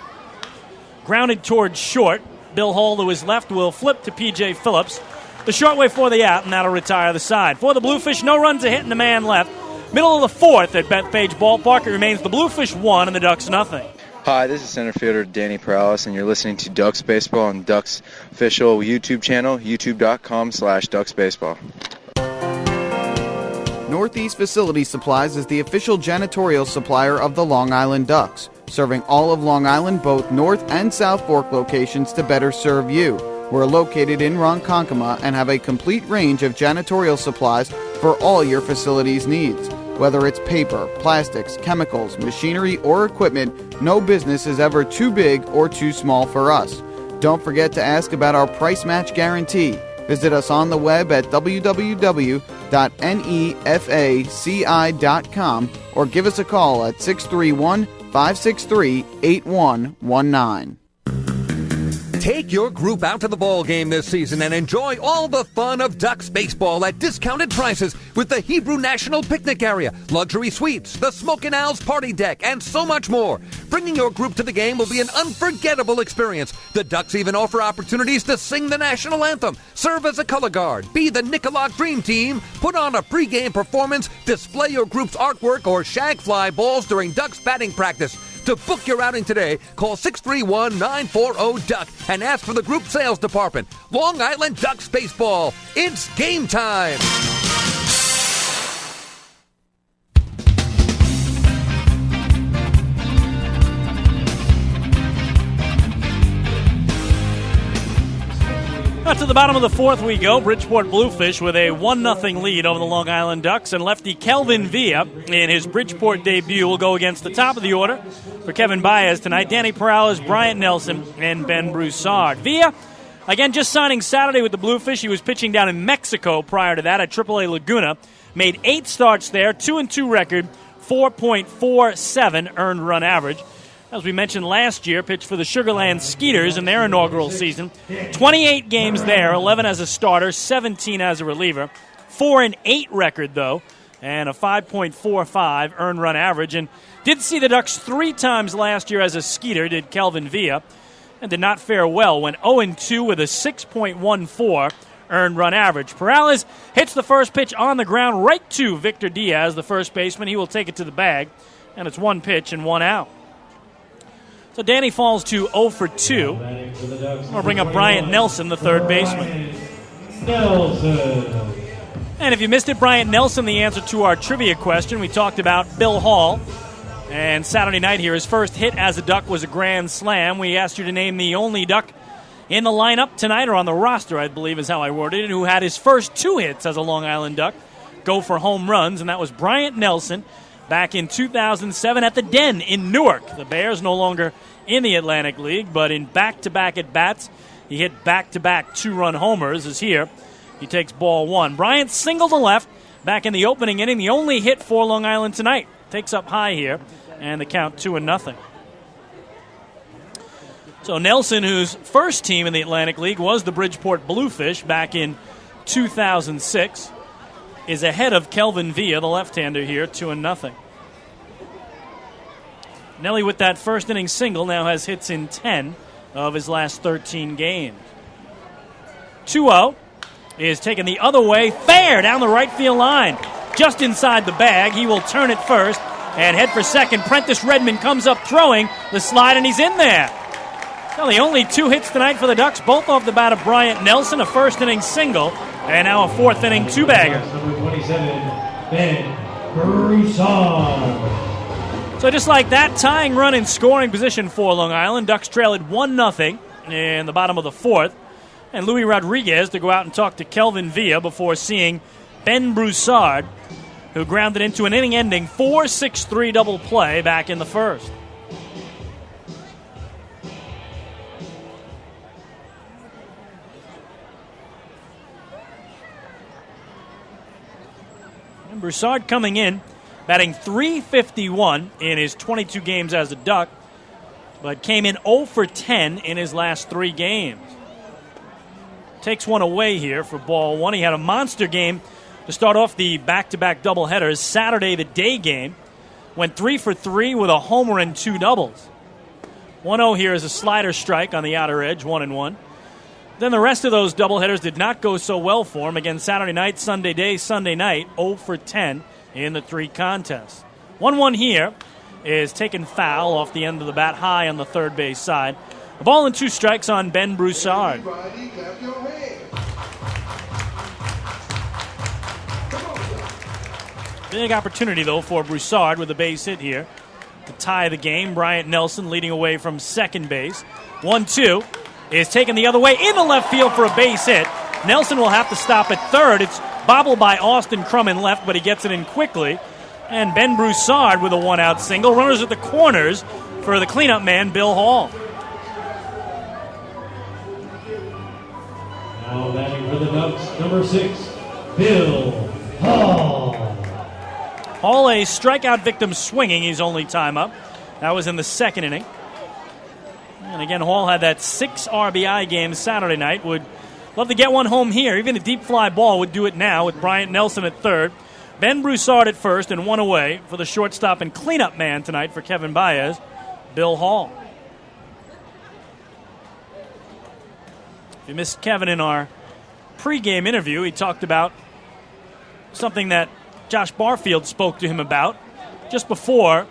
Grounded towards short. Bill Hall to his left will flip to P.J. Phillips. The short way for the out, and that'll retire the side. For the Bluefish, no runs a hit and a man left. Middle of the 4th at Bethpage Ballpark. It remains the Bluefish 1 and the Ducks nothing. Hi, this is center fielder Danny Perales, and you're listening to Ducks Baseball on Ducks official YouTube channel, youtube.com/DucksBaseball. Northeast Facility Supplies is the official janitorial supplier of the Long Island Ducks, serving all of Long Island, both North and South Fork locations to better serve you. We're located in Ronkonkoma and have a complete range of janitorial supplies for all your facilities' needs. Whether it's paper, plastics, chemicals, machinery, or equipment, no business is ever too big or too small for us. Don't forget to ask about our price match guarantee. Visit us on the web at www.nefaci.com or give us a call at 631-563-8119. Take your group out to the ball game this season and enjoy all the fun of Ducks baseball at discounted prices with the Hebrew National Picnic Area, luxury suites, the Smokin' Owls party deck, and so much more. Bringing your group to the game will be an unforgettable experience. The Ducks even offer opportunities to sing the national anthem, serve as a color guard, be the Nicolak Dream Team, put on a pregame performance, display your group's artwork, or shag fly balls during Ducks batting practice. To book your outing today, call 631-940-DUCK and ask for the group sales department. Long Island Ducks Baseball. It's game time. To the bottom of the 4th we go. Bridgeport Bluefish with a 1-0 lead over the Long Island Ducks, and lefty Kelvin Villa in his Bridgeport debut will go against the top of the order for Kevin Baez tonight. Danny Perales, Bryant Nelson, and Ben Broussard. Villa, again, just signing Saturday with the Bluefish. He was pitching down in Mexico prior to that at AAA Laguna. Made 8 starts there, 2-2 record, 4.47 earned run average. As we mentioned last year, pitched for the Sugarland Skeeters in their inaugural season. 28 games there, 11 as a starter, 17 as a reliever. 4-8 record, though, and a 5.45 earned run average. And did see the Ducks 3 times last year as a Skeeter, did Kelvin Villa, and did not fare well. Went 0-2 with a 6.14 earned run average. Perales hits the first pitch on the ground right to Victor Diaz, the first baseman. He will take it to the bag, and it's 1 pitch and 1 out. So Danny falls to 0 for 2. We'll bring up Bryant Nelson, the third baseman. And if you missed it, Bryant Nelson, the answer to our trivia question. We talked about Bill Hall. And Saturday night here, his first hit as a Duck was a grand slam. We asked you to name the only Duck in the lineup tonight, or on the roster, I believe is how I worded it, who had his first 2 hits as a Long Island Duck go for home runs, and that was Bryant Nelson back in 2007 at the Den in Newark. The Bears no longer in the Atlantic League, but in back-to-back at-bats He hit back-to-back 2-run homers. As here, he takes ball 1. Bryant singled to left back in the opening inning. The only hit for Long Island tonight. Takes up high here, and the count 2-0. So Nelson, whose first team in the Atlantic League was the Bridgeport Bluefish back in 2006, is ahead of Kelvin Villa, the left-hander here, 2-0. Nelly, with that first inning single, now has hits in 10 of his last 13 games. 2-0 is taken the other way, fair down the right field line. Just inside the bag, he will turn it first and head for second. Prentice Redmond comes up throwing the slide, and he's in there. Well, the only 2 hits tonight for the Ducks, both off the bat of Bryant Nelson, a first-inning single, and now a fourth-inning 2-bagger. Number 27, Ben Broussard. So just like that, tying run in scoring position for Long Island. Ducks trail at 1-0 in the bottom of the fourth. And Louis Rodriguez to go out and talk to Kelvin Villa before seeing Ben Broussard, who grounded into an inning-ending 4-6-3 double play back in the first. And Broussard coming in, batting .351 in his 22 games as a Duck, but came in 0 for 10 in his last 3 games. Takes one away here for ball 1. He had a monster game to start off the back-to-back doubleheaders. Saturday, the day game, went 3 for 3 with a homer and 2 doubles. 1-0 here is a slider strike on the outer edge, 1-1. Then the rest of those doubleheaders did not go so well for him. Again, Saturday night, Sunday day, Sunday night, 0 for 10 in the 3 contests. 1-1 here is taken foul off the end of the bat, high on the third base side. A ball and 2 strikes on Ben Broussard. Big opportunity, though, for Broussard with a base hit here to tie the game. Bryant Nelson leading away from second base. 1-2 is taken the other way into left field for a base hit. Nelson will have to stop at third. It's bobbled by Austin Crum in left, but he gets it in quickly. And Ben Broussard with a 1-out single. Runners at the corners for the cleanup man, Bill Hall. Now batting for the Ducks, number 6, Bill Hall. Hall, a strikeout victim swinging his only time up. That was in the second inning. And again, Hall had that 6 RBI game Saturday night. Would love to get one home here. Even a deep fly ball would do it now with Bryant Nelson at third. Ben Broussard at first and 1 away for the shortstop and cleanup man tonight for Kevin Baez, Bill Hall. If you missed Kevin in our pregame interview, he talked about something that Josh Barfield spoke to him about just before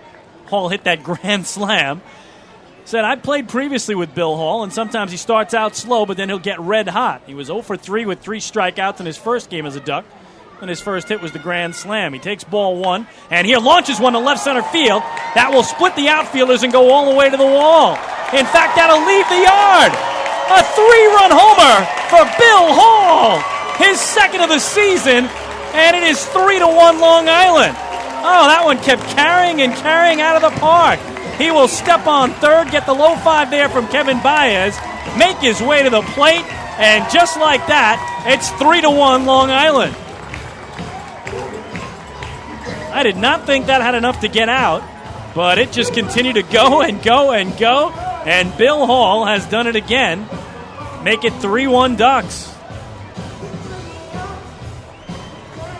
Hall hit that grand slam. Said, I played previously with Bill Hall, and sometimes he starts out slow, but then he'll get red hot. He was 0 for 3 with 3 strikeouts in his first game as a Duck, and his first hit was the grand slam. He takes ball 1, and here launches one to left center field. That will split the outfielders and go all the way to the wall. In fact, that'll leave the yard. A 3-run homer for Bill Hall, his second of the season, and it is 3-1 Long Island. Oh, that one kept carrying and carrying out of the park. He will step on third, get the low 5 there from Kevin Baez, make his way to the plate, and just like that, it's 3-1 Long Island. I did not think that had enough to get out, but it just continued to go and go and go, and Bill Hall has done it again. Make it 3-1 Ducks.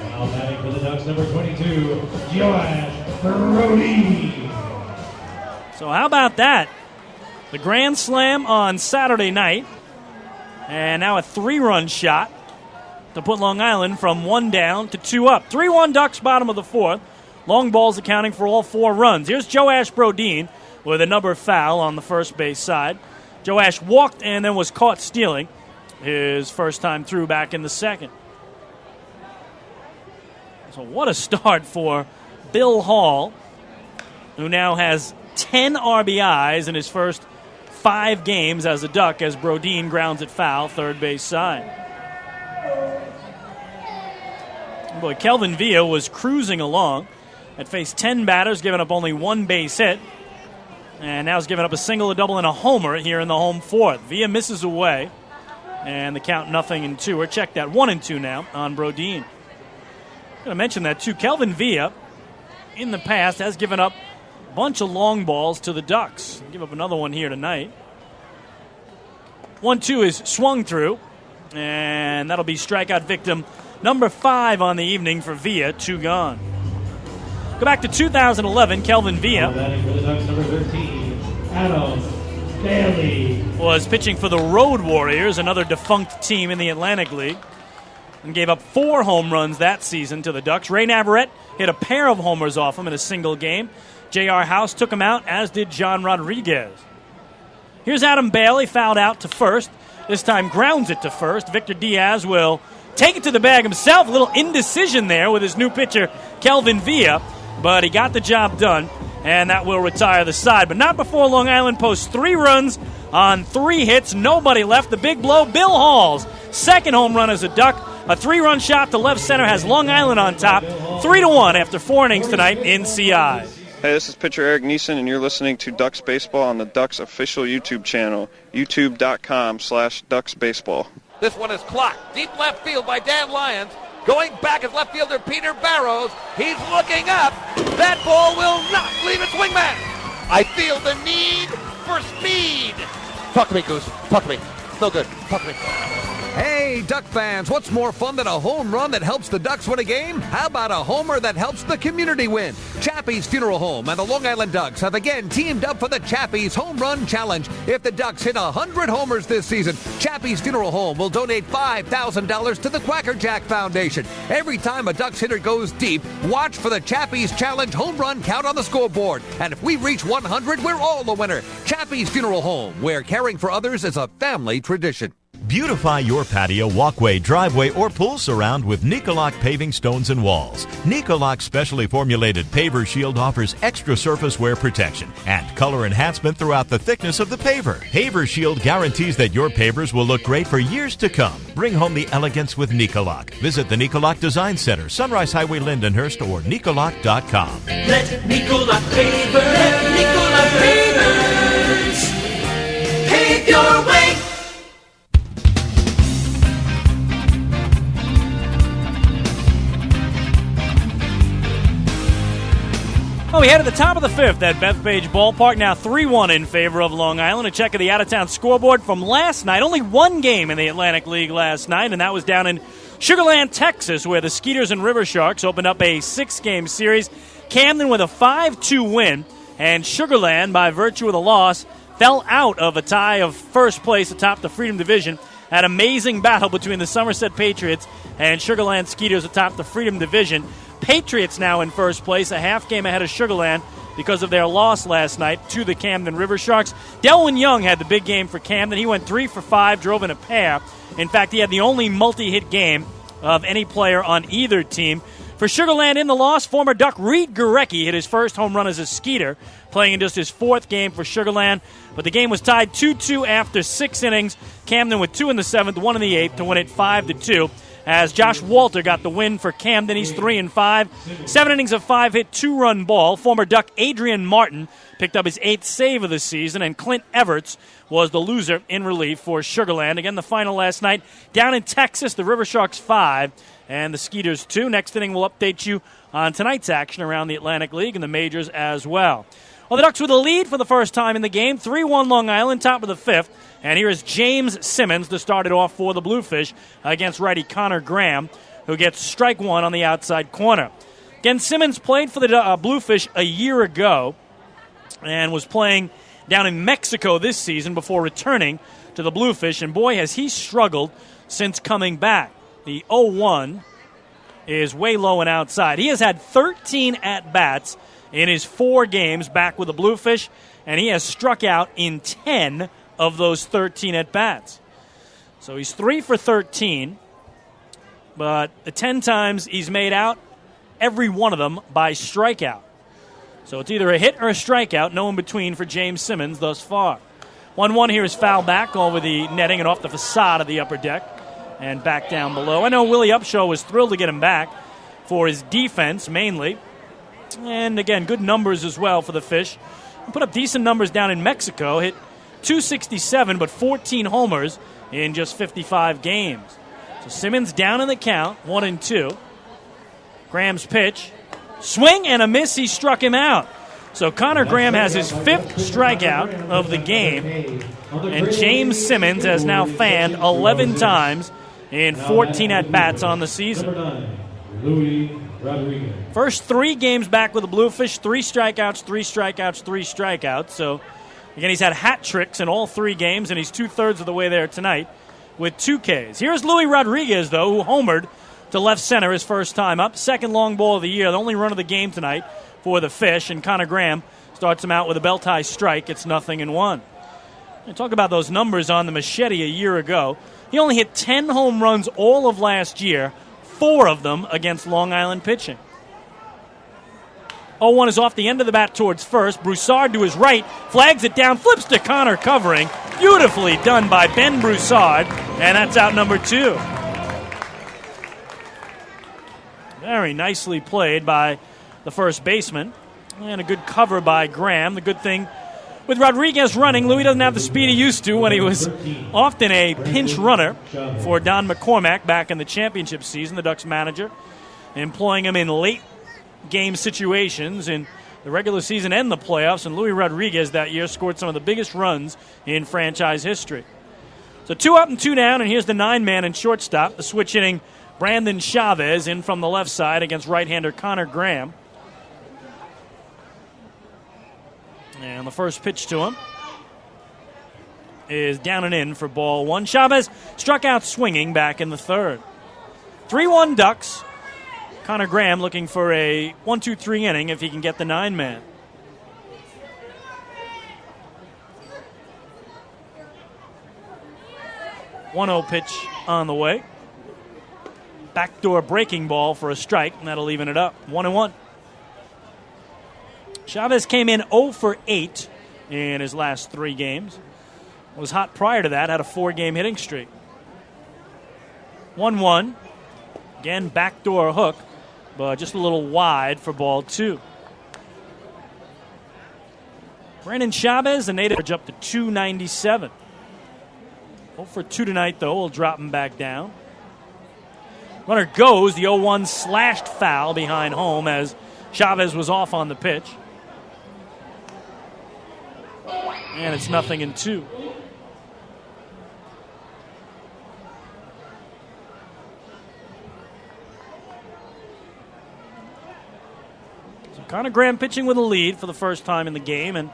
Now batting for the Ducks, number 22, Joash Brody. So how about that? The grand slam on Saturday night, and now a 3-run shot to put Long Island from 1 down to 2 up. 3-1 Ducks, bottom of the fourth. Long balls accounting for all 4 runs. Here's Joash Brodeen with a number foul on the first base side. Joash walked and then was caught stealing his first time through back in the second. So what a start for Bill Hall, who now has 10 RBIs in his first 5 games as a Duck, as Brodeen grounds it foul, third base side. Boy, Kelvin Villa was cruising along. Had faced 10 batters, given up only 1 base hit, and now has given up a single, a double, and a homer here in the home fourth. Villa misses away. And the count 0-2, or check that, 1-2 now on Brodeen. I'm going to mention that, too. Kelvin Villa, in the past, has given up a bunch of long balls to the Ducks. He'll give up another one here tonight. 1-2 is swung through, and that'll be strikeout victim number 5 on the evening for Villa, 2 gone. Go back to 2011, Kelvin Villa was pitching for the Road Warriors, another defunct team in the Atlantic League, and gave up 4 home runs that season to the Ducks. Ray Navarrete hit a pair of homers off him in a single game. J.R. House took him out, as did John Rodriguez. Here's Adam Bailey, fouled out to first. This time grounds it to first. Victor Diaz will take it to the bag himself. A little indecision there with his new pitcher, Kelvin Villa, but he got the job done, and that will retire the side. But not before Long Island posts 3 runs on 3 hits. Nobody left. The big blow, Bill Hall's second home run as a Duck. A 3-run shot to left center has Long Island on top, 3-1 after 4 innings tonight in CI. Hey, this is pitcher Eric Neeson, and you're listening to Ducks Baseball on the Ducks official YouTube channel, youtube.com/DucksBaseball. This one is clocked. Deep left field by Dan Lyons. Going back is left fielder Peter Barrows. He's looking up. That ball will not leave its wingman. I feel the need for speed. Talk to me, Goose. Talk to me. It's no good. Talk to me. Hey, Duck fans, what's more fun than a home run that helps the Ducks win a game? How about a homer that helps the community win? Chappie's Funeral Home and the Long Island Ducks have again teamed up for the Chappie's Home Run Challenge. If the Ducks hit 100 homers this season, Chappie's Funeral Home will donate $5,000 to the Quacker Jack Foundation. Every time a Ducks hitter goes deep, watch for the Chappie's Challenge home run count on the scoreboard. And if we reach 100, we're all the winner. Chappie's Funeral Home, where caring for others is a family tradition. Beautify your patio, walkway, driveway, or pool surround with Nicoloc paving stones and walls. Nicoloc's specially formulated paver shield offers extra surface wear protection and color enhancement throughout the thickness of the paver. Paver shield guarantees that your pavers will look great for years to come. Bring home the elegance with Nicoloc. Visit the Nicoloc Design Center, Sunrise Highway, Lindenhurst, or Nicoloc.com. Let Nicoloc pavers pave your way. Well, we head to the top of the 5th at Bethpage Ballpark. Now 3-1 in favor of Long Island. A check of the out-of-town scoreboard from last night. Only one game in the Atlantic League last night, and that was down in Sugar Land, Texas, where the Skeeters and River Sharks opened up a 6-game series. Camden with a 5-2 win, and Sugar Land, by virtue of the loss, fell out of a tie of first place atop the Freedom Division. An amazing battle between the Somerset Patriots and Sugar Land Skeeters atop the Freedom Division. Patriots now in first place, a half game ahead of Sugar Land because of their loss last night to the Camden River Sharks. Delwyn Young had the big game for Camden. He went 3 for 5, drove in a pair. In fact, he had the only multi-hit game of any player on either team. For Sugar Land in the loss, former Duck Reed Gurecki hit his first home run as a Skeeter, playing in just his 4th game for Sugar Land. But the game was tied 2-2 after 6 innings. Camden with 2 in the 7th, 1 in the 8th to win it 5-2. As Josh Walter got the win for Camden. He's 3-5. 7 innings of 5-hit, 2-run ball. Former Duck Adrian Martin picked up his 8th save of the season, and Clint Everts was the loser in relief for Sugar Land. Again, the final last night down in Texas, the River Sharks 5 and the Skeeters 2. Next inning, we'll update you on tonight's action around the Atlantic League and the majors as well. Well, the Ducks with a lead for the first time in the game. 3-1 Long Island, top of the 5th. And here is James Simmons to start it off for the Bluefish against righty Connor Graham, who gets strike one on the outside corner. Again, Simmons played for the Bluefish a year ago and was playing down in Mexico this season before returning to the Bluefish. And boy, has he struggled since coming back. The 0-1 is way low and outside. He has had 13 at-bats in his 4 games back with the Bluefish, and he has struck out in 10 of those 13 at-bats. So he's 3 for 13, but the 10 times he's made out, every one of them by strikeout. So it's either a hit or a strikeout, no in between for James Simmons thus far. 1-1 here is foul back over the netting and off the facade of the upper deck and back down below. I know Willie Upshaw was thrilled to get him back for his defense mainly. And again, good numbers as well for the Fish. He put up decent numbers down in Mexico, hit .267 but 14 homers in just 55 games. So Simmons down in the count, 1-2. Graham's pitch, swing and a miss. He struck him out. So Connor Graham has his 5th strikeout of the game, and James Simmons has now fanned 11 times in 14 at-bats on the season. First 3 games back with the Bluefish, 3 strikeouts, 3 strikeouts, 3 strikeouts. So, again, he's had hat tricks in all 3 games, and he's 2/3 of the way there tonight with 2 Ks. Here's Luis Rodriguez, though, who homered to left center his first time up. Second long ball of the year, the only run of the game tonight for the Fish, and Connor Graham starts him out with a belt-high strike. It's 0-1. And talk about those numbers on the machete a year ago. He only hit 10 home runs all of last year, 4 of them against Long Island pitching. 0-1 is off the end of the bat towards first. Broussard to his right, flags it down, flips to Connor covering. Beautifully done by Ben Broussard, and that's out number 2. Very nicely played by the first baseman, and a good cover by Graham. The good thing with Rodriguez running, Louis doesn't have the speed he used to when he was often a pinch runner for Don McCormack back in the championship season, the Ducks manager, employing him in late game situations in the regular season and the playoffs, and Luis Rodriguez that year scored some of the biggest runs in franchise history. So 2 up and 2 down, and here's the 9-man and shortstop, the switch hitting Brandon Chavez in from the left side against right-hander Connor Graham. And the first pitch to him is down and in for ball 1. Chavez struck out swinging back in the 3rd. 3-1 Ducks. Connor Graham looking for a 1-2-3 inning if he can get the 9-man. One-0 pitch on the way. Backdoor breaking ball for a strike, and that'll even it up. 1-1. Chavez came in 0 for 8 in his last 3 games. Was hot prior to that, had a 4-game hitting streak. 1-1. Again, backdoor hook, but just a little wide for ball 2. Brandon Chavez, the native, up to 297. 0 for 2 tonight, though. We'll drop him back down. Runner goes. The 0-1 slashed foul behind home as Chavez was off on the pitch. And it's 0-2. So Connor Graham pitching with a lead for the first time in the game, and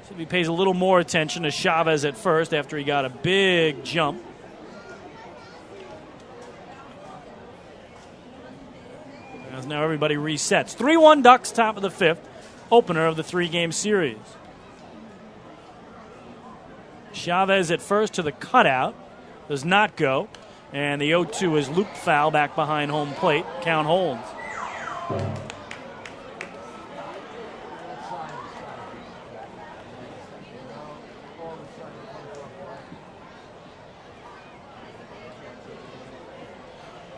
so he pays a little more attention to Chavez at first after he got a big jump. As now everybody resets. 3-1 Ducks, top of the 5th, opener of the 3-game series. Chavez at first to the cutout. Does not go. And the 0-2 is looped foul back behind home plate. Count holds.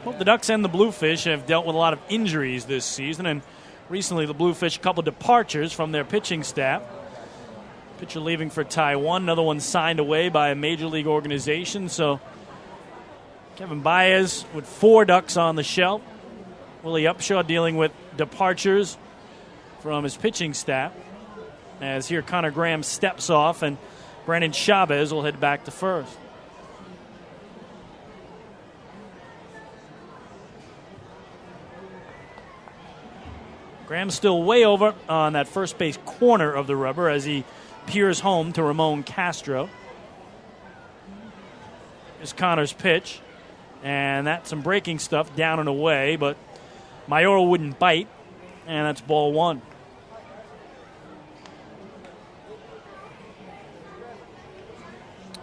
Well, the Ducks and the Bluefish have dealt with a lot of injuries this season, and recently the Bluefish, a couple departures from their pitching staff. Pitcher leaving for Taiwan, another one signed away by a major league organization. So Kevin Baez with 4 Ducks on the shelf. Willie Upshaw dealing with departures from his pitching staff. As here Connor Graham steps off and Brandon Chavez will head back to first. Graham's still way over on that first base corner of the rubber as he peers home to Ramon Castro. Here's Connor's pitch. And that's some breaking stuff down and away, but Mayor wouldn't bite, and that's ball 1.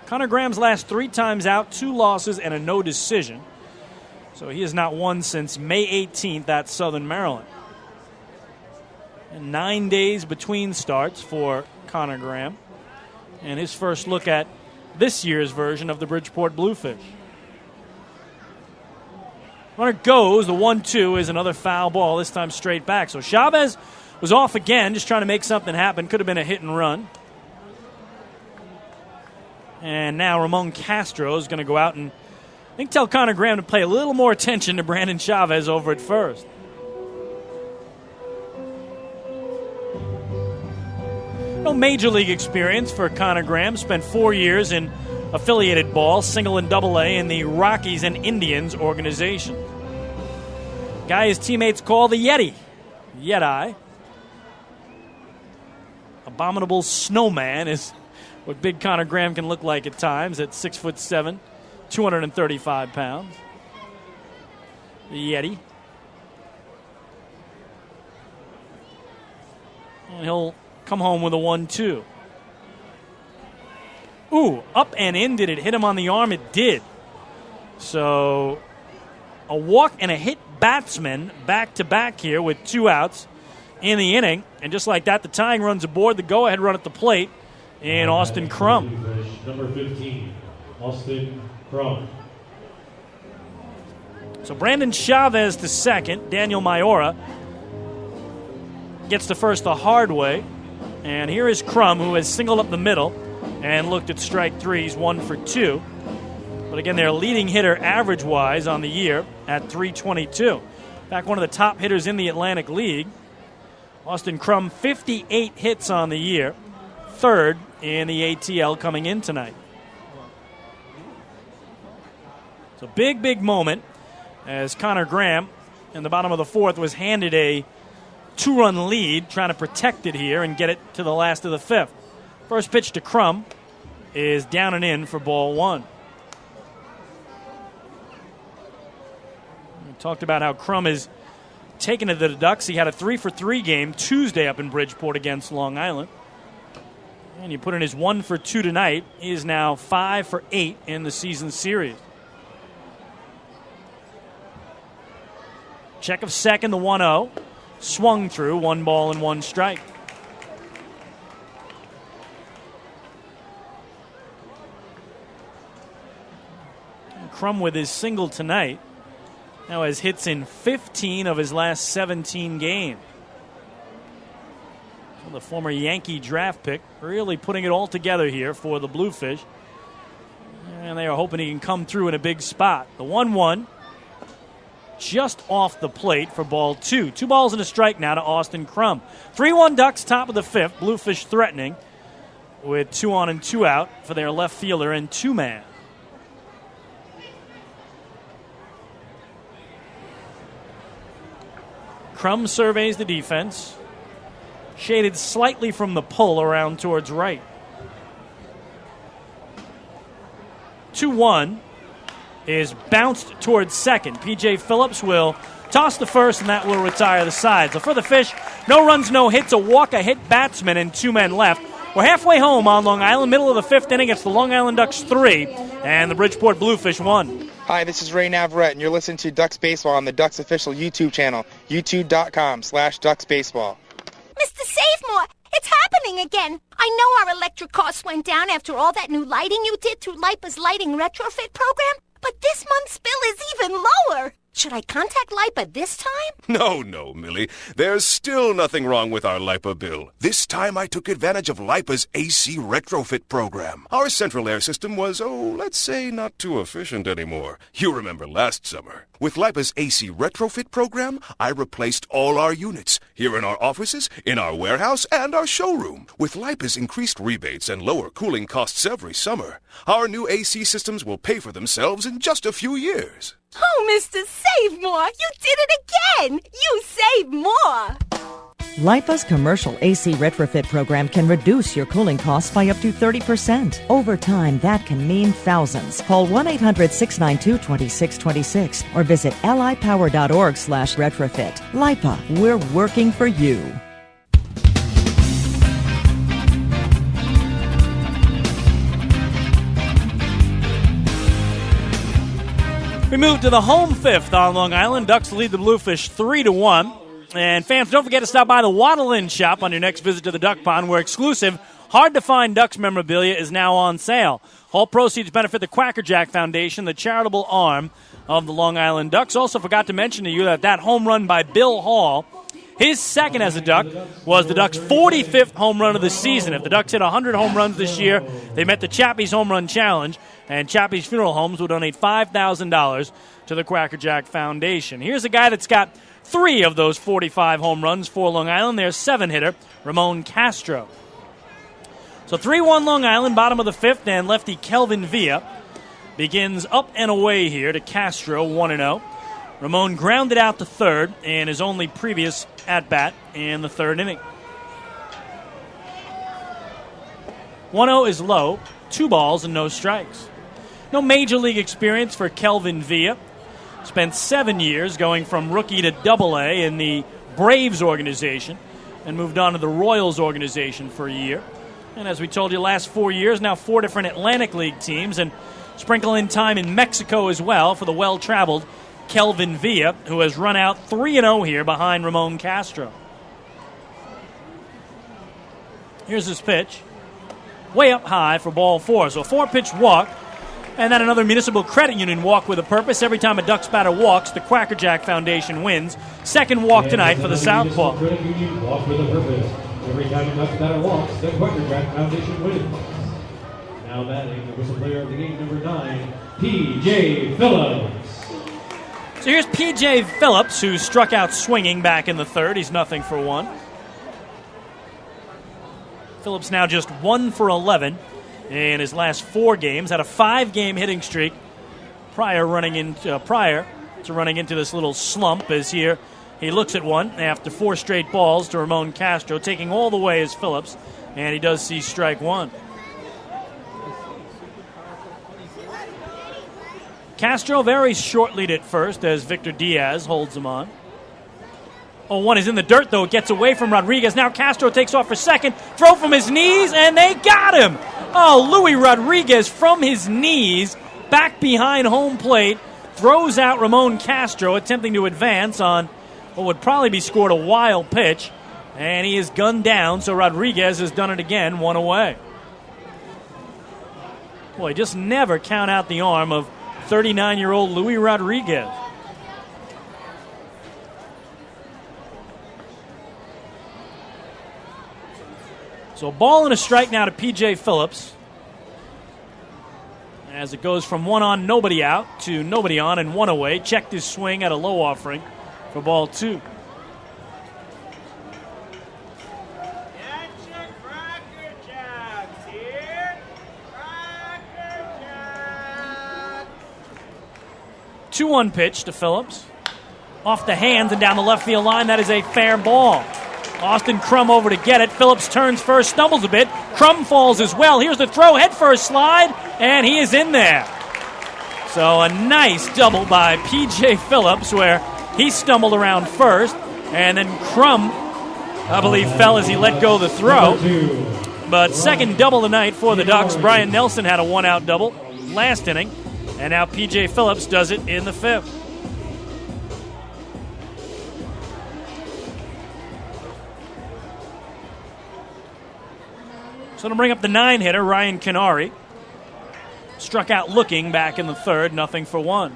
Connor Graham's last 3 times out, 2 losses and a no decision. So he has not won since May 18th at Southern Maryland. And 9 days between starts for Connor Graham. And his first look at this year's version of the Bridgeport Bluefish. Runner goes. The 1-2 is another foul ball, this time straight back. So Chavez was off again, just trying to make something happen. Could have been a hit and run. And now Ramon Castro is going to go out and I think tell Connor Graham to pay a little more attention to Brandon Chavez over at first. No major league experience for Connor Graham. Spent 4 years in affiliated ball, single and double A in the Rockies and Indians organization. Guy his teammates call the Yeti. Yeti. Abominable snowman is what big Connor Graham can look like at times at 6'7", 235 pounds. The Yeti. And he'll come home with a 1-2. Ooh, up and in. Did it hit him on the arm? It did. So a walk and a hit batsman back-to-back here with 2 outs in the inning. And just like that, the tying run's aboard. The go-ahead run at the plate in Austin Crum. Number 15, Austin Crum. So Brandon Chavez to second. Daniel Mayora gets to first the hard way. And here is Crum, who has singled up the middle and looked at strike 3. He's 1 for 2. But again, they're leading hitter average-wise on the year at .322. In fact, one of the top hitters in the Atlantic League. Austin Crum, 58 hits on the year. Third in the ATL coming in tonight. So big moment as Connor Graham in the bottom of the 4th was handed a 2-run lead, trying to protect it here and get it to the last of the 5th. First pitch to Crum is down and in for ball 1. We talked about how Crum is taken to the Ducks. He had a 3-for-3 game Tuesday up in Bridgeport against Long Island. And you put in his 1 for 2 tonight. He is now 5 for 8 in the season series. Check of second, the 1-0. Swung through, 1 ball and 1 strike. And Crum with his single tonight now has hits in 15 of his last 17 games. So the former Yankee draft pick really putting it all together here for the Bluefish. And they are hoping he can come through in a big spot. The 1-1. Just off the plate for ball 2. 2 balls and a strike now to Austin Crum. 3-1 Ducks, top of the 5th. Bluefish threatening with 2 on and 2 out for their left fielder and 2-man. Crum surveys the defense. Shaded slightly from the pull around towards right. 2-1. Is bounced towards second. P.J. Phillips will toss the first, and that will retire the side. So for the Fish, no runs, no hits, a walk, a hit batsman, and 2 men left. We're halfway home on Long Island, middle of the 5th inning. It's the Long Island Ducks 3 and the Bridgeport Bluefish 1. Hi, this is Ray Navarrete, and you're listening to Ducks Baseball on the Ducks official YouTube channel, youtube.com/DucksBaseball. Mr. Savemore, it's happening again. I know our electric costs went down after all that new lighting you did through LIPA's lighting retrofit program. But this month's bill is even lower. Should I contact LIPA this time? No, Millie. There's still nothing wrong with our LIPA bill. This time I took advantage of LIPA's AC retrofit program. Our central air system was, let's say, not too efficient anymore. You remember last summer. With LIPA's AC retrofit program, I replaced all our units, here in our offices, in our warehouse, and our showroom. With LIPA's increased rebates and lower cooling costs every summer, our new AC systems will pay for themselves in just a few years. Oh, Mr. Savemore, you did it again! You saved more! LIPA's commercial AC retrofit program can reduce your cooling costs by up to 30%. Over time, that can mean thousands. Call 1-800-692-2626 or visit lipower.org/retrofit. LIPA, we're working for you. We move to the home 5th on Long Island. Ducks lead the Bluefish 3-1. And fans, don't forget to stop by the Waddle Inn shop on your next visit to the Duck Pond, where exclusive, hard-to-find Ducks memorabilia is now on sale. All proceeds benefit the Quacker Jack Foundation, the charitable arm of the Long Island Ducks. Also forgot to mention to you that home run by Bill Hall His second as a Duck was the Ducks' 45th home run of the season. If the Ducks hit 100 home runs this year, they met the Chappie's Home Run Challenge, and Chappie's Funeral Homes will donate $5,000 to the Cracker Jack Foundation. Here's a guy that's got 3 of those 45 home runs for Long Island. Their 7-hitter, Ramon Castro. So 3-1 Long Island, bottom of the 5th, and lefty Kelvin Villa begins up and away here to Castro, 1-0. Ramon grounded out to third in his only previous at-bat in the 3rd inning. 1-0 is low, 2 balls and no strikes. No major league experience for Kelvin Villa. Spent 7 years going from rookie to Double-A in the Braves organization and moved on to the Royals organization for a year. And as we told you, last 4 years, now 4 different Atlantic League teams, and sprinkle in time in Mexico as well for the well-traveled Kelvin Villa, who has run out 3-0 here behind Ramon Castro. Here's his pitch. Way up high for ball 4. So a 4-pitch walk, and then another Municipal Credit Union walk with a purpose. Every time a Ducks batter walks, the Cracker Jack Foundation wins. Second walk tonight for the Southpaw. Credit Union walk with a purpose. Every time a Ducks batter walks, the Cracker Jack Foundation wins. Now batting, the whistle player of the game, number 9, P.J. Phillips. So here's P.J. Phillips, who struck out swinging back in the 3rd. He's 0 for 1. Phillips now just 1 for 11 in his last 4 games. Had a 5-game hitting streak prior to running into this little slump. As here he looks at one after 4 straight balls to Ramon Castro, taking all the way as Phillips, and he does see strike 1. Castro very short lead at first as Victor Diaz holds him on. 0-1 is in the dirt, though. It gets away from Rodriguez. Now Castro takes off for second. Throw from his knees, and they got him. Oh, Luis Rodriguez from his knees, back behind home plate, throws out Ramon Castro, attempting to advance on what would probably be scored a wild pitch. And he is gunned down, so Rodriguez has done it again, 1 away. Boy, just never count out the arm of 39-year-old Luis Rodriguez. So ball and a strike now to P.J. Phillips as it goes from 1 on, nobody out to nobody on and 1 away. Checked his swing at a low offering for ball 2. Attention, Cracker Jacks here. Cracker Jacks. 2-1 pitch to Phillips. Off the hands and down the left field line. That is a fair ball. Austin Crum over to get it. Phillips turns first, stumbles a bit. Crum falls as well. Here's the throw, head first slide, and he is in there. So a nice double by P.J. Phillips where he stumbled around first, and then Crum, I believe, fell as he let go of the throw. But second double of the night for the Ducks. Brian Nelson had a 1-out double last inning, and now P.J. Phillips does it in the 5th. So to bring up the 9-hitter, Ryan Canary. Struck out looking back in the 3rd, 0 for 1.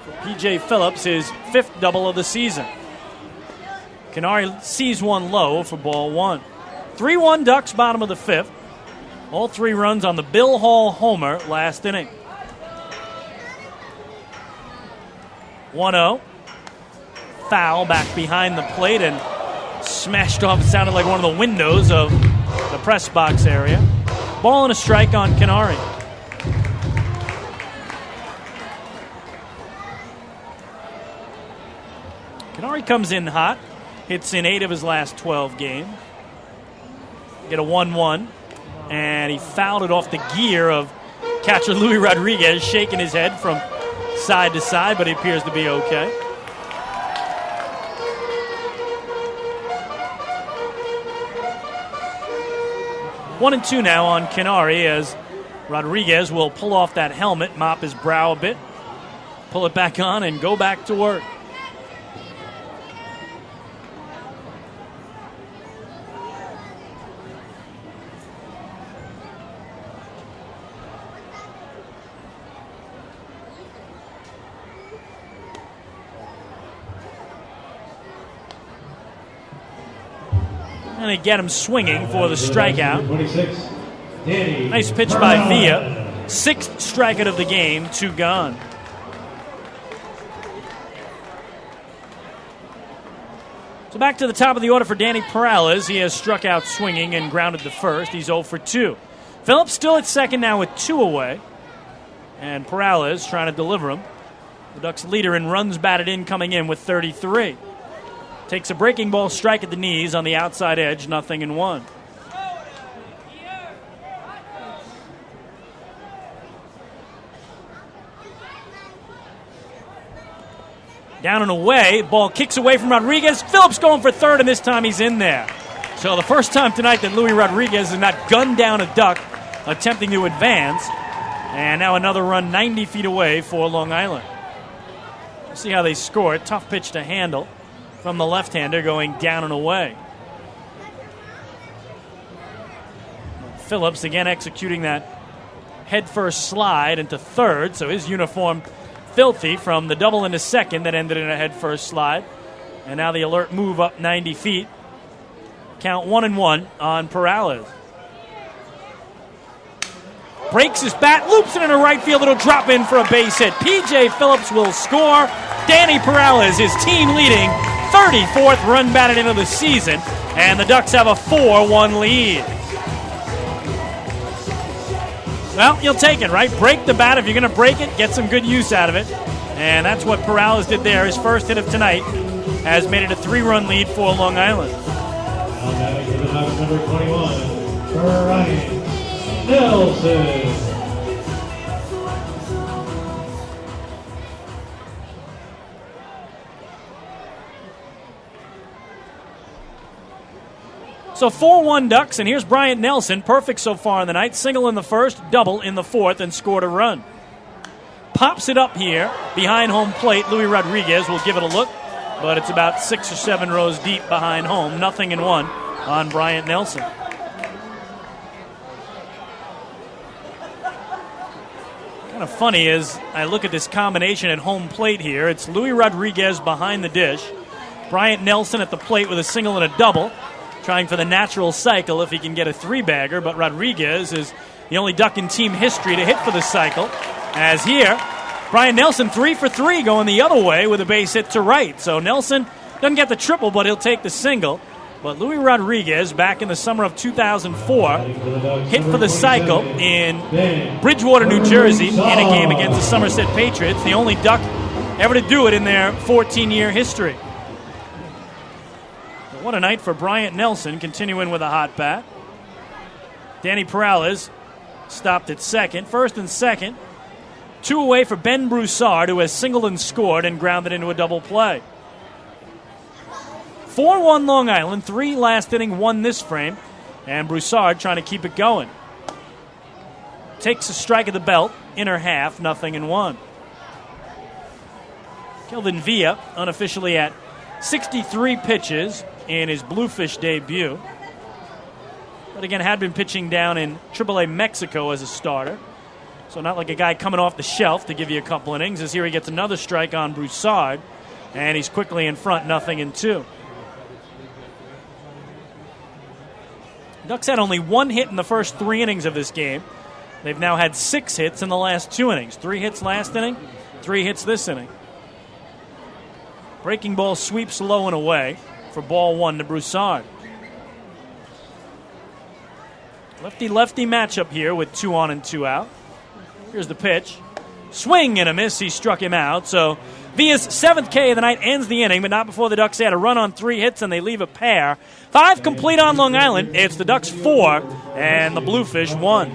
For P.J. Phillips, his 5th double of the season. Canary sees one low for ball 1. 3-1 Ducks, bottom of the 5th. All 3 runs on the Bill Hall homer last inning. 1-0. Foul back behind the plate and smashed off. It sounded like one of the windows of the press box area. Ball and a strike on Canary. Canary comes in hot. Hits in 8 of his last 12 games. Get a 1-1. And he fouled it off the gear of catcher Luis Rodriguez, shaking his head from side to side, but he appears to be okay. One and 2 now on Canary as Rodriguez will pull off that helmet, mop his brow a bit, pull it back on, and go back to work. And they get him swinging for the strikeout. 26, Danny Nice pitch by Villa. 6th strikeout of the game, 2 gone. So back to the top of the order for Danny Perales. He has struck out swinging and grounded to first. He's 0 for 2. Phillips still at second now with 2 away. And Perales trying to deliver him. The Ducks leader in runs batted in coming in with 33. Takes a breaking ball strike at the knees on the outside edge, 0-1. Down and away, ball kicks away from Rodriguez. Phillips going for third, and this time he's in there. So the first time tonight that Luis Rodriguez has not gunned down a Duck attempting to advance. And now another run 90 feet away for Long Island. See how they score. Tough pitch to handle from the left-hander going down and away. Phillips again executing that head-first slide into third, so his uniform filthy from the double into second that ended in a head-first slide. And now the alert move up 90 feet. Count 1-1 on Perales. Breaks his bat, loops it into right field. It'll drop in for a base hit. P.J. Phillips will score. Danny Perales, his team leading 34th run batted into the season. And the Ducks have a 4-1 lead. Well, you'll take it, right? Break the bat. If you're going to break it, get some good use out of it. And that's what Perales did there. His first hit of tonight has made it a 3-run lead for Long Island. Now batting for the Ducks, number 21, Brian Nelson. So 4-1 Ducks, and here's Bryant Nelson, perfect so far in the night. Single in the first, double in the fourth, and scored a run. Pops it up here behind home plate. Luis Rodriguez will give it a look, but it's about 6 or 7 rows deep behind home. 0-1 on Bryant Nelson. Kind of funny is I look at this combination at home plate here. It's Luis Rodriguez behind the dish, Bryant Nelson at the plate with a single and a double, trying for the natural cycle if he can get a 3-bagger, but Rodriguez is the only Duck in team history to hit for the cycle. As here, Bryant Nelson 3 for 3 going the other way with a base hit to right. So Nelson doesn't get the triple, but he'll take the single. But Luis Rodriguez, back in the summer of 2004, hit for the cycle in Bridgewater, New Jersey, in a game against the Somerset Patriots, the only Duck ever to do it in their 14-year history. What a night for Bryant Nelson, continuing with a hot bat. Danny Perales stopped at second. First and second. 2 away for Ben Broussard, who has singled and scored and grounded into a double play. 4-1 Long Island, 3 last inning, 1 this frame, and Broussard trying to keep it going. Takes a strike at the belt, inner half, 0-1. Kelvin Villa, unofficially at 63 pitches in his Bluefish debut. But again, had been pitching down in AAA Mexico as a starter. So not like a guy coming off the shelf to give you a couple innings. As here he gets another strike on Broussard, and he's quickly in front, 0-2. Ducks had only 1 hit in the first 3 innings of this game. They've now had 6 hits in the last 2 innings. 3 hits last inning, 3 hits this inning. Breaking ball sweeps low and away for ball 1 to Broussard. Lefty-lefty matchup here with 2 on and 2 out. Here's the pitch. Swing and a miss. He struck him out. So Villa's 7th K of the night ends the inning, but not before the Ducks had a run on 3 hits and they leave a pair. 5 complete on Long Island. It's the Ducks 4 and the Bluefish 1.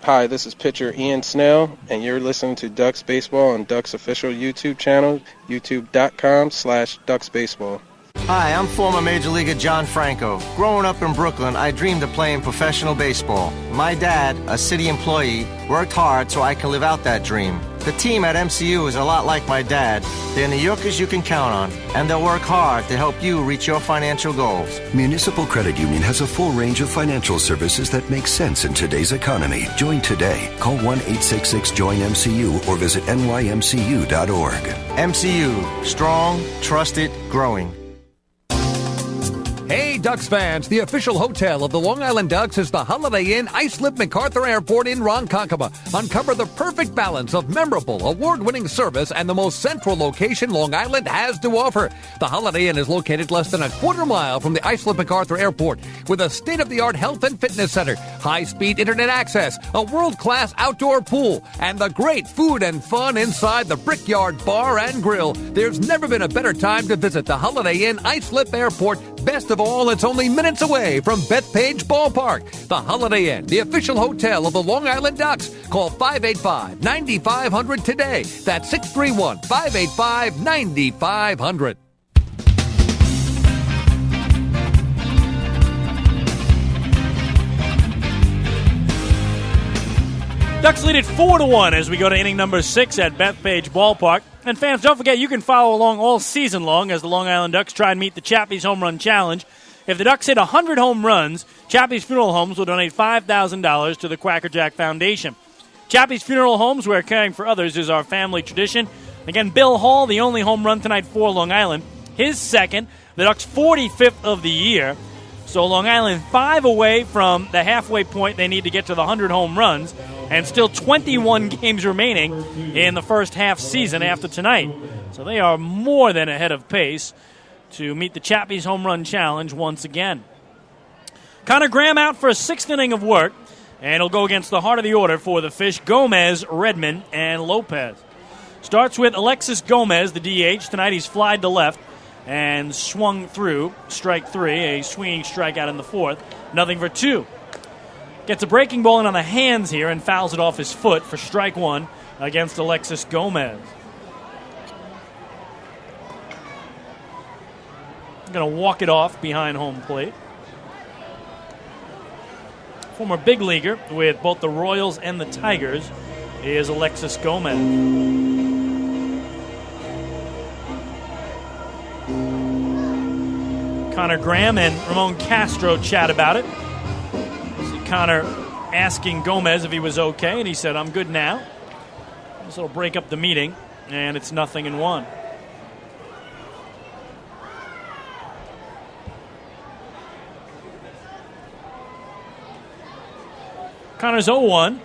Hi, this is pitcher Ian Snell, and you're listening to Ducks Baseball on Ducks official YouTube channel, youtube.com/DucksBaseball. Hi, I'm former Major Leaguer John Franco. Growing up in Brooklyn, I dreamed of playing professional baseball. My dad, a city employee, worked hard so I can live out that dream. The team at MCU is a lot like my dad. They're New Yorkers you can count on, and they'll work hard to help you reach your financial goals. Municipal Credit Union has a full range of financial services that make sense in today's economy. Join today. Call 1-866-JOIN-MCU or visit nymcu.org. MCU, strong, trusted, growing. Hey, Hey, Ducks fans, the official hotel of the Long Island Ducks is the Holiday Inn Islip MacArthur Airport in Ronkonkoma. Uncover the perfect balance of memorable, award-winning service and the most central location Long Island has to offer. The Holiday Inn is located less than a quarter mile from the Islip MacArthur Airport with a state-of-the-art health and fitness center, high-speed internet access, a world-class outdoor pool, and the great food and fun inside the Brickyard Bar and Grill. There's never been a better time to visit the Holiday Inn Islip Airport. Best of all, it's only minutes away from Bethpage Ballpark. The Holiday Inn, the official hotel of the Long Island Ducks. Call 585-9500 today. That's 631-585-9500. Ducks lead it 4-1 as we go to inning number 6 at Bethpage Ballpark. And fans, don't forget you can follow along all season long as the Long Island Ducks try and meet the Chappie's Home Run Challenge. If the Ducks hit 100 home runs, Chappie's Funeral Homes will donate $5,000 to the Quackerjack Foundation. Chappie's Funeral Homes, where caring for others is our family tradition. Again, Bill Hall, the only home run tonight for Long Island. His second, the Ducks' 45th of the year. So Long Island 5 away from the halfway point they need to get to the 100 home runs, and still 21 games remaining in the first half season after tonight. So they are more than ahead of pace to meet the Chappie's Home Run Challenge once again. Connor Graham out for a 6th inning of work, and he'll go against the heart of the order for the Fish, Gomez, Redmond, and Lopez. Starts with Alexis Gomez, the DH. Tonight he's flied to left and swung through strike 3, a swinging strikeout in the 4th. Nothing for 2. Gets a breaking ball in on the hands here and fouls it off his foot for strike 1 against Alexis Gomez. Going to walk it off behind home plate. Former big leaguer with both the Royals and the Tigers is Alexis Gomez. Connor Graham and Ramon Castro chat about it. See Connor asking Gomez if he was okay, and he said, "I'm good now." This will break up the meeting, and it's 0-1. Connor's 0-1.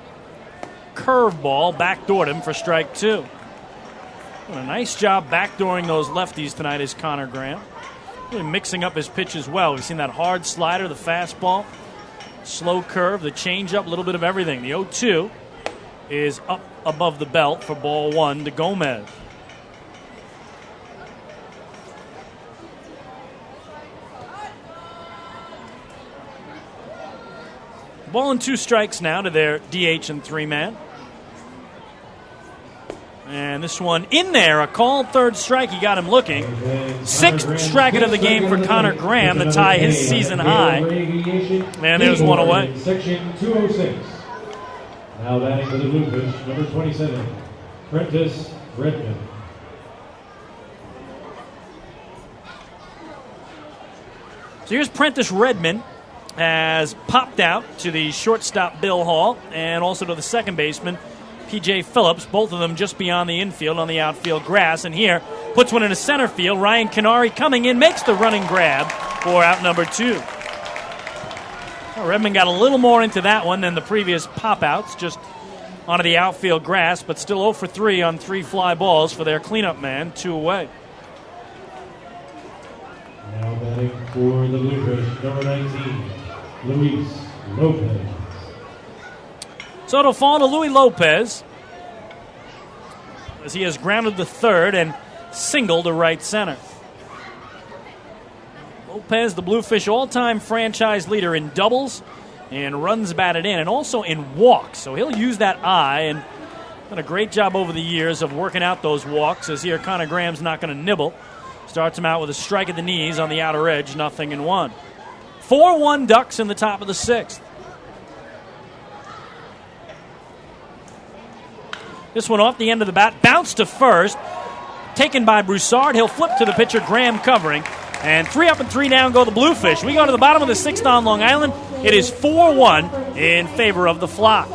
Curveball backdoored him for strike 2. Doing a nice job backdooring those lefties tonight is Connor Graham. Really mixing up his pitch as well. We've seen that hard slider, the fastball, slow curve, the changeup, a little bit of everything. The 0-2 is up above the belt for ball 1 to Gomez. Ball and 2 strikes now to their DH and 3-man. And this one in there, a called third strike. He got him looking. 6th strikeout of the game for Connor Graham to tie his season high. And there's one away. Section 206. Now batting for the Bluefish, number 27, Prentice Redmond. So here's Prentice Redmond. Has popped out to the shortstop Bill Hall and also to the second baseman P.J. Phillips, both of them just beyond the infield on the outfield grass. And here puts one into center field. Ryan Canary coming in, makes the running grab for out number 2. Well, Redmond got a little more into that one than the previous pop-outs, just onto the outfield grass, but still 0 for 3 on 3 fly balls for their cleanup man, 2 away. Now batting for the Bluefish, number 19, Luis Lopez. So it'll fall to Luis Lopez as he has grounded the third and singled to right center. Lopez, the Bluefish all-time franchise leader in doubles and runs batted in, and also in walks. So he'll use that eye, and done a great job over the years of working out those walks, as here Connor Graham's not going to nibble. Starts him out with a strike at the knees on the outer edge, 0-1. 4-1 Ducks in the top of the 6th. This one off the end of the bat, bounced to first, taken by Broussard. He'll flip to the pitcher, Graham covering, and 3 up and 3 down go the Bluefish. We go to the bottom of the 6th on Long Island. It is 4-1 in favor of the Flock.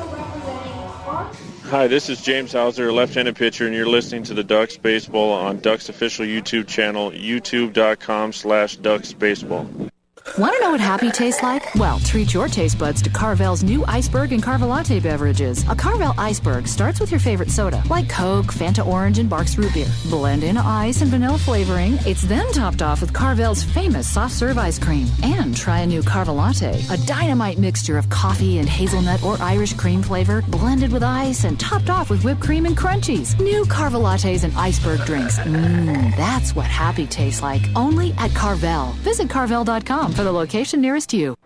Hi, this is James Hauser, left-handed pitcher, and you're listening to the Ducks Baseball on Ducks official YouTube channel, youtube.com/DucksBaseball. Want to know what happy tastes like? Well, treat your taste buds to Carvel's new iceberg and Carvel Latte beverages. A Carvel iceberg starts with your favorite soda, like Coke, Fanta Orange, and Barks Root Beer. Blend in ice and vanilla flavoring. It's then topped off with Carvel's famous soft serve ice cream. And try a new Carvel Latte, a dynamite mixture of coffee and hazelnut or Irish cream flavor, blended with ice and topped off with whipped cream and crunchies. New Carvel Lattes and iceberg drinks. That's what happy tastes like. Only at Carvel. Visit Carvel.com for the location nearest you.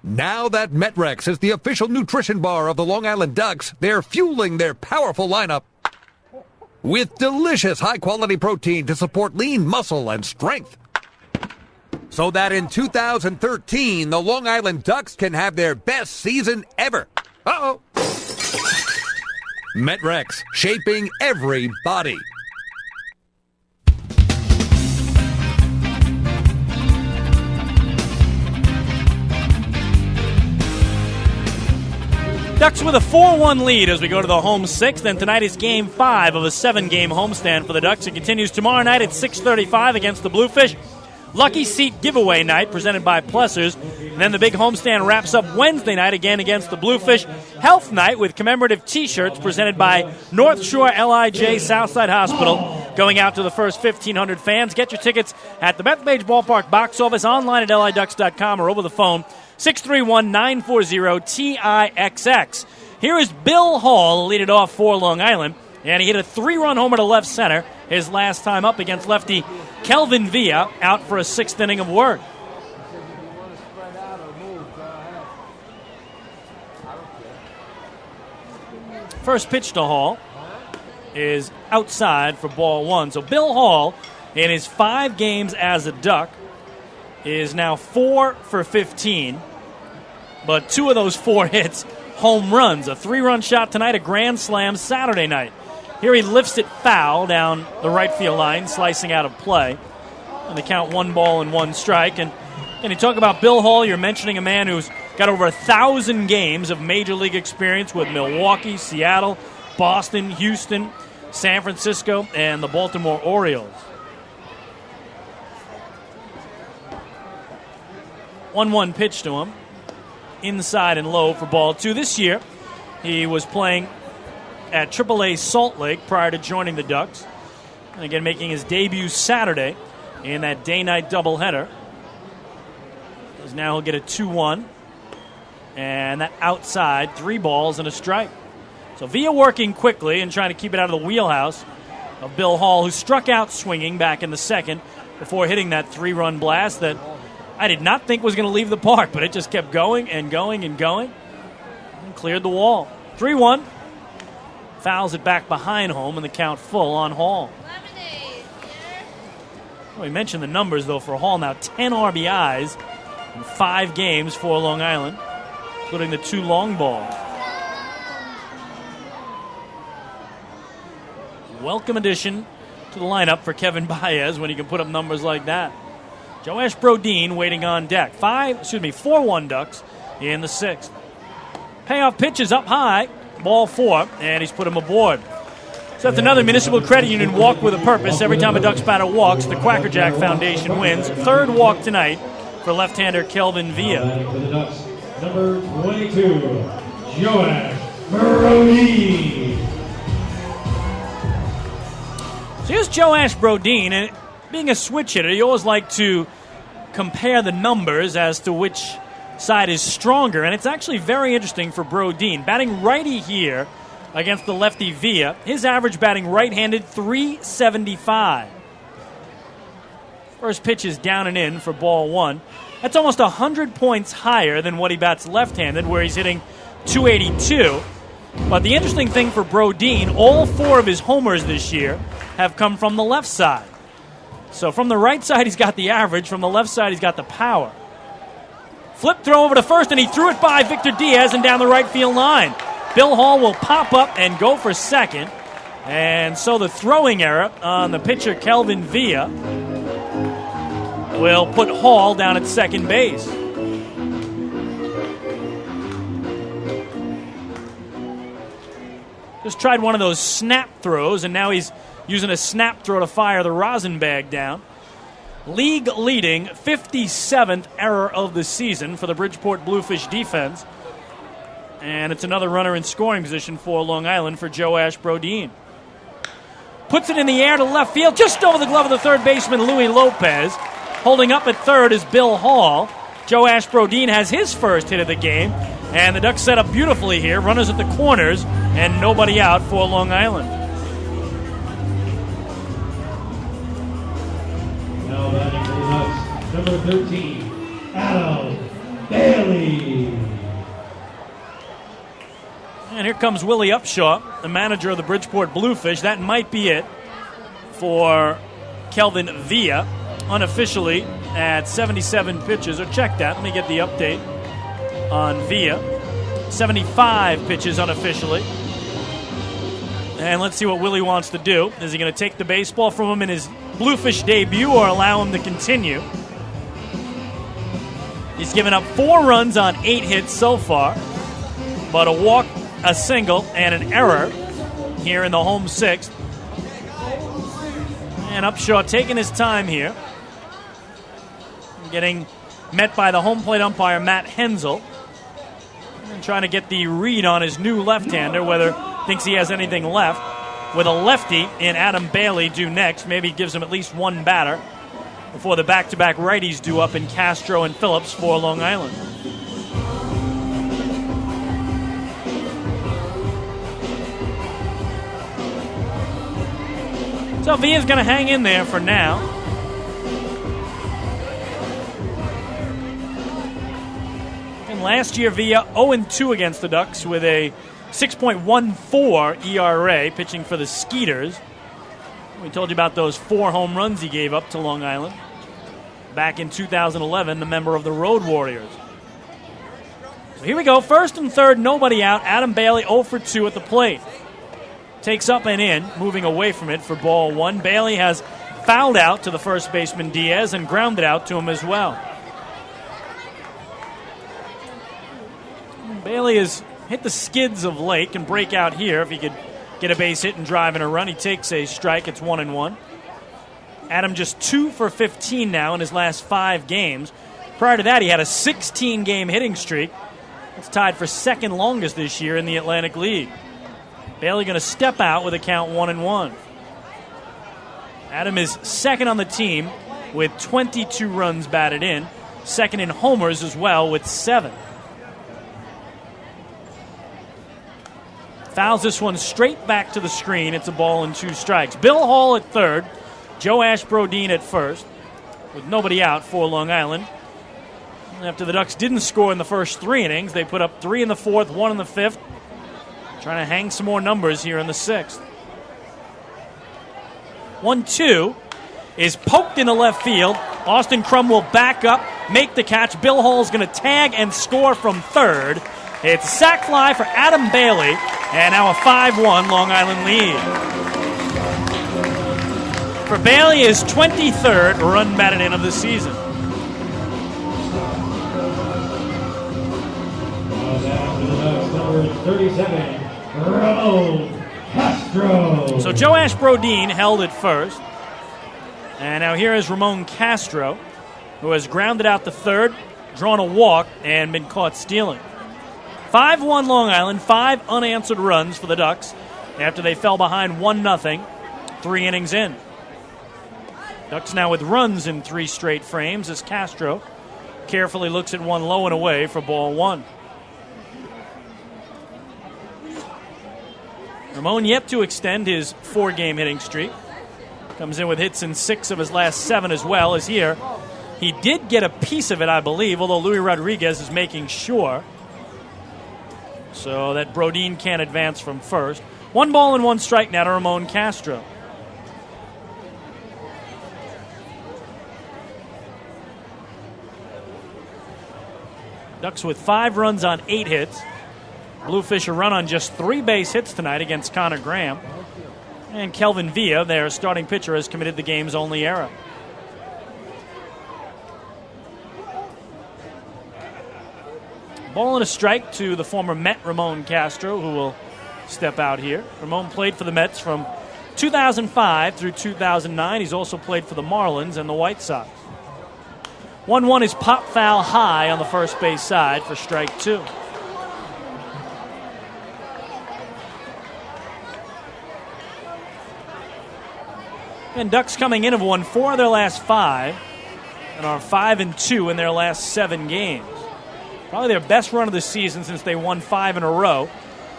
Now that Metrex is the official nutrition bar of the Long Island Ducks, they're fueling their powerful lineup with delicious high-quality protein to support lean muscle and strength. So that in 2013, the Long Island Ducks can have their best season ever. Uh-oh. Metrex, shaping every body. Ducks with a 4-1 lead as we go to the home sixth, and tonight is Game 5 of a 7-game homestand for the Ducks. It continues tomorrow night at 6:35 against the Bluefish. Lucky Seat giveaway night presented by Plessers. And then the big homestand wraps up Wednesday night again against the Bluefish. Health night with commemorative T-shirts presented by North Shore LIJ Southside Hospital. Going out to the first 1,500 fans. Get your tickets at the Bethpage Ballpark box office, online at liducks.com, or over the phone, 631-940-TIXX. Here is Bill Hall, lead it off for Long Island, and he hit a 3-run homer to left center his last time up against lefty Kelvin Villa, out for a 6th inning of work. First pitch to Hall is outside for ball 1. So Bill Hall, in his 5 games as a Duck, is now 4 for 15. But 2 of those 4 hits, home runs. A 3-run shot tonight, a grand slam Saturday night. Here he lifts it foul down the right field line, slicing out of play. And they count 1 ball and 1 strike. And you talk about Bill Hall, you're mentioning a man who's got over 1,000 games of Major League experience with Milwaukee, Seattle, Boston, Houston, San Francisco, and the Baltimore Orioles. 1-1 pitch to him. Inside and low for ball 2. This year, he was playing at AAA Salt Lake prior to joining the Ducks. And again, making his debut Saturday in that day-night doubleheader. As now he'll get a 2-1. And that outside, 3 balls and a strike. So Villa working quickly and trying to keep it out of the wheelhouse of Bill Hall, who struck out swinging back in the second before hitting that 3-run blast that I did not think was going to leave the park, but it just kept going and going and going and cleared the wall. 3-1. Fouls it back behind home, and the count full on Hall. Well, we mentioned the numbers, though, for Hall now. 10 RBIs in 5 games for Long Island, including the 2 long balls. Welcome addition to the lineup for Kevin Baez when he can put up numbers like that. Joash Brodeen waiting on deck. 4-1 Ducks in the 6th. Payoff pitch is up high. Ball 4, and he's put him aboard. So that's another Municipal Credit Union walk with a purpose. Every time a Ducks batter walks, the Quackerjack Foundation wins. 3rd walk tonight for left-hander Kelvin Villa. For the Ducks, number 22, Joash Brodeen. So here's Joash Brodeen, and being a switch hitter, you always like to compare the numbers as to which side is stronger, and it's actually very interesting for Brodeen. Batting righty here against the lefty Villa, his average batting right-handed, 375. First pitch is down and in for ball 1. That's almost 100 points higher than what he bats left-handed, where he's hitting 282. But the interesting thing for Brodeen, all 4 of his homers this year have come from the left side. So from the right side, he's got the average. From the left side, he's got the power. Flip throw over to first, and he threw it by Victor Diaz and down the right field line. Bill Hall will pop up and go for second. And so the throwing error on the pitcher Kelvin Villa will put Hall down at second base. Just tried one of those snap throws, and now he's using a snap throw to fire the rosin bag down. league-leading 57th error of the season for the Bridgeport Bluefish defense. And it's another runner in scoring position for Long Island for Joash Brodeen. Puts it in the air to left field, just over the glove of the third baseman, Louis Lopez. Holding up at third is Bill Hall. Joash Brodeen has his first hit of the game. And the Ducks set up beautifully here. Runners at the corners and nobody out for Long Island. Now batting for the Ducks, number 13, Adam Bailey. And here comes Willie Upshaw, the manager of the Bridgeport Bluefish. That might be it for Kelvin Villa, unofficially at 77 pitches. Or check that. Let me get the update on Villa. 75 pitches unofficially. And let's see what Willie wants to do. Is he going to take the baseball from him in his Bluefish debut or allow him to continue? He's given up 4 runs on 8 hits so far, but a walk, a single, and an error here in the home 6th. And Upshaw taking his time here. Getting met by the home plate umpire, Matt Hensel. And trying to get the read on his new left-hander, whether thinks he has anything left. With a lefty in Adam Bailey due next. Maybe he gives him at least one batter before the back-to-back righties due up in Castro and Phillips for Long Island. So Villa's going to hang in there for now. And last year, Villa 0-2 against the Ducks with a 6.14 ERA, pitching for the Skeeters. We told you about those 4 home runs he gave up to Long Island back in 2011, the member of the Road Warriors. So here we go, first and third, nobody out. Adam Bailey 0 for 2 at the plate. Takes up and in, moving away from it for ball 1. Bailey has fouled out to the first baseman Diaz and grounded out to him as well. Bailey has hit the skids of late, can break out here if he could get a base hit and drive in a run. He takes a strike, it's 1-1. Adam just 2 for 15 now in his last 5 games. Prior to that, he had a 16-game hitting streak. It's tied for second longest this year in the Atlantic League. Bailey going to step out with a count 1-1. Adam is second on the team with 22 runs batted in. Second in homers as well with 7. Fouls this one straight back to the screen. It's a ball and 2 strikes. Bill Hall at third. Joash Brodeen at first. With nobody out for Long Island. After the Ducks didn't score in the first 3 innings, they put up 3 in the 4th, 1 in the 5th. Trying to hang some more numbers here in the 6th. 1-2 is poked into left field. Austin Crum will back up, make the catch. Bill Hall's going to tag and score from third. It's a sac fly for Adam Bailey, and now a 5-1 Long Island lead. For Bailey, his 23rd run batted in of the season. Number 37, Ramon Castro. So Joash Brodeen held it first. And now here is Ramon Castro, who has grounded out the third, drawn a walk, and been caught stealing. 5-1 Long Island, 5 unanswered runs for the Ducks after they fell behind 1-0, 3 innings in. Ducks now with runs in 3 straight frames as Castro carefully looks at one low and away for ball 1. Ramon yet to extend his 4-game hitting streak. Comes in with hits in 6 of his last 7 as well as here. He did get a piece of it, I believe, although Luis Rodriguez is making sure so that Brodeen can't advance from first. 1 ball and 1 strike now to Ramon Castro. Ducks with 5 runs on 8 hits. Bluefish a run on just 3 base hits tonight against Connor Graham. And Kelvin Villa, their starting pitcher, has committed the game's only error. Ball and a strike to the former Met Ramon Castro, who will step out here. Ramon played for the Mets from 2005 through 2009, he's also played for the Marlins and the White Sox. 1-1 is pop foul high on the first base side for strike 2. And Ducks coming in have won 4 of their last 5 and are 5-2 in their last 7 games. Probably their best run of the season since they won 5 in a row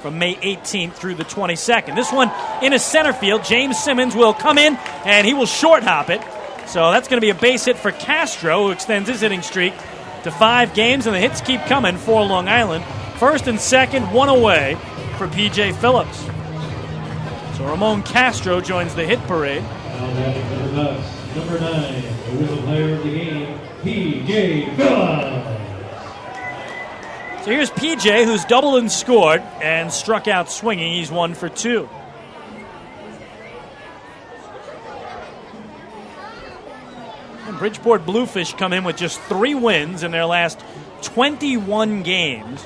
from May 18th through the 22nd. This one in a center field. James Simmons will come in, and he will short hop it. So that's going to be a base hit for Castro, who extends his hitting streak to 5 games, and the hits keep coming for Long Island. First and second, 1 away for P.J. Phillips. So Ramon Castro joins the hit parade. Now batting for the Ducks, number 9, the whistle player of the game, P.J. Phillips. So here's P.J., who's doubled and scored and struck out swinging. He's 1 for 2. And Bridgeport Bluefish come in with just 3 wins in their last 21 games.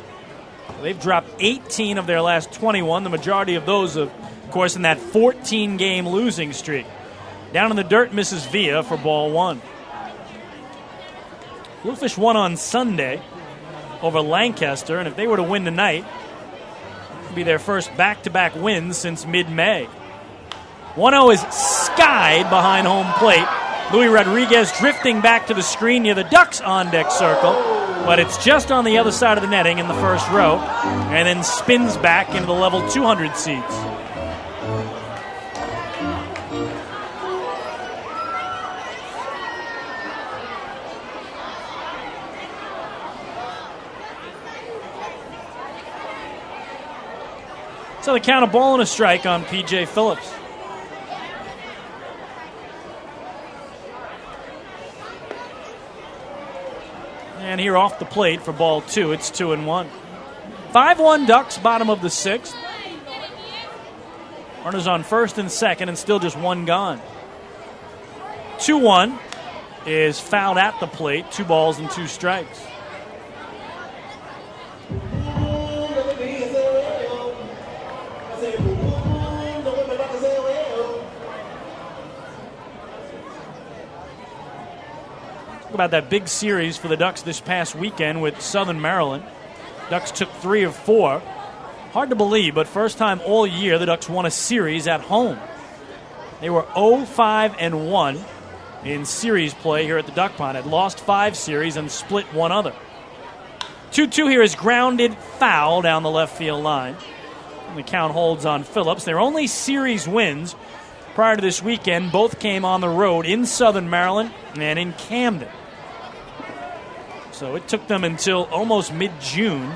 They've dropped 18 of their last 21, the majority of those, of course, in that 14-game losing streak. Down in the dirt, misses Villa for ball 1. Bluefish won on Sunday over Lancaster, and if they were to win tonight, it would be their first back-to-back wins since mid-May. 1-0 is skied behind home plate. Luis Rodriguez drifting back to the screen near the Ducks on-deck circle, but it's just on the other side of the netting in the first row, and then spins back into the level 200 seats. So the count, a ball and a strike on P.J. Phillips. And here off the plate for ball 2, it's 2-1. 5-1 Ducks, bottom of the 6th. Runners on first and second, and still just 1 gone. 2-1 is fouled at the plate, 2 balls and 2 strikes. About that big series for the Ducks this past weekend with Southern Maryland. Ducks took 3 of 4. Hard to believe, but first time all year the Ducks won a series at home. They were 0-5-1 in series play here at the Duck Pond. Had lost 5 series and split 1 other. 2-2 here is grounded foul down the left field line. And the count holds on Phillips. Their only series wins prior to this weekend both came on the road in Southern Maryland and in Camden. So it took them until almost mid-June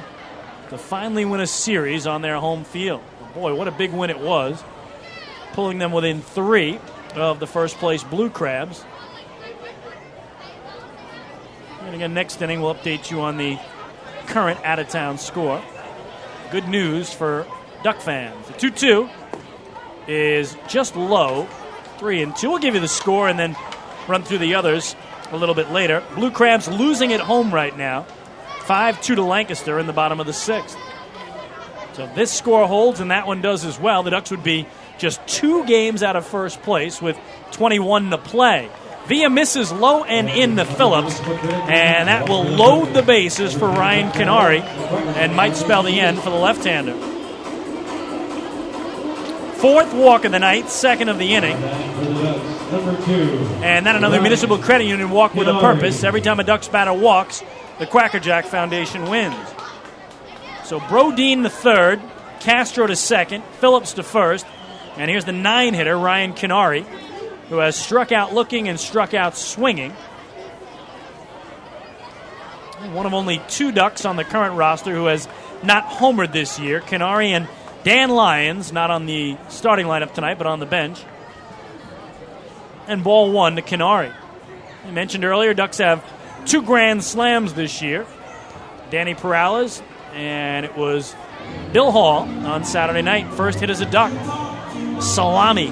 to finally win a series on their home field. Boy, what a big win it was, pulling them within 3 of the first-place Blue Crabs. And again, next inning, we'll update you on the current out-of-town score. Good news for Duck fans. The 2-2 is just low, 3-2. We'll give you the score and then run through the others a little bit later. Blue Crabs losing at home right now, 5-2 to Lancaster in the bottom of the 6th. So if this score holds and that one does as well, the Ducks would be just 2 games out of first place with 21 to play. Villa misses low and in to Phillips, and that will load the bases for Ryan Canary and might spell the end for the left-hander. 4th walk of the night, 2nd of the inning. And then another Municipal Credit Union walk with a purpose. Every time a Ducks batter walks, the Quackerjack Foundation wins. So Brodeen to 3rd, Castro to 2nd, Phillips to 1st, and here's the 9-hitter, Ryan Canary, who has struck out looking and struck out swinging. One of only 2 Ducks on the current roster who has not homered this year. Canary and Dan Lyons, not on the starting lineup tonight, but on the bench. And ball 1 to Canary. I mentioned earlier, Ducks have 2 grand slams this year. Danny Perales, and it was Bill Hall on Saturday night. First hit as a Duck. Salami.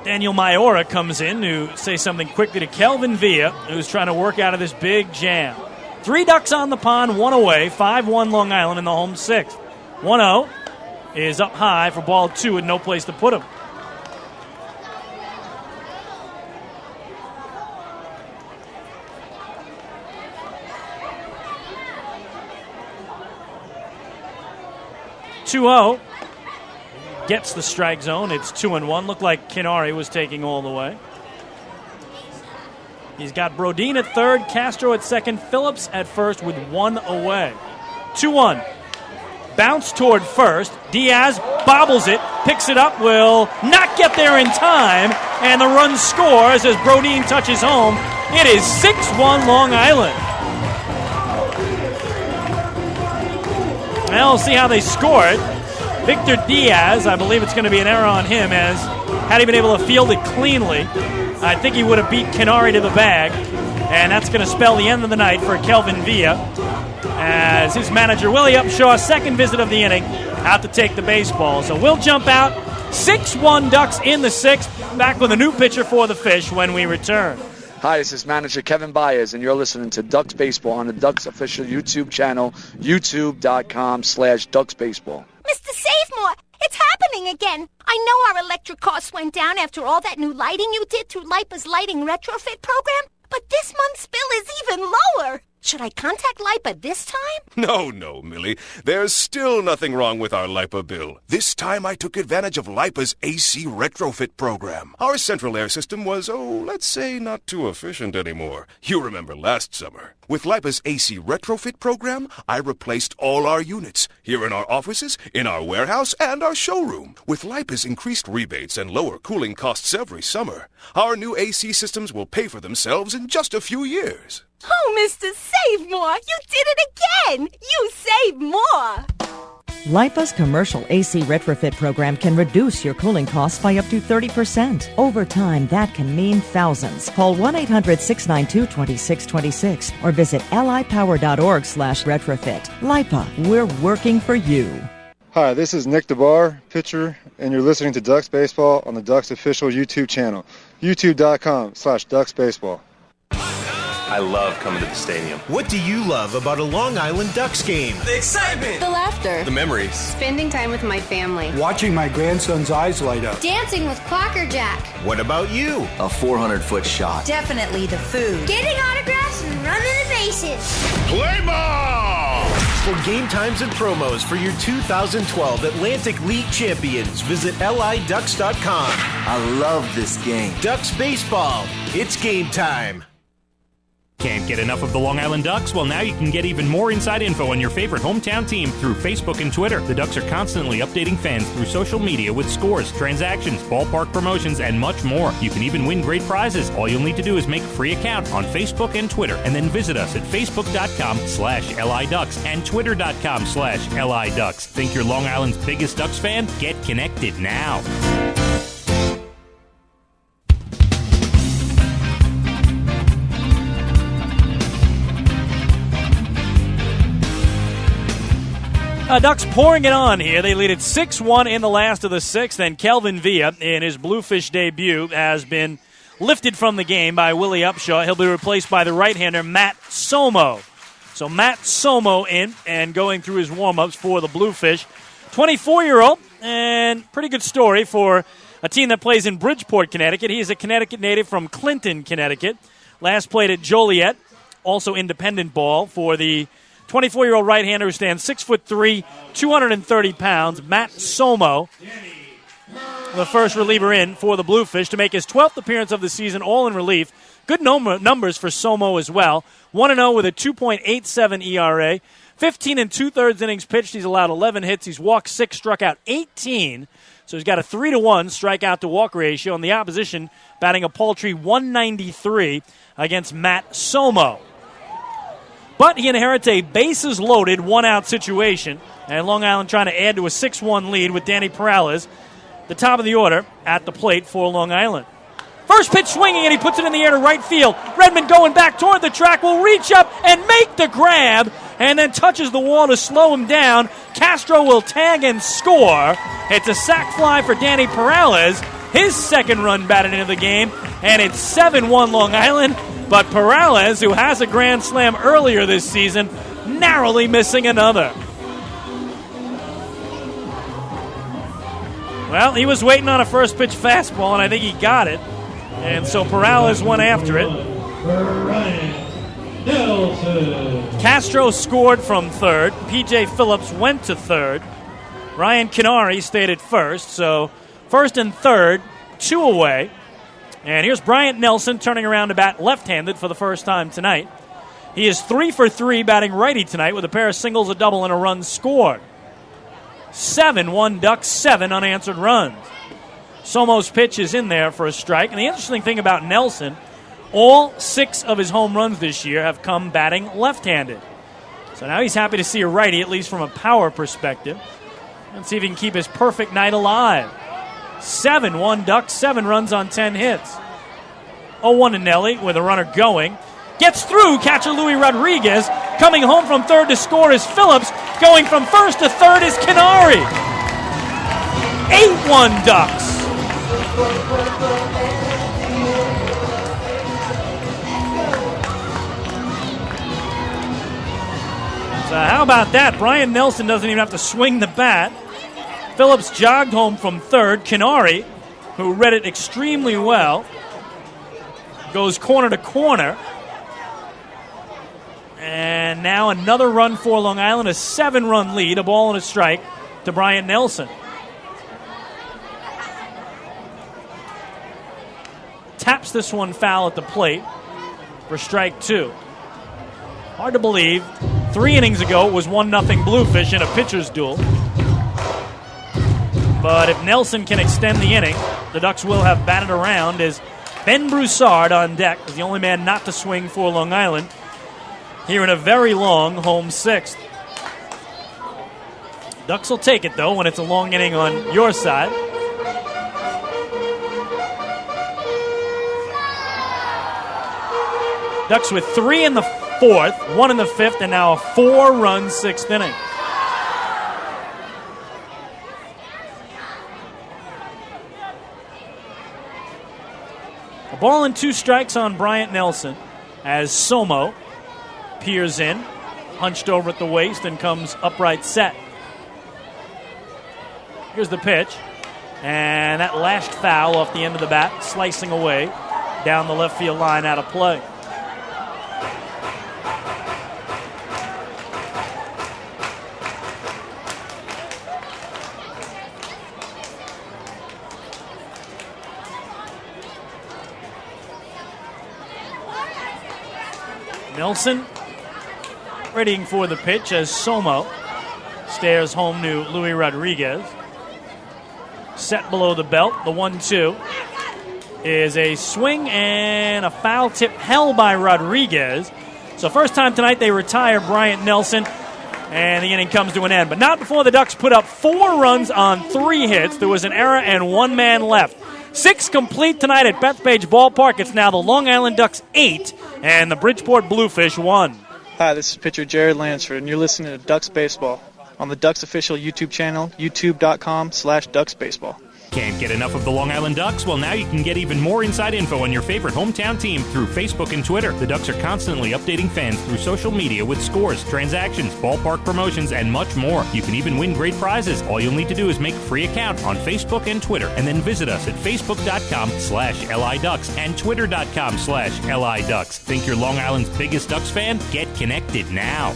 Daniel Maiora comes in to say something quickly to Kelvin Villa, who's trying to work out of this big jam. 3 Ducks on the pond, 1 away, 5-1 Long Island in the home 6th. 1-0 is up high for ball 2 with no place to put him. Gets the strike zone. It's 2-1. Looked like Kinari was taking all the way. He's got Brodeen at third, Castro at second, Phillips at first with 1 away. 2-1. Bounce toward first. Diaz bobbles it, picks it up, will not get there in time, and the run scores as Brodeen touches home. It is 6-1 Long Island. Well, we'll see how they score it. Victor Diaz, I believe it's going to be an error on him, as had he been able to field it cleanly, I think he would have beat Kinari to the bag, and that's going to spell the end of the night for Kelvin Villa, as his manager, Willie Upshaw, second visit of the inning, out to take the baseball. So we'll jump out. 6-1 Ducks in the 6th. Back with a new pitcher for the Fish when we return. Hi, this is manager Kevin Baez, and you're listening to Ducks Baseball on the Ducks official YouTube channel, youtube.com/Ducks Baseball. Mr. Savemore, it's happening again. I know our electric costs went down after all that new lighting you did through LIPA's lighting retrofit program, but this month's bill is even lower. Should I contact LIPA this time? No, Millie. There's still nothing wrong with our LIPA bill. This time I took advantage of LIPA's AC retrofit program. Our central air system was, let's say not too efficient anymore. You remember last summer. With LIPA's AC retrofit program, I replaced all our units, here in our offices, in our warehouse, and our showroom. With LIPA's increased rebates and lower cooling costs every summer, our new AC systems will pay for themselves in just a few years. Oh, Mr. Savemore, you did it again! You saved more! LIPA's commercial AC retrofit program can reduce your cooling costs by up to 30%. Over time, that can mean thousands. Call 1-800-692-2626 or visit lipower.org/retrofit. LIPA, we're working for you. Hi, this is Nick DeBar, pitcher, and you're listening to Ducks Baseball on the Ducks official YouTube channel, youtube.com/Ducks Baseball. I love coming to the stadium. What do you love about a Long Island Ducks game? The excitement. The laughter. The memories. Spending time with my family. Watching my grandson's eyes light up. Dancing with Clocker Jack. What about you? A 400-foot shot. Definitely the food. Getting autographs and running the bases. Play ball! For game times and promos for your 2012 Atlantic League champions, visit liducks.com. I love this game. Ducks Baseball. It's game time. Can't get enough of the Long Island Ducks? Well, now you can get even more inside info on your favorite hometown team through Facebook and Twitter. The Ducks are constantly updating fans through social media with scores, transactions, ballpark promotions, and much more. You can even win great prizes. All you'll need to do is make a free account on Facebook and Twitter, and then visit us at facebook.com/LIDucks and twitter.com/LIDucks. Think you're Long Island's biggest Ducks fan? Get connected now. Ducks pouring it on here. They lead it 6-1 in the last of the 6th, and Kelvin Villa, in his Bluefish debut, has been lifted from the game by Willie Upshaw. He'll be replaced by the right-hander Matt Somo. So Matt Somo in and going through his warm-ups for the Bluefish. 24-year-old, and pretty good story for a team that plays in Bridgeport, Connecticut. He is a Connecticut native from Clinton, Connecticut. Last played at Joliet, also independent ball for the 24-year-old right-hander who stands 6'3", 230 pounds, Matt Somo, the first reliever in for the Bluefish to make his 12th appearance of the season, all in relief. Good numbers for Somo as well. 1-0 with a 2.87 ERA, 15 2/3 innings pitched. He's allowed 11 hits. He's walked 6, struck out 18. So he's got a 3-to-1 strikeout-to-walk ratio, and the opposition batting a paltry 193 against Matt Somo. But he inherits a bases-loaded, one-out situation, and Long Island trying to add to a 6-1 lead with Danny Perales, the top of the order, at the plate for Long Island. First pitch swinging, and he puts it in the air to right field. Redmond going back toward the track will reach up and make the grab, and then touches the wall to slow him down. Castro will tag and score. It's a sac fly for Danny Perales, his second run batted into the game, and it's 7-1 Long Island. But Perales, who has a grand slam earlier this season, narrowly missing another. Well, he was waiting on a first pitch fastball, and I think he got it. And so Perales went after it. Castro scored from third. P.J. Phillips went to third. Ryan Canary stayed at first. So first and third, 2 away. And here's Bryant Nelson turning around to bat left-handed for the first time tonight. He is 3 for 3 batting righty tonight with a pair of singles, a double, and a run scored. 7-1 Ducks, 7 unanswered runs. Somo's pitch is in there for a strike. And the interesting thing about Nelson, all 6 of his home runs this year have come batting left-handed. So now he's happy to see a righty, at least from a power perspective. Let's see if he can keep his perfect night alive. 7-1 Ducks, 7 runs on 10 hits. 0-1 to Nelly with a runner going. Gets through catcher Louis Rodriguez. Coming home from third to score is Phillips. Going from first to third is Canary. 8-1 Ducks. So how about that? Brian Nelson doesn't even have to swing the bat. Phillips jogged home from third. Canary, who read it extremely well, goes corner to corner. And now another run for Long Island, a 7-run lead, a ball and a strike to Bryant Nelson. Taps this one foul at the plate for strike 2. Hard to believe. 3 innings ago, it was 1-0 Bluefish in a pitcher's duel. But if Nelson can extend the inning, the Ducks will have batted around as Ben Broussard on deck is the only man not to swing for Long Island here in a very long home 6th. Ducks will take it, though, when it's a long inning on your side. Ducks with 3 in the 4th, 1 in the 5th, and now a 4-run 6th inning. A ball and 2 strikes on Bryant Nelson as Somo peers in, hunched over at the waist, and comes upright set. Here's the pitch, and that lashed foul off the end of the bat, slicing away down the left field line out of play. Nelson readying for the pitch as Somo stares home to Louis Rodriguez. Set below the belt. The 1-2 is a swing and a foul tip held by Rodriguez. So first time tonight they retire Bryant Nelson, and the inning comes to an end. But not before the Ducks put up 4 runs on 3 hits. There was an error and 1 man left. 6 complete tonight at Bethpage Ballpark. It's now the Long Island Ducks 8 and the Bridgeport Bluefish 1. Hi, this is pitcher Jared Lansford, and you're listening to Ducks Baseball on the Ducks official YouTube channel, youtube.com/DucksBaseball. Can't get enough of the Long Island Ducks? Well, now you can get even more inside info on your favorite hometown team through Facebook and Twitter. The Ducks are constantly updating fans through social media with scores, transactions, ballpark promotions, and much more. You can even win great prizes. All you'll need to do is make a free account on Facebook and Twitter, and then visit us at facebook.com/LIDucks and twitter.com/LIDucks. Think you're Long Island's biggest Ducks fan? Get connected now.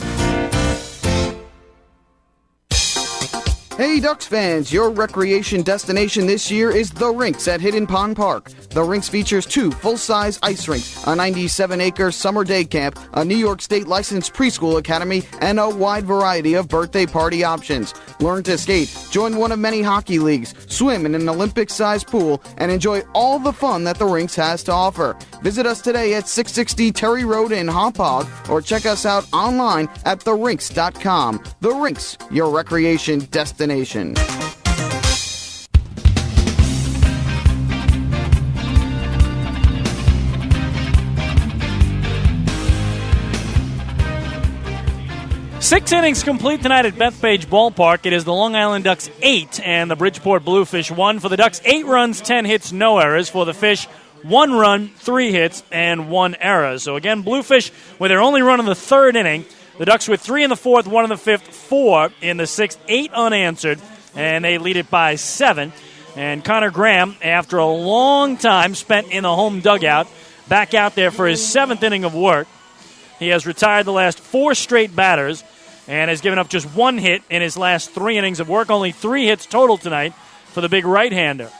Hey Ducks fans, your recreation destination this year is The Rinks at Hidden Pond Park. The Rinks features 2 full-size ice rinks, a 97-acre summer day camp, a New York State licensed preschool academy, and a wide variety of birthday party options. Learn to skate, join one of many hockey leagues, swim in an Olympic-sized pool, and enjoy all the fun that The Rinks has to offer. Visit us today at 660 Terry Road in Hauppauge, or check us out online at therinks.com. The Rinks, your recreation destination. 6 innings complete tonight at Bethpage Ballpark. It is the Long Island Ducks 8 and the Bridgeport Bluefish 1. For the Ducks, 8 runs, 10 hits, no errors. For the Fish, 1 run, 3 hits, and 1 error. So again, Bluefish with their only run in the 3rd inning. The Ducks with 3 in the 4th, 1 in the 5th, 4 in the 6th, 8 unanswered, and they lead it by 7. And Connor Graham, after a long time spent in the home dugout, back out there for his 7th inning of work. He has retired the last 4 straight batters and has given up just 1 hit in his last 3 innings of work. Only 3 hits total tonight for the big right-hander.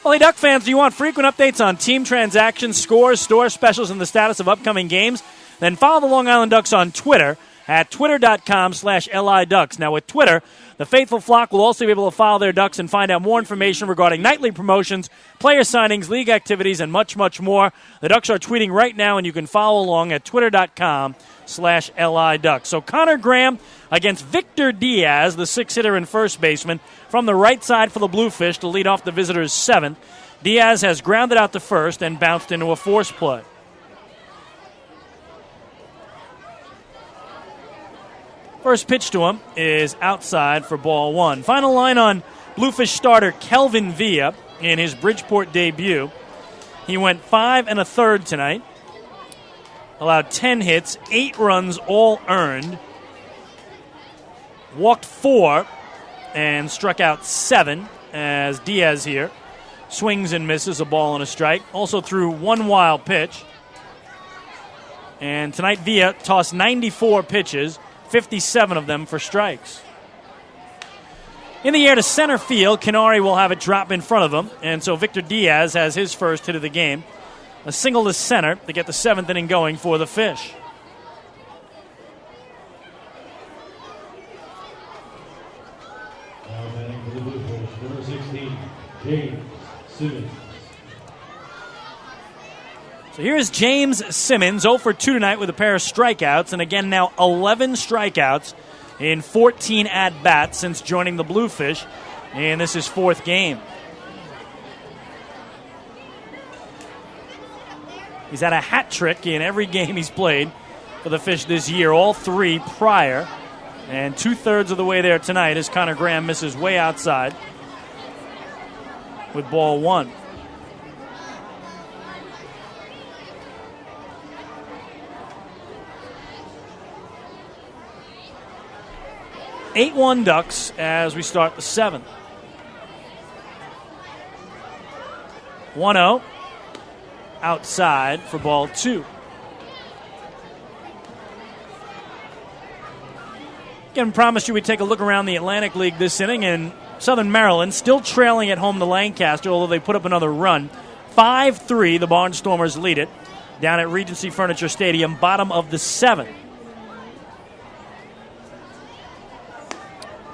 Well, hey, Duck fans, do you want frequent updates on team transactions, scores, store specials, and the status of upcoming games? Then follow the Long Island Ducks on Twitter at twitter.com/LIDucks. Now, with Twitter, the faithful flock will also be able to follow their Ducks and find out more information regarding nightly promotions, player signings, league activities, and much, much more. The Ducks are tweeting right now, and you can follow along at twitter.com/LIDucks. So Connor Graham against Victor Diaz, the 6-hitter and first baseman, from the right side for the Bluefish to lead off the visitors' 7th. Diaz has grounded out to first and bounced into a force play. First pitch to him is outside for ball 1. Final line on Bluefish starter Kelvin Villa in his Bridgeport debut. He went 5 1/3 tonight. Allowed 10 hits, 8 runs, all earned. Walked 4 and struck out 7 as Diaz here swings and misses a ball and a strike. Also threw 1 wild pitch. And tonight Villa tossed 94 pitches, 57 of them for strikes. In the air to center field, Canary will have it drop in front of him, and so Victor Diaz has his first hit of the game. A single to center to get the 7th inning going for the Fish. Now batting for the Bluefish, number 16, James Simmons. So here is James Simmons, 0 for 2 tonight with a pair of strikeouts, and again now 11 strikeouts in 14 at-bats since joining the Bluefish, and this is 4th game. He's had a hat trick in every game he's played for the Fish this year, all 3 prior, and 2/3 of the way there tonight as Connor Graham misses way outside with ball 1. (8-1) Ducks as we start the 7th. 1-0 outside for ball 2. Again, promised you we'd take a look around the Atlantic League this inning, and Southern Maryland still trailing at home to Lancaster, although they put up another run. 5-3, the Barnstormers lead it down at Regency Furniture Stadium, bottom of the 7th.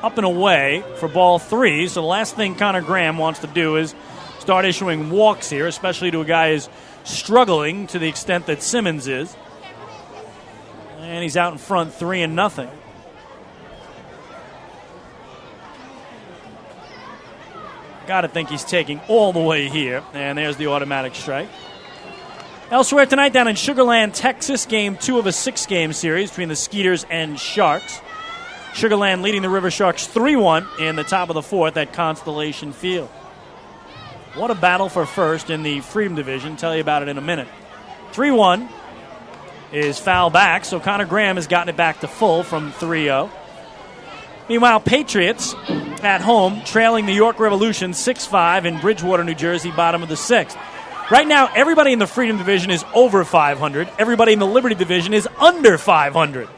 Up and away for ball 3, so the last thing Connor Graham wants to do is start issuing walks here, especially to a guy who's struggling to the extent that Simmons is. And he's out in front 3-0. Got to think he's taking all the way here, and there's the automatic strike. Elsewhere tonight down in Sugar Land, Texas, game 2 of a 6-game series between the Skeeters and Sharks. Sugar Land leading the River Sharks 3-1 in the top of the 4th at Constellation Field. What a battle for first in the Freedom Division. Tell you about it in a minute. 3-1 is foul back, so Connor Graham has gotten it back to full from 3-0. Meanwhile, Patriots at home trailing the York Revolution 6-5 in Bridgewater, New Jersey, bottom of the 6th. Right now, everybody in the Freedom Division is over 500. Everybody in the Liberty Division is under 500.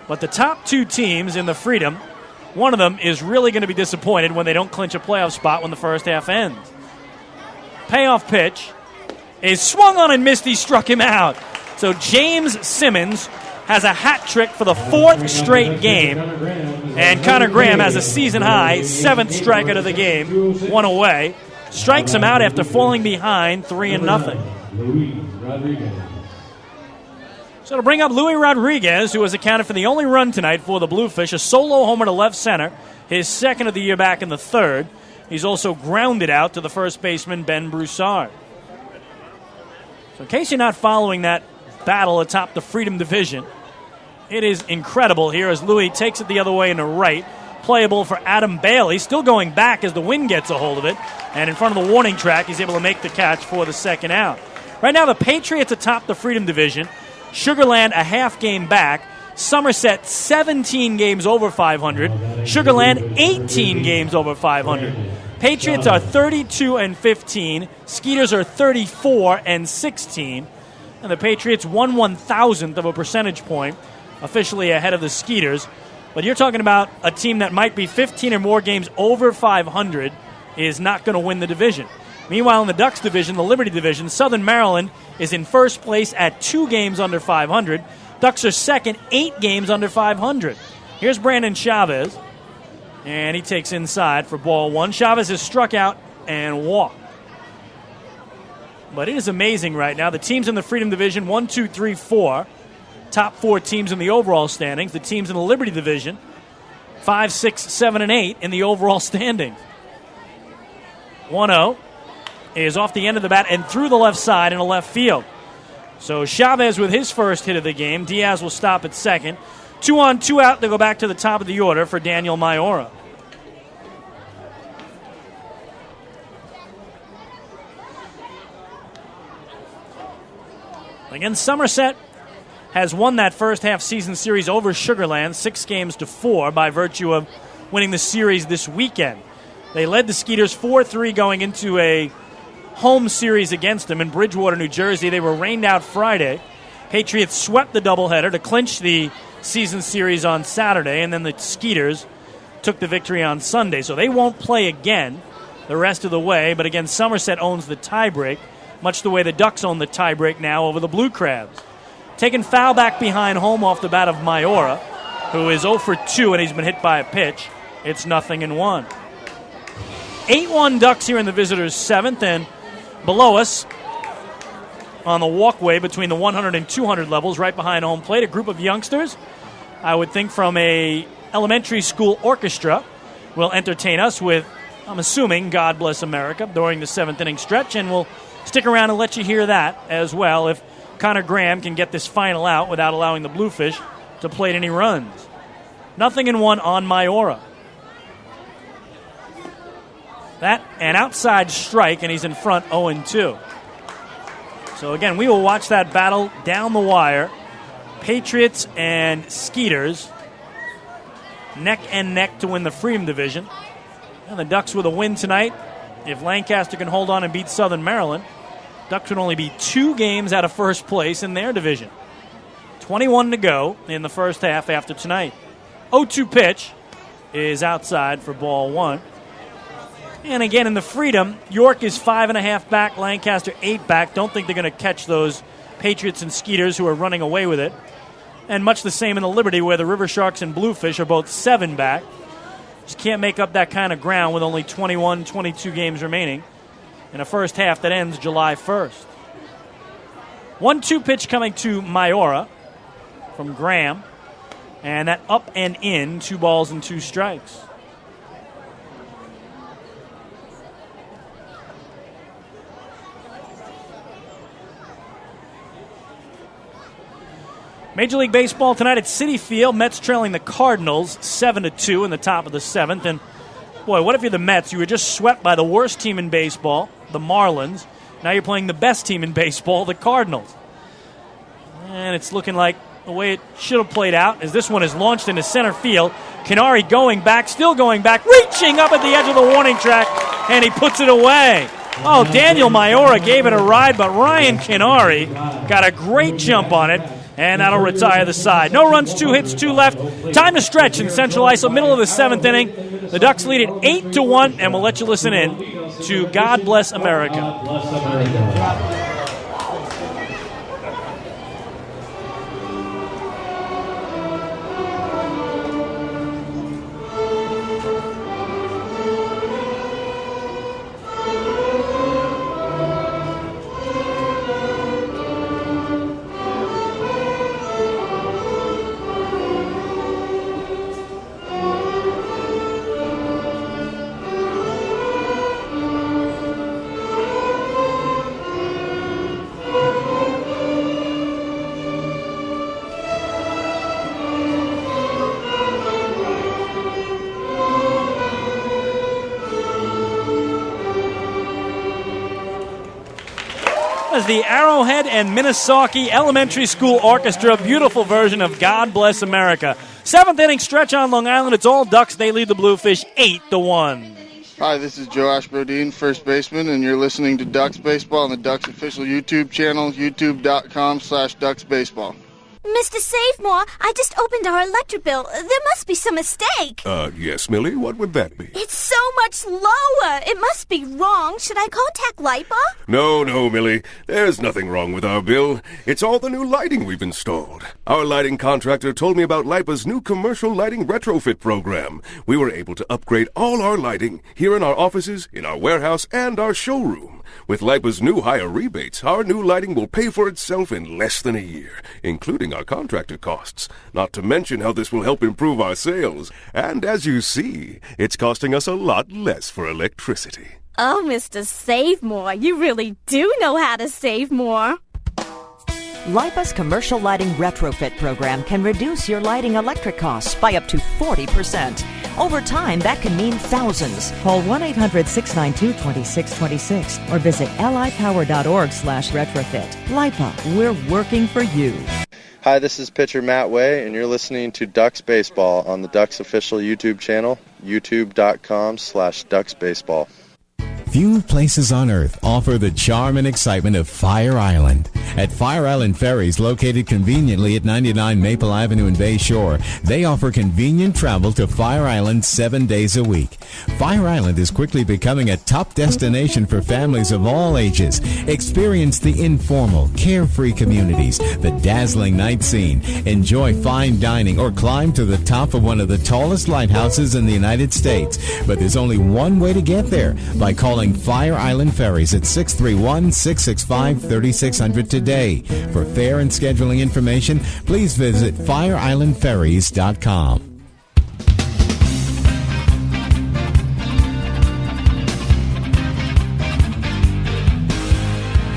But the top 2 teams in the Freedom, one of them is really going to be disappointed when they don't clinch a playoff spot when the first half ends. Payoff pitch is swung on and missed. He struck him out. So James Simmons has a hat trick for the 4th straight game. And Connor Graham has a season-high 7th strikeout of the game, 1 away. Strikes him out after falling behind 3-0. So to bring up Luis Rodriguez, who has accounted for the only run tonight for the Bluefish, a solo homer to left center, his 2nd of the year back in the 3rd. He's also grounded out to the first baseman, Ben Broussard. So in case you're not following that battle atop the Freedom Division, it is incredible here as Louis takes it the other way into right, playable for Adam Bailey. Still going back as the wind gets a hold of it. And in front of the warning track, he's able to make the catch for the second out. Right now, the Patriots atop the Freedom Division. Sugar Land a half game back. Somerset 17 games over 500. Sugar Land 18 games over 500. Patriots are 32-15. Skeeters are 34-16. And the Patriots 1/1000th of a percentage point, officially ahead of the Skeeters. But you're talking about a team that might be 15 or more games over 500 is not going to win the division. Meanwhile, in the Ducks division, the Liberty division, Southern Maryland is in first place at 2 games under 500. Ducks are second, 8 games under 500. Here's Brandon Chavez, and he takes inside for ball 1. Chavez has struck out and walked. But it is amazing right now. The teams in the Freedom Division, 1, 2, 3, 4. Top 4 teams in the overall standings. The teams in the Liberty Division, 5, 6, 7, and 8 in the overall standings. 1-0 is off the end of the bat and through the left side in a left field. So Chavez with his first hit of the game. Diaz will stop at second. 2 on, 2 out. They go back to the top of the order for Daniel Maiora. Again, Somerset has won that first half season series over Sugar Land 6-4 by virtue of winning the series this weekend. They led the Skeeters 4-3 going into a home series against them in Bridgewater, New Jersey. They were rained out Friday. Patriots swept the doubleheader to clinch the season series on Saturday, and then the Skeeters took the victory on Sunday. So they won't play again the rest of the way, but again, Somerset owns the tiebreak, much the way the Ducks own the tiebreak now over the Blue Crabs. Taking foul back behind home off the bat of Maiora, who is 0 for 2, and he's been hit by a pitch. It's 0-1. 8-1 Ducks here in the visitors' 7th, and below us on the walkway between the 100 and 200 levels, right behind home plate, a group of youngsters, I would think from a elementary school orchestra, will entertain us with, I'm assuming, God Bless America during the 7th inning stretch, and we'll stick around and let you hear that as well if Connor Graham can get this final out without allowing the Bluefish to plate any runs. 0-1 on Maiora. That, an outside strike, and he's in front 0-2. So again, we will watch that battle down the wire. Patriots and Skeeters neck and neck to win the Freedom Division. And the Ducks with a win tonight. If Lancaster can hold on and beat Southern Maryland, Ducks would only be 2 games out of first place in their division. 21 to go in the first half after tonight. 0-2 pitch is outside for ball 1. And again, in the Freedom, York is 5.5 back, Lancaster 8 back. Don't think they're going to catch those Patriots and Skeeters who are running away with it. And much the same in the Liberty, where the River Sharks and Bluefish are both 7 back. Just can't make up that kind of ground with only 21, 22 games remaining in a first half that ends July 1st. 1-2 pitch coming to Maiora from Graham. And that up and in, 2 balls and 2 strikes. Major League Baseball tonight at Citi Field. Mets trailing the Cardinals 7-2 in the top of the 7th. And, boy, what if you're the Mets? You were just swept by the worst team in baseball, the Marlins. Now you're playing the best team in baseball, the Cardinals. And it's looking like the way it should have played out as this one is launched into center field. Canary going back, still going back, reaching up at the edge of the warning track, and he puts it away. Oh, Daniel Maiora gave it a ride, but Ryan Canary got a great jump on it. And that'll retire the side. No runs, 2 hits, 2 left. Time to stretch in Central Islip, middle of the 7th inning. The Ducks lead it 8-1, and we'll let you listen in to God Bless America. God bless America. is the Arrowhead and Minnesota Elementary School Orchestra, beautiful version of God Bless America. 7th inning stretch on Long Island. It's all Ducks. They lead the Bluefish 8-1. Hi, this is Joe Ashbrodine, first baseman, and you're listening to Ducks Baseball on the Ducks official YouTube channel, youtube.com/DucksBaseball. Mr. Savemore, I just opened our electric bill. There must be some mistake. Yes, Millie, what would that be? It's so much lower. It must be wrong. Should I contact LIPA? No, Millie. There's nothing wrong with our bill. It's all the new lighting we've installed. Our lighting contractor told me about LIPA's new commercial lighting retrofit program. We were able to upgrade all our lighting here in our offices, in our warehouse, and our showroom. With LIPA's new higher rebates, our new lighting will pay for itself in less than a year, including our contractor costs. Not to mention how this will help improve our sales. And as you see, it's costing us a lot less for electricity. Oh, Mr. Savemore, you really do know how to save more. LIPA's commercial lighting retrofit program can reduce your lighting electric costs by up to 40%. Over time, that can mean thousands. Call 1-800-692-2626 or visit lipower.org/retrofit. LIPA, we're working for you. Hi, this is pitcher Matt Way, and you're listening to Ducks Baseball on the Ducks official YouTube channel, youtube.com/DucksBaseball. Few places on Earth offer the charm and excitement of Fire Island. At Fire Island Ferries, located conveniently at 99 Maple Avenue in Bay Shore, they offer convenient travel to Fire Island 7 days a week. Fire Island is quickly becoming a top destination for families of all ages. Experience the informal, carefree communities, the dazzling night scene, enjoy fine dining, or climb to the top of one of the tallest lighthouses in the United States. But there's only one way to get there, by calling Fire Island Ferries at 631-665-3600 today. For fare and scheduling information, please visit fireislandferries.com.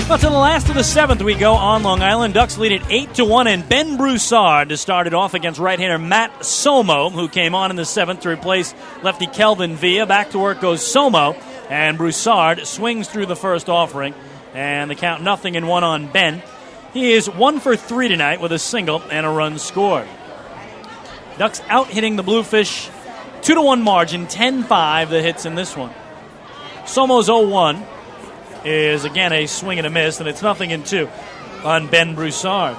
Well, to the last of the 7th we go on Long Island. Ducks lead at 8-1, and Ben Broussard started off against right-hander Matt Somo, who came on in the 7th to replace lefty Kelvin Villa. Back to work goes Somo, and Broussard swings through the first offering, and the count 0-1 on Ben. He is 1 for 3 tonight with a single and a run scored. Ducks out-hitting the Bluefish 2-1 margin, 10-5 the hits in this one. Somo's 0-1 is, again, a swing and a miss, and it's 0-2 on Ben Broussard.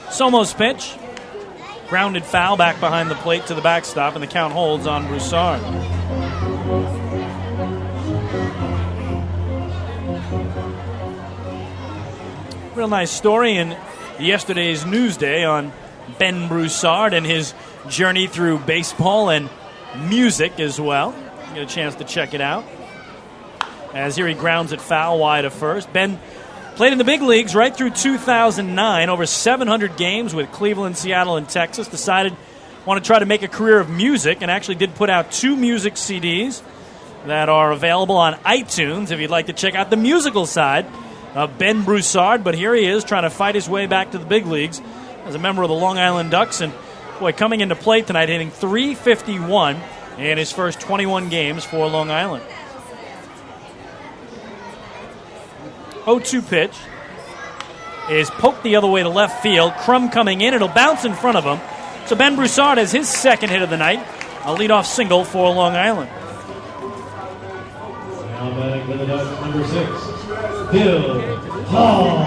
Somo's pitch, grounded foul back behind the plate to the backstop, and the count holds on Broussard. Real nice story in yesterday's Newsday on Ben Broussard and his journey through baseball and music as well. Get a chance to check it out. As here he grounds it foul wide of first. Ben played in the big leagues right through 2009, over 700 games with Cleveland, Seattle, and Texas. Decided want to try to make a career of music, and actually did put out 2 music CDs that are available on iTunes if you'd like to check out the musical side of Ben Broussard. But here he is trying to fight his way back to the big leagues as a member of the Long Island Ducks, and boy, coming into play tonight, hitting .351 in his first 21 games for Long Island. 0-2 pitch is poked the other way to left field. Crum coming in. It'll bounce in front of him. So Ben Broussard has his second hit of the night, a leadoff single for Long Island. Now batting for the Ducks, number 6, Bill Hall.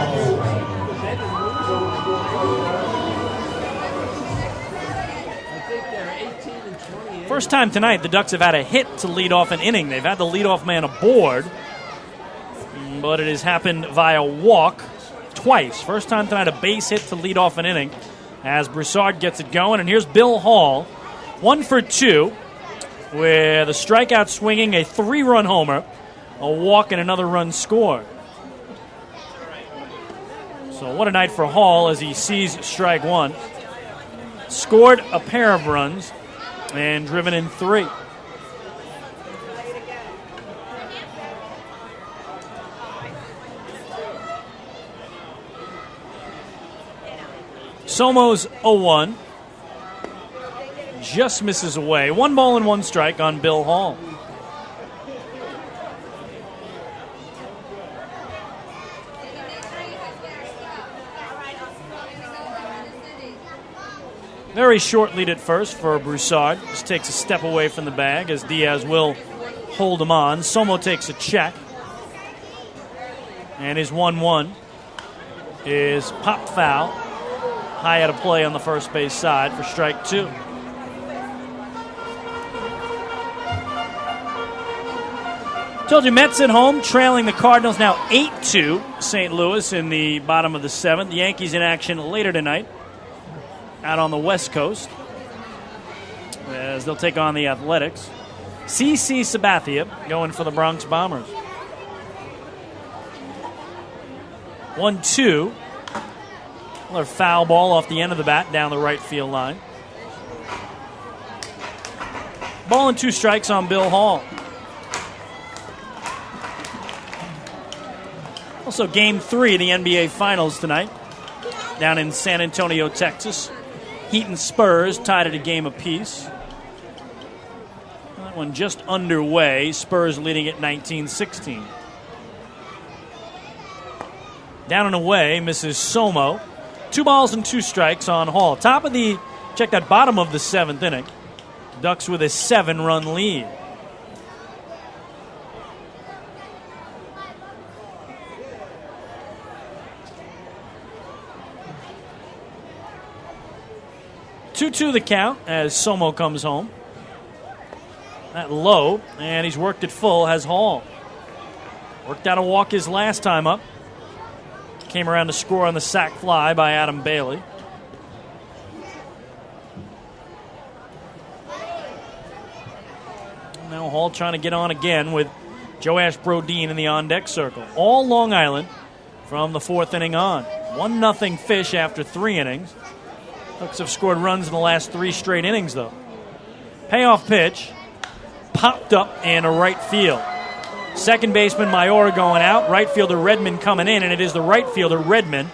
First time tonight the Ducks have had a hit to lead off an inning. They've had the leadoff man aboard, but it has happened via walk twice. First time tonight a base hit to lead off an inning as Broussard gets it going. And here's Bill Hall, 1 for 2, with a strikeout swinging, a 3-run homer, a walk, and another run scored. So what a night for Hall as he sees strike 1. Scored a pair of runs and driven in 3. Somo's 0-1. just misses away. 1 ball and 1 strike on Bill Hall. Very short lead at first for Broussard. Just takes a step away from the bag as Diaz will hold him on. Somo takes a check. And his 1-1 is popped foul. High out of play on the first base side for strike 2. Told you Mets at home, trailing the Cardinals now 8-2. St. Louis in the bottom of the 7th. The Yankees in action later tonight out on the West Coast as they'll take on the Athletics. CC Sabathia going for the Bronx Bombers. 1-2. Another foul ball off the end of the bat down the right field line. Ball and 2 strikes on Bill Hall. Also, Game 3 of the NBA Finals tonight down in San Antonio, Texas. Heat and Spurs tied at a game apiece. That one just underway. Spurs leading at 19-16. Down and away, misses Somo. 2 balls and 2 strikes on Hall. Check that bottom of the 7th inning. Ducks with a 7-run lead. Two-2 the count as Somo comes home. That low, and he's worked it full, has Hall. Worked out a walk his last time up. Came around to score on the sac fly by Adam Bailey. Now Hall trying to get on again with Joash Brodeen in the on-deck circle. All Long Island from the 4th inning on. 1-0 Fish after 3 innings. Ducks have scored runs in the last 3 straight innings, though. Payoff pitch. Popped up in right field. Second baseman Mayora going out. Right fielder Redman coming in, and it is the right fielder Redman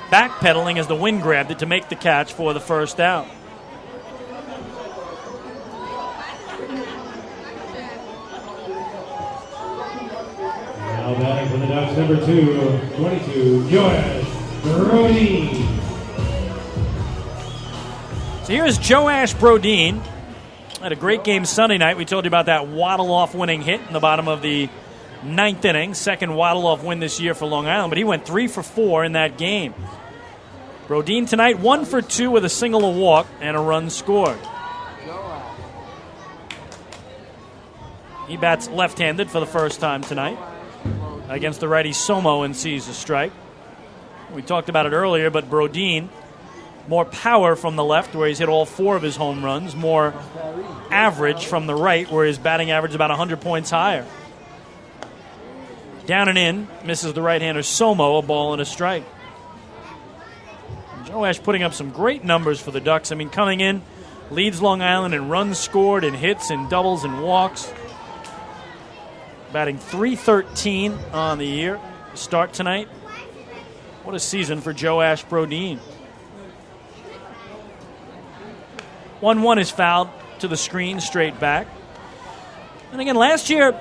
backpedaling as the wind grabbed it to make the catch for the first out. Now batting for the Ducks, number 22, Joash Brodeen. So here's Joash Brodeen. Had a great game Sunday night. We told you about that waddle-off winning hit in the bottom of the 9th inning. Second waddle-off win this year for Long Island, but he went 3 for 4 in that game. Brodeen tonight 1 for 2 with a single, a walk, and a run scored. He bats left-handed for the first time tonight against the righty Somo and sees a strike. We talked about it earlier, but Brodeen, more power from the left, where he's hit all 4 of his home runs. More average from the right, where his batting average is about 100 points higher. Down and in, misses the right-hander Somo, a ball and a strike. Joash putting up some great numbers for the Ducks. I mean, coming in, leads Long Island in runs scored, and hits, and doubles, and walks. Batting .313 on the year. Start tonight. What a season for Joash Brodeen. 1-1 is fouled to the screen, straight back. And again, last year,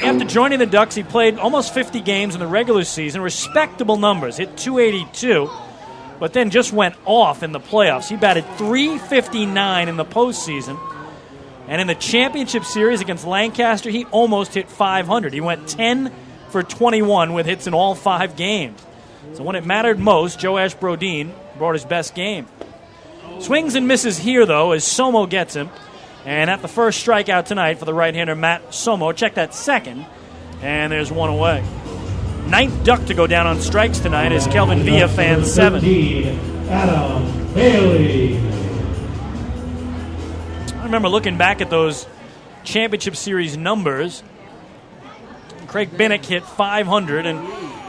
after joining the Ducks, he played almost 50 games in the regular season. Respectable numbers. Hit .282, but then just went off in the playoffs. He batted .359 in the postseason. And in the championship series against Lancaster, he almost hit .500. He went 10 for 21 with hits in all 5 games. So when it mattered most, Joash Brodeen brought his best game. Swings and misses here, though, as Somo gets him. And at the first strikeout tonight for the right-hander Matt Somo. Check that second. And there's 1 away. 9th Duck to go down on strikes tonight is Kelvin Villa, fan 7. Adam Bailey. I remember looking back at those championship series numbers. Craig Binnick hit .500, and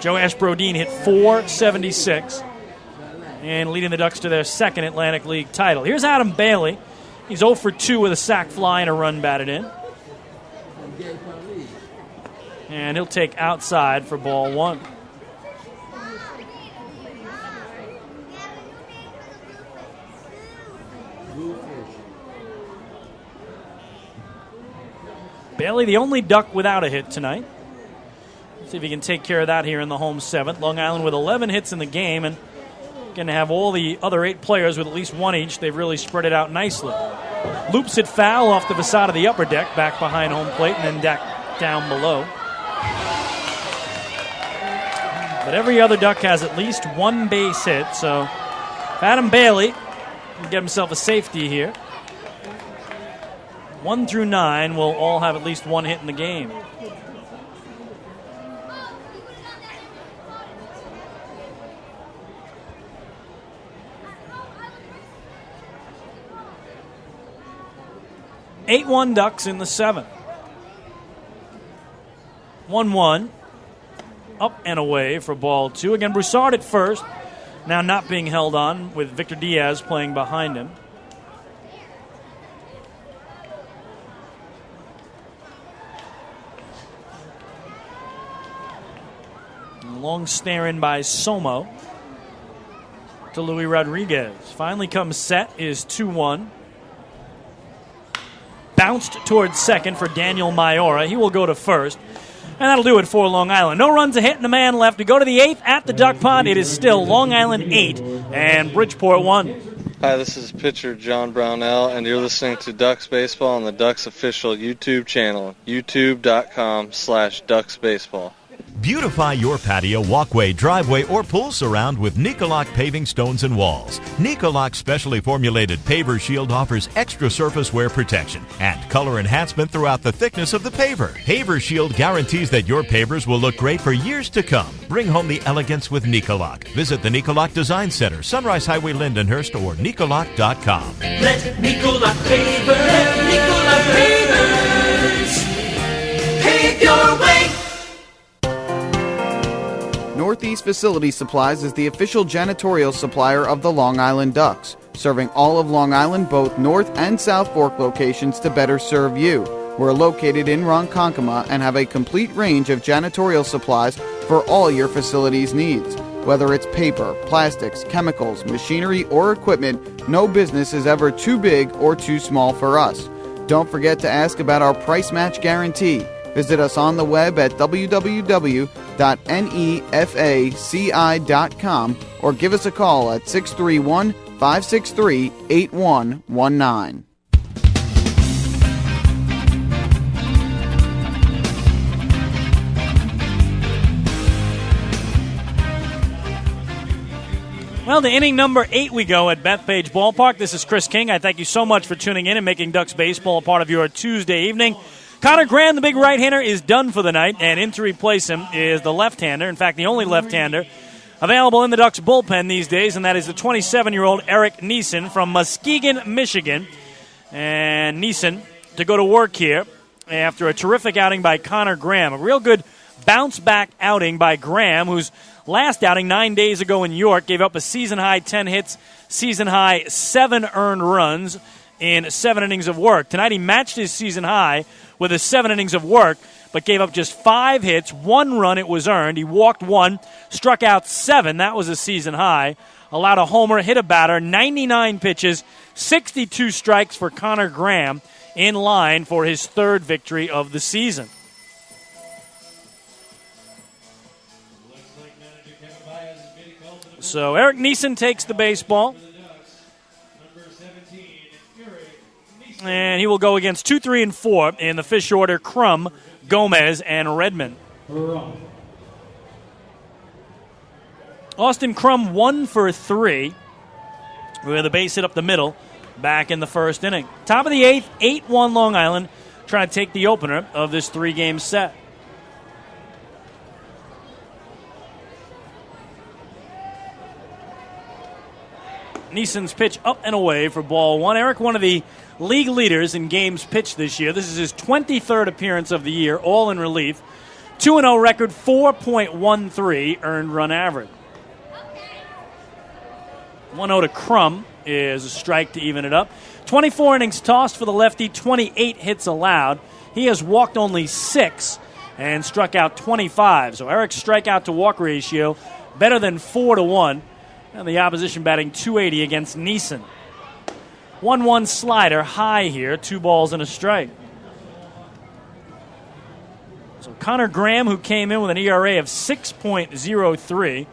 Joash Brodeen hit .476. And leading the Ducks to their 2nd Atlantic League title. Here's Adam Bailey. He's 0 for 2 with a sac fly and a run batted in. And he'll take outside for ball 1. Bailey, the only Duck without a hit tonight. Let's see if he can take care of that here in the home seventh. Long Island with 11 hits in the game and going to have all the other 8 players with at least one each. They've really spread it out nicely. Loops it foul off the facade of the upper deck, back behind home plate, and then down below. But every other Duck has at least one base hit, so if Adam Bailey can get himself a safety here, 1 through 9 will all have at least one hit in the game. Eight-1 Ducks in the seventh. 1-1. Up and away for ball 2. Again, Broussard at first. Now not being held on with Victor Diaz playing behind him. Long stare in by Somo to Luis Rodriguez. Finally comes set is 2-1. Bounced towards second for Daniel Mayora. He will go to first. And that'll do it for Long Island. No runs, a hit, and a man left. We go to the 8th at the Duck Pond. It is still Long Island 8 and Bridgeport 1. Hi, this is pitcher John Brownell, and you're listening to Ducks Baseball on the Ducks official YouTube channel, youtube.com/DucksBaseball. Beautify your patio, walkway, driveway, or pool surround with Nicoloc paving stones and walls. Nicoloc's specially formulated paver shield offers extra surface wear protection and color enhancement throughout the thickness of the paver. Paver shield guarantees that your pavers will look great for years to come. Bring home the elegance with Nicoloc. Visit the Nicoloc Design Center, Sunrise Highway, Lindenhurst, or Nicoloc.com. Let Nicoloc Pavers, pave your way. Northeast Facility Supplies is the official janitorial supplier of the Long Island Ducks, serving all of Long Island, both North and South Fork locations to better serve you. We're located in Ronkonkoma and have a complete range of janitorial supplies for all your facilities' needs. Whether it's paper, plastics, chemicals, machinery, or equipment, no business is ever too big or too small for us. Don't forget to ask about our price match guarantee. Visit us on the web at www.nefaci.com or give us a call at 631-563-8119. Well, to inning number 8 we go at Bethpage Ballpark. This is Chris King. I thank you so much for tuning in and making Ducks Baseball a part of your Tuesday evening. Connor Graham, the big right-hander, is done for the night, and in to replace him is the left-hander. In fact, the only left-hander available in the Ducks bullpen these days, and that is the 27-year-old Eric Neeson from Muskegon, Michigan. And Neeson to go to work here after a terrific outing by Connor Graham. A real good bounce-back outing by Graham, whose last outing 9 days ago in York gave up a season-high 10 hits, season-high 7 earned runs in 7 innings of work. Tonight he matched his season high with his 7 innings of work, but gave up just 5 hits, 1 run it was earned. He walked 1, struck out 7. That was a season high. Allowed a homer, hit a batter, 99 pitches, 62 strikes for Connor Graham, in line for his 3rd victory of the season. So Eric Neeson takes the baseball. And he will go against 2, 3, and 4 in the fish order: Crum, Gomez, and Redmond. Austin Crum 1 for 3 with a base hit up the middle back in the first inning. Top of the 8th, 8-1 Long Island, trying to take the opener of this 3-game set. Neeson's pitch up and away for ball 1. Eric, one of the league leaders in games pitched this year. This is his 23rd appearance of the year, all in relief. 2-0 record, 4.13 earned run average. 1-0 to Crum is a strike to even it up. 24 innings tossed for the lefty, 28 hits allowed. He has walked only 6 and struck out 25. So Eric's strikeout to walk ratio better than 4-1. And the opposition batting .280 against Neeson. 1-1 slider high here, 2 balls and a strike. So Connor Graham, who came in with an ERA of 6.03,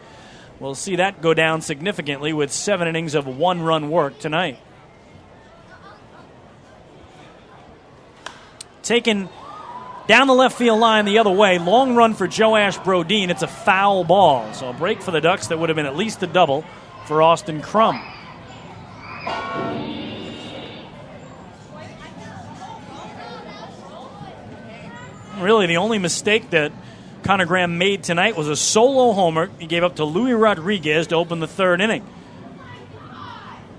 we'll see that go down significantly with 7 innings of 1-run work tonight. Taken down the left field line the other way, long run for Joash Brodeen. It's a foul ball, so a break for the Ducks that would have been at least a double for Austin Crum. Really, the only mistake that Connor Graham made tonight was a solo homer he gave up to Luis Rodriguez to open the 3rd inning.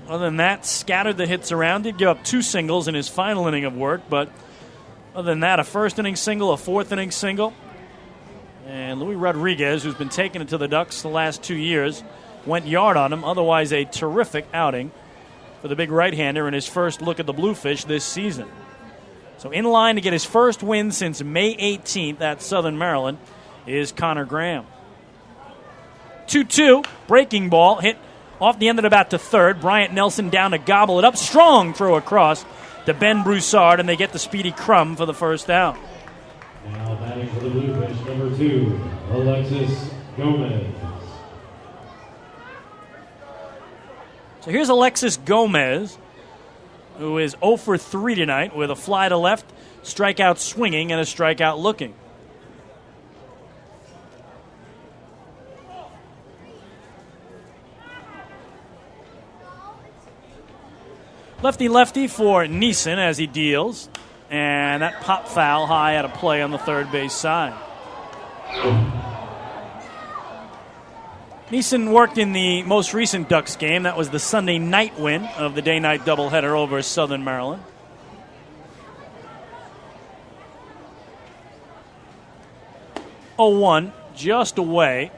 Other than that, scattered the hits around. Did give up 2 singles in his final inning of work, but other than that, a 1st inning single, a 4th inning single. And Luis Rodriguez, who's been taking it to the Ducks the last 2 years, went yard on him. Otherwise, a terrific outing for the big right-hander in his first look at the Bluefish this season. So in line to get his first win since May 18th at Southern Maryland is Connor Graham. 2-2, breaking ball, hit off the end of the bat to third. Bryant Nelson down to gobble it up. Strong throw across to Ben Broussard, and they get the speedy Crum for the first out. Now batting for the Bluefish, number 2, Alexis Gomez. So here's Alexis Gomez, who is 0 for 3 tonight with a fly to left, strikeout swinging, and a strikeout looking. Lefty-lefty for Neeson as he deals, and that pop foul high out of play on the third base side. Neeson worked in the most recent Ducks game. That was the Sunday night win of the day-night doubleheader over Southern Maryland. Oh, 1, just away.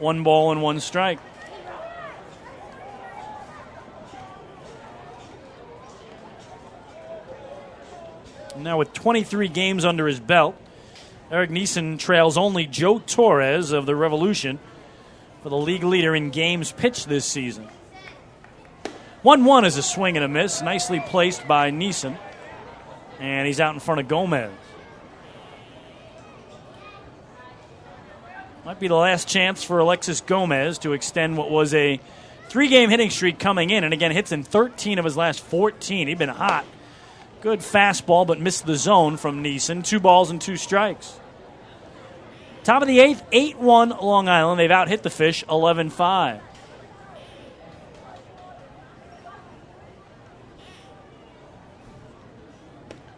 1 ball and 1 strike. Now with 23 games under his belt, Eric Neeson trails only Joe Torres of the Revolution for the league leader in games pitched this season. 1-1 is a swing and a miss, nicely placed by Neeson, and he's out in front of Gomez. Might be the last chance for Alexis Gomez to extend what was a 3-game hitting streak coming in, and again hits in 13 of his last 14. He'd been hot. Good fastball, but missed the zone from Neeson. 2 balls and 2 strikes. Top of the 8th, 8-1 Long Island. They've out-hit the Fish 11-5.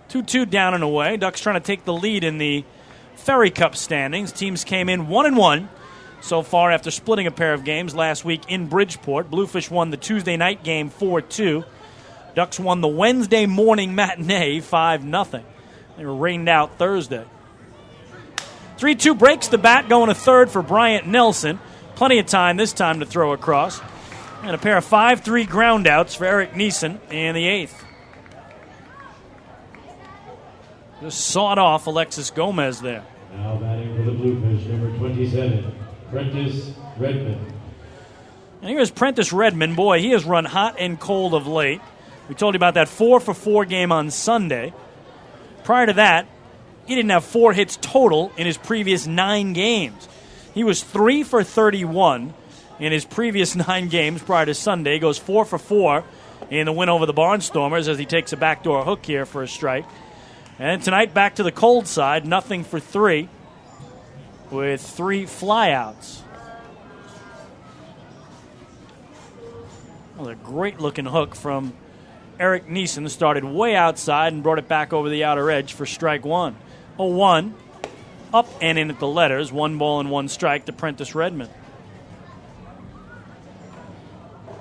Two down and away. Ducks trying to take the lead in the Ferry Cup standings. Teams came in 1-1 so far after splitting a pair of games last week in Bridgeport. Bluefish won the Tuesday night game 4-2. Ducks won the Wednesday morning matinee 5-0. They were rained out Thursday. 3-2 breaks the bat, going to third for Bryant Nelson. Plenty of time this time to throw across. And a pair of 5-3 groundouts for Eric Neeson in the 8th. Just sawed off Alexis Gomez there. Now batting for the Bluefish, number 27, Prentice Redmond. And here's Prentice Redmond. Boy, he has run hot and cold of late. We told you about that 4-for-4 game on Sunday. Prior to that, he didn't have 4 hits total in his previous 9 games. He was 3 for 31 in his previous 9 games prior to Sunday. He goes 4 for 4 in the win over the Barnstormers as he takes a backdoor hook here for a strike. And tonight, back to the cold side, 0 for 3 with 3 flyouts. Well, a great-looking hook from Eric Neeson. Started way outside and brought it back over the outer edge for strike 1. 0-1, up and in at the letters. 1 ball and 1 strike to Prentice Redmond.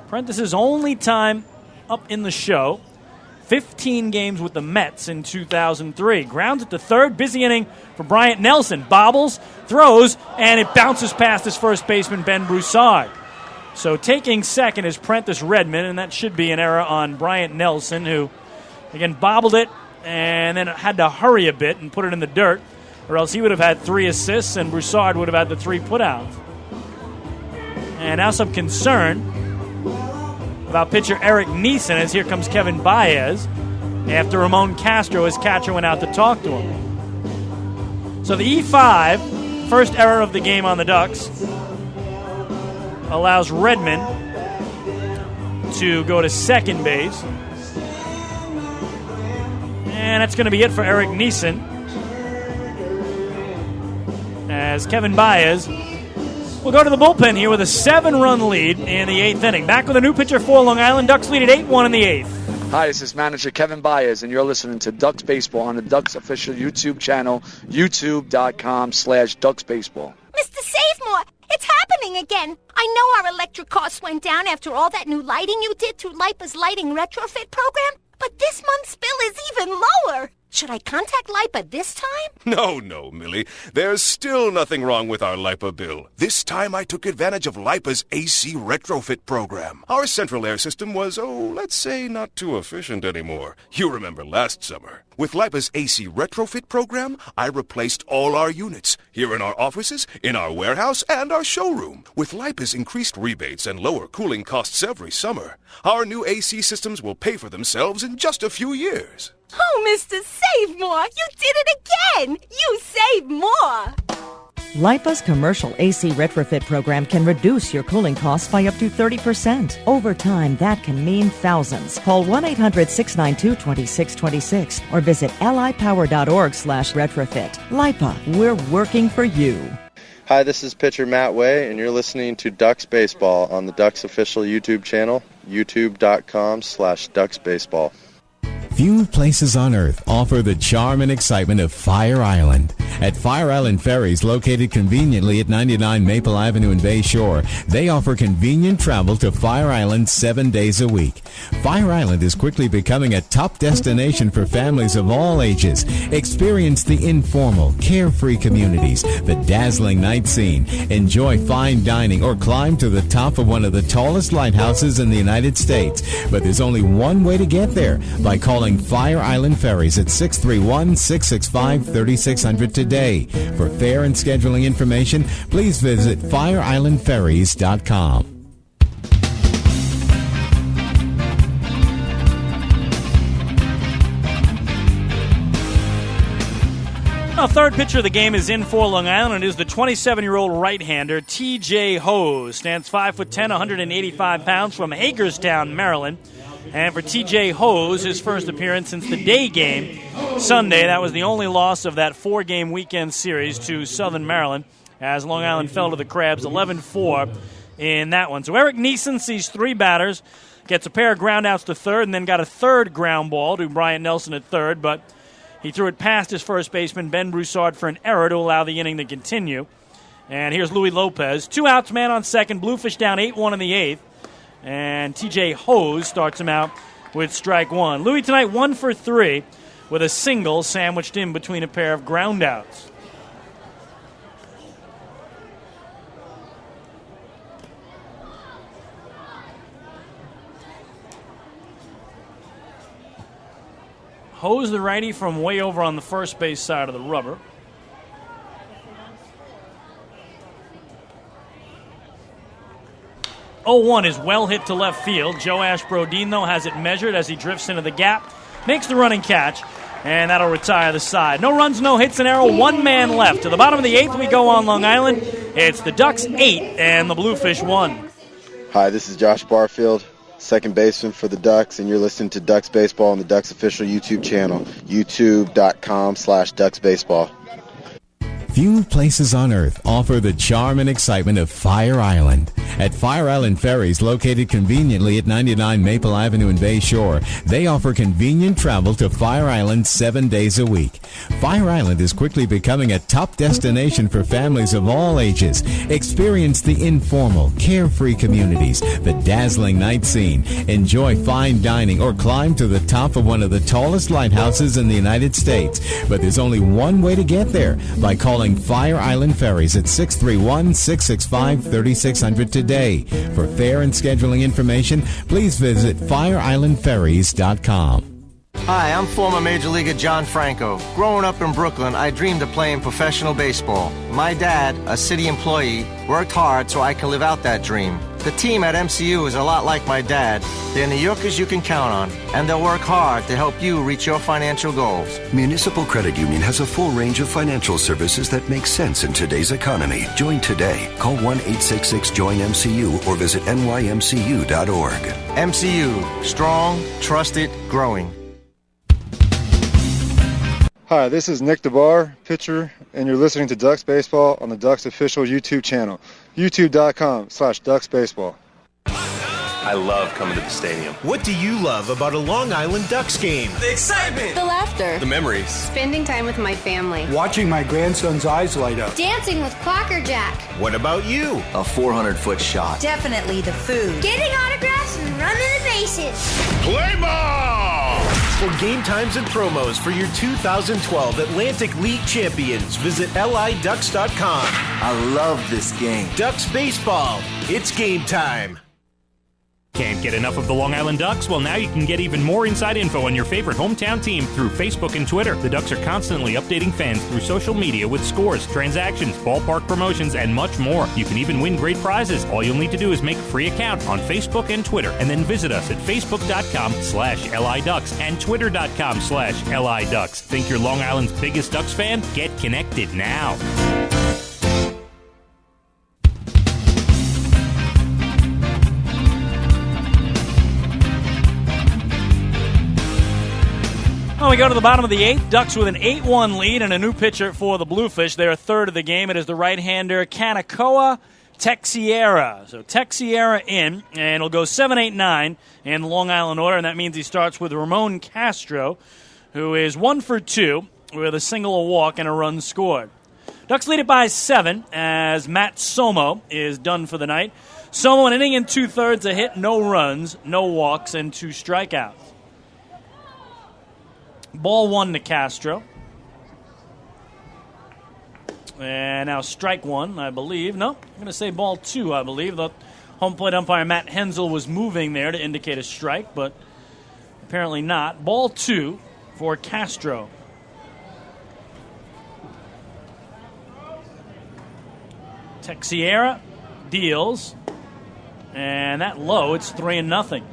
Prentice's only time up in the show, 15 games with the Mets in 2003. Grounds at the third. Busy inning for Bryant Nelson. Bobbles, throws, and it bounces past his first baseman, Ben Broussard. So taking second is Prentice Redmond, and that should be an error on Bryant Nelson, who, again, bobbled it and then had to hurry a bit and put it in the dirt, or else he would have had 3 assists and Broussard would have had the 3 putouts. And now some concern about pitcher Eric Neeson as here comes Kevin Baez after Ramon Castro, his catcher, went out to talk to him. So the E5, first error of the game on the Ducks, allows Redmond to go to second base. And that's going to be it for Eric Neeson, as Kevin Baez will go to the bullpen here with a 7-run lead in the 8th inning. Back with a new pitcher for Long Island. Ducks lead at 8-1 in the 8th. Hi, this is manager Kevin Baez, and you're listening to Ducks Baseball on the Ducks official YouTube channel, youtube.com/DucksBaseball. Mr. Savemore, it's happening again. I know our electric costs went down after all that new lighting you did through LIPA's lighting retrofit program, but this month's bill is even lower. Should I contact LIPA this time? No, Millie. There's still nothing wrong with our LIPA bill. This time I took advantage of LIPA's AC retrofit program. Our central air system was, let's say not too efficient anymore. You remember last summer. With LIPA's AC retrofit program, I replaced all our units, here in our offices, in our warehouse, and our showroom. With LIPA's increased rebates and lower cooling costs every summer, our new AC systems will pay for themselves in just a few years. Oh, Mr. Savemore, you did it again! You saved more! LIPA's commercial AC retrofit program can reduce your cooling costs by up to 30%. Over time, that can mean thousands. Call 1-800-692-2626 or visit lipower.org/retrofit. LIPA, we're working for you. Hi, this is pitcher Matt Way, and you're listening to Ducks Baseball on the Ducks official YouTube channel, youtube.com/DucksBaseball. Few places on Earth offer the charm and excitement of Fire Island. At Fire Island Ferries, located conveniently at 99 Maple Avenue in Bay Shore, they offer convenient travel to Fire Island 7 days a week. Fire Island is quickly becoming a top destination for families of all ages. Experience the informal, carefree communities, the dazzling night scene, enjoy fine dining, or climb to the top of one of the tallest lighthouses in the United States. But there's only one way to get there, by calling Fire Island Ferries at 631-665-3600 today. For fare and scheduling information, please visit fireislandferries.com. Our third pitcher of the game is in for Long Island. It is the 27-year-old right-hander, T.J. Hose. Stands 5'10", 185 pounds, from Hagerstown, Maryland. And for T.J. Hose, his first appearance since the day game Sunday. That was the only loss of that 4-game weekend series to Southern Maryland, as Long Island fell to the Crabs 11-4 in that one. So Eric Neeson sees 3 batters, gets a pair of groundouts to third, and then got a third ground ball to Bryant Nelson at third, but he threw it past his first baseman, Ben Broussard, for an error to allow the inning to continue. And here's Louis Lopez. 2 outs, man on second. Bluefish down 8-1 in the 8th. And T.J. Hose starts him out with strike one. Louis tonight 1 for 3 with a single sandwiched in between a pair of groundouts. Hose, the righty, from way over on the first base side of the rubber. Oh-1 is well hit to left field. Joe Ashbrodeen, though, has it measured as he drifts into the gap, makes the running catch, and that'll retire the side. No runs, no hits, an error, 1 man left. To the bottom of the 8th we go on Long Island. It's the Ducks 8 and the Bluefish 1. Hi, this is Josh Barfield, second baseman for the Ducks, and you're listening to Ducks Baseball on the Ducks official YouTube channel, youtube.com/DucksBaseball. Few places on Earth offer the charm and excitement of Fire Island. At Fire Island Ferries, located conveniently at 99 Maple Avenue in Bay Shore, they offer convenient travel to Fire Island 7 days a week. Fire Island is quickly becoming a top destination for families of all ages. Experience the informal, carefree communities, the dazzling night scene, enjoy fine dining, or climb to the top of one of the tallest lighthouses in the United States. But there's only one way to get there, by calling Fire Island Ferries at 631-665-3600 today. For fare and scheduling information, please visit fireislandferries.com. Hi, I'm former Major Leaguer John Franco. Growing up in Brooklyn, I dreamed of playing professional baseball. My dad, a city employee, worked hard so I could live out that dream. The team at MCU is a lot like my dad. They're New Yorkers you can count on, and they'll work hard to help you reach your financial goals. Municipal Credit Union has a full range of financial services that make sense in today's economy. Join today. Call 1-866-JOIN-MCU or visit nymcu.org. MCU, strong, trusted, growing. Hi, this is Nick DeBar, pitcher, and you're listening to Ducks Baseball on the Ducks official YouTube channel, youtube.com/DucksBaseball. I love coming to the stadium. What do you love about a Long Island Ducks game? The excitement. The laughter. The memories. Spending time with my family. Watching my grandson's eyes light up. Dancing with Clocker Jack. What about you? A 400-foot shot. Definitely the food. Getting autographs and running the bases. Play ball! For game times and promos for your 2012 Atlantic League champions, visit liducks.com. I love this game. Ducks baseball. It's game time. Can't get enough of the Long Island Ducks? Well, now you can get even more inside info on your favorite hometown team through Facebook and Twitter. The Ducks are constantly updating fans through social media with scores, transactions, ballpark promotions, and much more. You can even win great prizes. All you'll need to do is make a free account on Facebook and Twitter, and then visit us at facebook.com/LIDucks and twitter.com/LIDucks. Think you're Long Island's biggest Ducks fan? Get connected now. Well, we go to the bottom of the eighth. Ducks with an 8-1 lead and a new pitcher for the Bluefish. They're third of the game. It is the right-hander Kanakoa Texiera. So Texiera in, and he'll go 7-8-9 in the Long Island order, and that means he starts with Ramon Castro, who is 1 for 2 with a single, a walk, and a run scored. Ducks lead it by 7 as Matt Somo is done for the night. Somo, an inning and 2/3, a hit, no runs, no walks, and 2 strikeouts. Ball 1 to Castro. And now strike 1, I believe. No, I'm going to say ball 2, I believe. The home plate umpire Matt Hensel was moving there to indicate a strike, but apparently not. Ball 2 for Castro. Texiera deals. And that low, it's 3-0.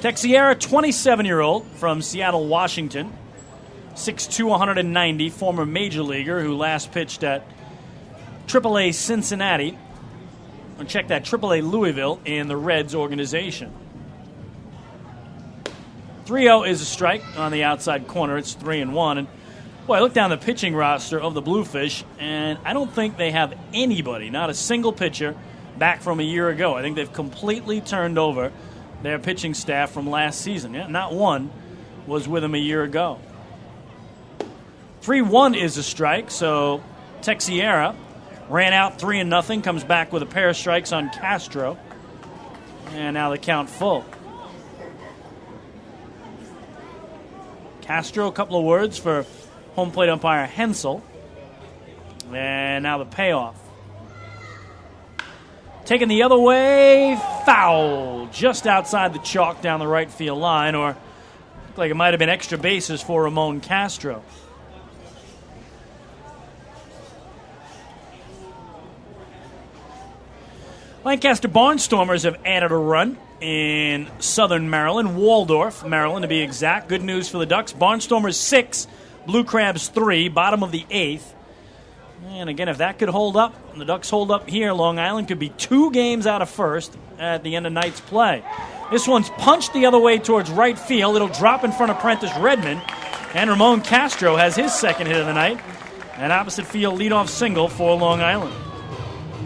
Texiera, 27-year-old from Seattle, Washington. 6'2", 190, former major leaguer who last pitched at AAA Cincinnati. And check that, AAA Louisville in the Reds organization. 3-0 is a strike on the outside corner. It's 3-1. And boy, I look down the pitching roster of the Bluefish, and I don't think they have anybody, not a single pitcher, back from a year ago. I think they've completely turned over their pitching staff from last season. Yeah, not one was with them a year ago. 3-1 is a strike, so Texiera ran out 3-0, comes back with a pair of strikes on Castro, and now the count full. Castro, a couple of words for home plate umpire Hensel, and now the payoff. Taken the other way, foul, just outside the chalk down the right field line, or looked like it might have been extra bases for Ramon Castro. Lancaster Barnstormers have added a run in southern Maryland, Waldorf, Maryland to be exact. Good news for the Ducks. Barnstormers 6, Blue Crabs 3, bottom of the 8th. And again, if that could hold up, and the Ducks hold up here, Long Island could be 2 games out of first at the end of night's play. This one's punched the other way towards right field. It'll drop in front of Prentice Redmond. And Ramon Castro has his second hit of the night. An opposite field leadoff single for Long Island.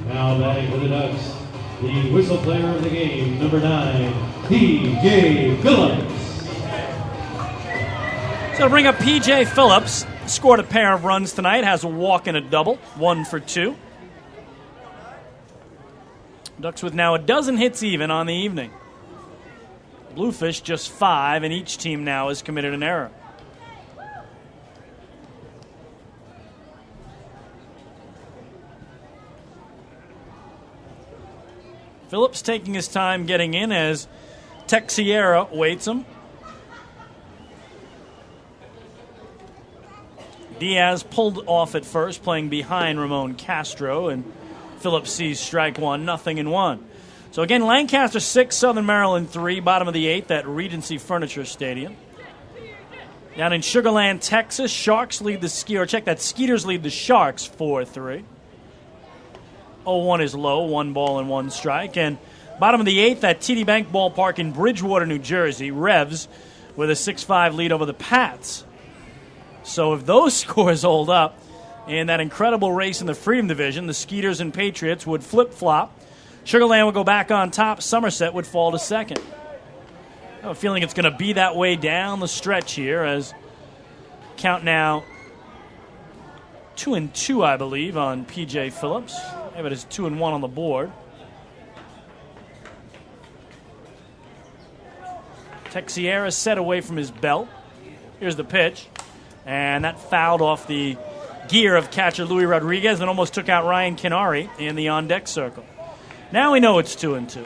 Now batting for the Ducks, the whistle player of the game, number 9, P.J. Phillips. So to bring up P.J. Phillips, scored a pair of runs tonight, has a walk and a double, 1 for 2. Ducks with now a dozen hits even on the evening. Bluefish just 5, and each team now has committed an error. Phillips taking his time getting in as Texiera waits him. Diaz pulled off at first, playing behind Ramon Castro, and Phillips sees strike 1, 0-1. So again, Lancaster 6, Southern Maryland 3, bottom of the 8th at Regency Furniture Stadium. Down in Sugar Land, Texas, Sharks lead the Skeeters lead the Sharks 4-3. 0-1 is low, 1 ball and 1 strike. And bottom of the 8th at TD Bank Ballpark in Bridgewater, New Jersey, Revs with a 6-5 lead over the Pats. So if those scores hold up in that incredible race in the Freedom Division, the Skeeters and Patriots would flip-flop. Sugar Land would go back on top. Somerset would fall to second. I have a feeling it's going to be that way down the stretch here as count now 2-2, I believe, on P.J. Phillips. I have it as 2-1 on the board. Texiera set away from his belt. Here's the pitch. And that fouled off the gear of catcher Louis Rodriguez and almost took out Ryan Kinari in the on-deck circle. Now we know it's 2-2.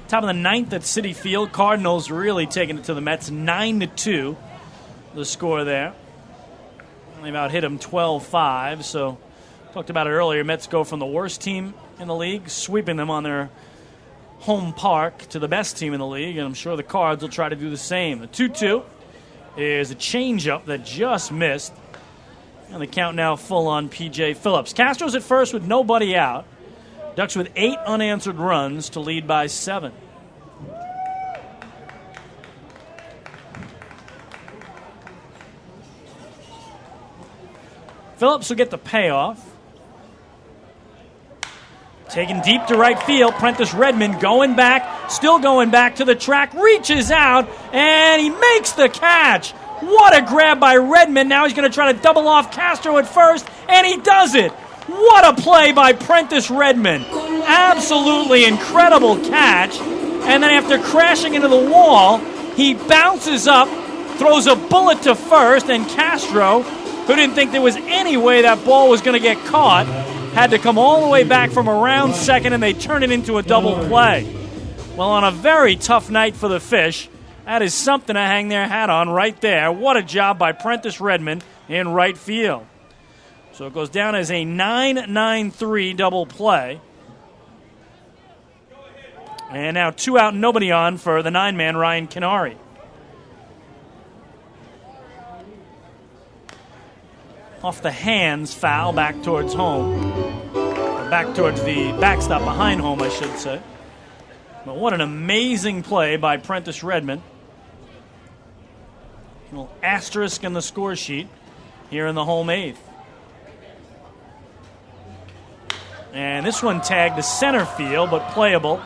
Top of the 9th at Citi Field. Cardinals really taking it to the Mets. 9-2, the score there. They've out-hit them 12-5, so talked about it earlier. Mets go from the worst team in the league, sweeping them on their home park, to the best team in the league, and I'm sure the Cards will try to do the same. The 2-2 is a changeup that just missed, and the count now full on P.J. Phillips. Castro's at first with nobody out. Ducks with 8 unanswered runs to lead by 7. Phillips will get the payoff. Taken deep to right field. Prentice Redmond going back, still going back to the track, reaches out, and he makes the catch. What a grab by Redmond. Now he's going to try to double off Castro at first, and he does it. What a play by Prentice Redmond. Absolutely incredible catch. And then after crashing into the wall, he bounces up, throws a bullet to first, and Castro, who didn't think there was any way that ball was going to get caught, had to come all the way back from around second, and they turn it into a double play. Well, on a very tough night for the Fish, that is something to hang their hat on right there. What a job by Prentice Redmond in right field. So it goes down as a 9-9-3 double play. And now 2 out, nobody on for the 9-man Ryan Kinari. Off the hands, foul back towards home. Or back towards the backstop behind home, I should say. But what an amazing play by Prentice Redmond. A little asterisk in the score sheet here in the home 8th. And this one tagged to center field, but playable.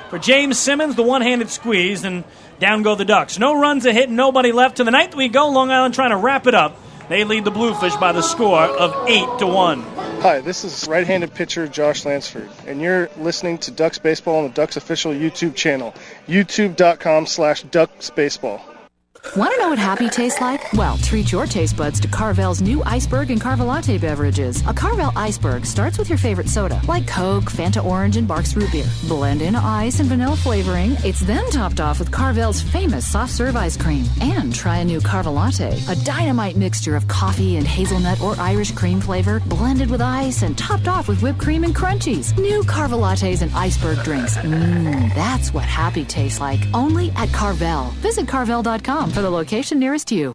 For James Simmons, the one-handed squeeze, and down go the Ducks. No runs, a hit, nobody left. To the 9th we go. Long Island trying to wrap it up. They lead the Bluefish by the score of 8-1. Hi, this is right-handed pitcher Josh Lansford, and you're listening to Ducks Baseball on the Ducks official YouTube channel, youtube.com/DucksBaseball. Want to know what happy tastes like? Well, treat your taste buds to Carvel's new Iceberg and Carvelate beverages. A Carvel Iceberg starts with your favorite soda, like Coke, Fanta Orange, and Barq's Root Beer. Blend in ice and vanilla flavoring. It's then topped off with Carvel's famous soft serve ice cream. And try a new Carvelate, a dynamite mixture of coffee and hazelnut or Irish cream flavor, blended with ice and topped off with whipped cream and crunchies. New Carvelates and Iceberg drinks. That's what happy tastes like. Only at Carvel. Visit Carvel.com for the location nearest you.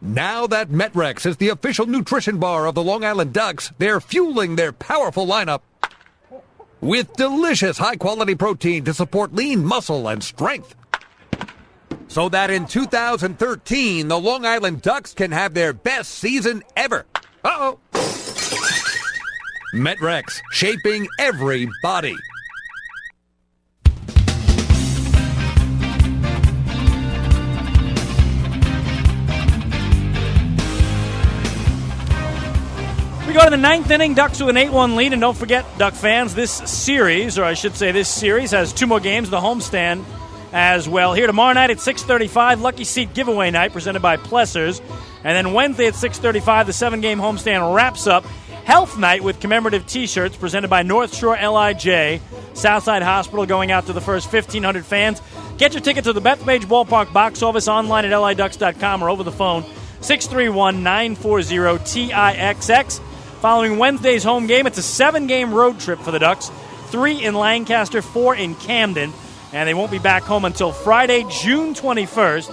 Now that Metrex is the official nutrition bar of the Long Island Ducks, they're fueling their powerful lineup with delicious high-quality protein to support lean muscle and strength. So that in 2013, the Long Island Ducks can have their best season ever. Uh-oh. Metrex, shaping every body. We go to the 9th inning, Ducks with an 8-1 lead, and don't forget, Duck fans, this series, or I should say this series, has 2 more games, the homestand as well. Here tomorrow night at 6:35, Lucky Seat Giveaway Night presented by Plessers. And then Wednesday at 6:35, the 7-game homestand wraps up Health Night with commemorative T-shirts presented by North Shore LIJ, Southside Hospital going out to the first 1,500 fans. Get your ticket to the Bethpage Ballpark box office online at liducks.com or over the phone, 631-940-TIXX. Following Wednesday's home game, it's a 7-game road trip for the Ducks, 3 in Lancaster, 4 in Camden, and they won't be back home until Friday, June 21st,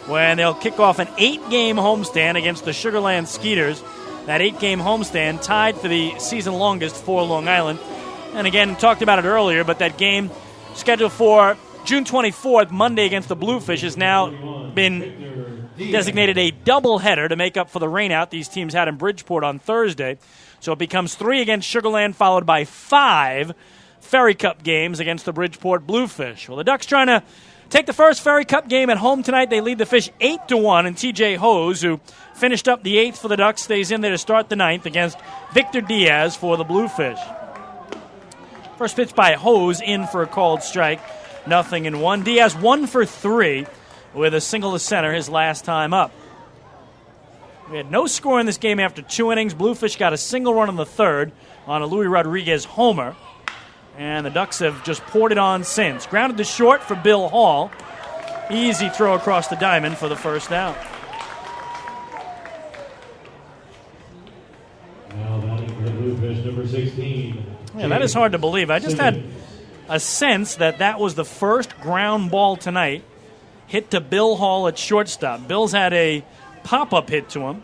when they'll kick off an 8-game homestand against the Sugar Land Skeeters. That 8-game homestand tied for the season longest for Long Island. And again, talked about it earlier, but that game scheduled for June 24th, Monday against the Bluefish, has now been designated a doubleheader to make up for the rainout these teams had in Bridgeport on Thursday. So it becomes 3 against Sugar Land, followed by 5 Ferry Cup games against the Bridgeport Bluefish. Well, the Ducks trying to take the first Ferry Cup game at home tonight. They lead the Fish 8-1, and TJ Hose, who finished up the 8th for the Ducks, stays in there to start the 9th against Victor Diaz for the Bluefish. First pitch by Hose, in for a called strike. 0-1. Diaz 1 for 3 with a single to center his last time up. We had no score in this game after 2 innings. Bluefish got a single run in the 3rd on a Luis Rodriguez homer. And the Ducks have just poured it on since. Grounded to short for Bill Hall. Easy throw across the diamond for the first out. Now batting for the Bluefish, number 16. Yeah, that is hard to believe. I just had a sense that was the first ground ball tonight hit to Bill Hall at shortstop. Bill's had a pop-up hit to him.